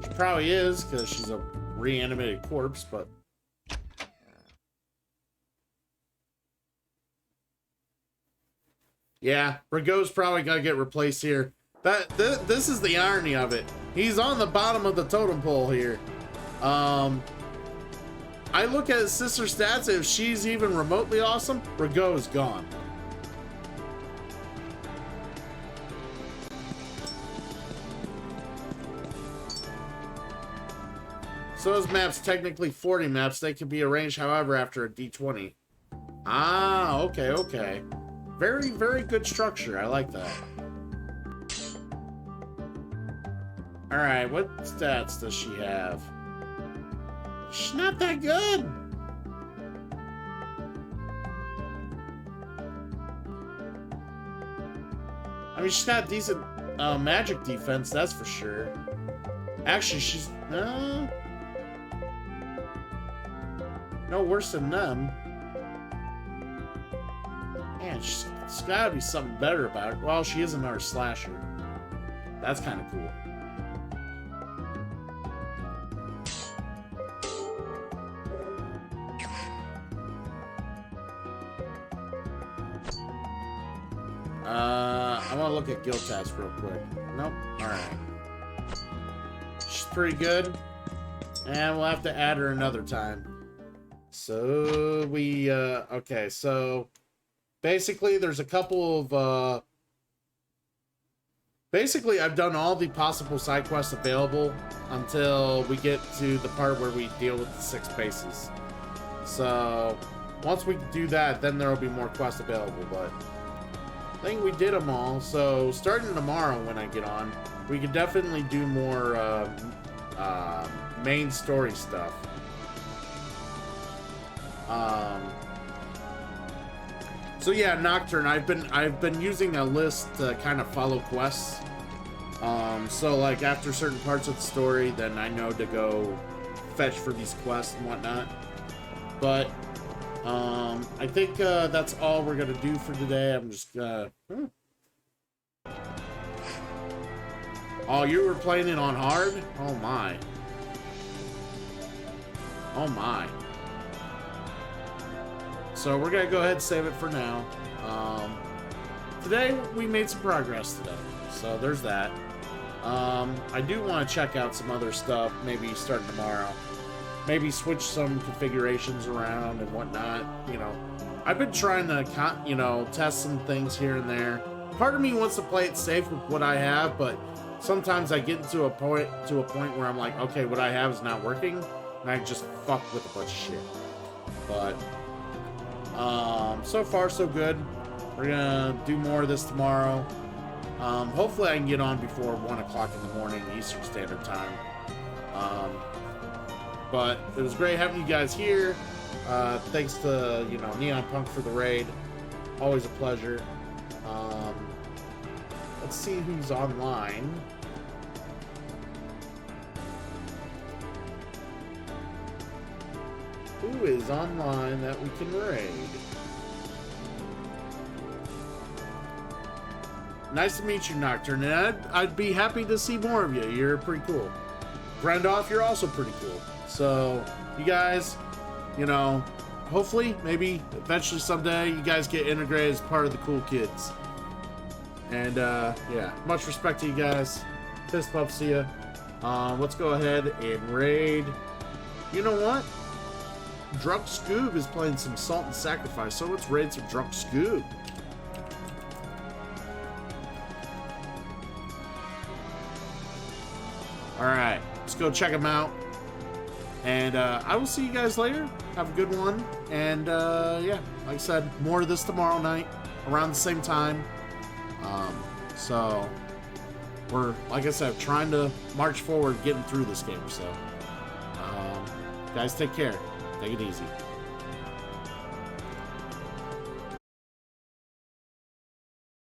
She probably is, because she's a reanimated corpse, but... Yeah, Rigo's probably gotta get replaced here. This is the irony of it. He's on the bottom of the totem pole here. I look at his sister's stats, if she's even remotely awesome, Rigo is gone. So those maps, technically 40 maps, they can be arranged however after a D20. Ah, okay, okay. Very, very good structure. I like that. Alright, what stats does she have? She's not that good. I mean, she's got decent magic defense, that's for sure. Actually, she's... no worse than them. Man, she's gotta be something better about it. Well, she is another slasher. That's kind of cool. I want to look at guild stats real quick. Nope. Alright. She's pretty good. And we'll have to add her another time. So, we, okay, so... Basically, there's a couple of, basically, I've done all the possible side quests available until we get to the part where we deal with the 6 bases. So, once we do that, then there will be more quests available, but... I think we did them all, so starting tomorrow when I get on, we could definitely do more main story stuff. So yeah, Nocturne, I've been using a list to kind of follow quests. So like after certain parts of the story, then I know to go fetch for these quests and whatnot. But I think that's all we're gonna do for today. I'm just Oh, you were playing it on hard? Oh my. Oh my. So we're gonna go ahead and save it for now. Today we made some progress today, so there's that. I do want to check out some other stuff, maybe starting tomorrow. Maybe switch some configurations around and whatnot. You know, I've been trying to, you know, test some things here and there. Part of me wants to play it safe with what I have, but sometimes I get to a point where I'm like, okay, what I have is not working, and I just fuck with a bunch of shit. But so far so good. We're gonna do more of this tomorrow. Hopefully I can get on before 1 o'clock in the morning Eastern Standard Time. But it was great having you guys here. Thanks to, you know, Neon Punk for the raid. Always a pleasure. Let's see who's online. Who is online that we can raid? Nice to meet you, Nocturne, and I'd be happy to see more of you. You're pretty cool. Grandoff, you're also pretty cool. So, you guys, you know, hopefully, maybe, eventually someday, you guys get integrated as part of the cool kids. And, yeah, much respect to you guys. Fist bumps to you. Let's go ahead and raid. You know what? Drunk Scoob is playing some Salt and Sacrifice, so let's raid some Drunk Scoob. Alright, let's go check him out. And I will see you guys later. Have a good one. And yeah, like I said, more of this tomorrow night around the same time. So we're, like I said, trying to march forward, getting through this game. So guys, take care. Take it easy.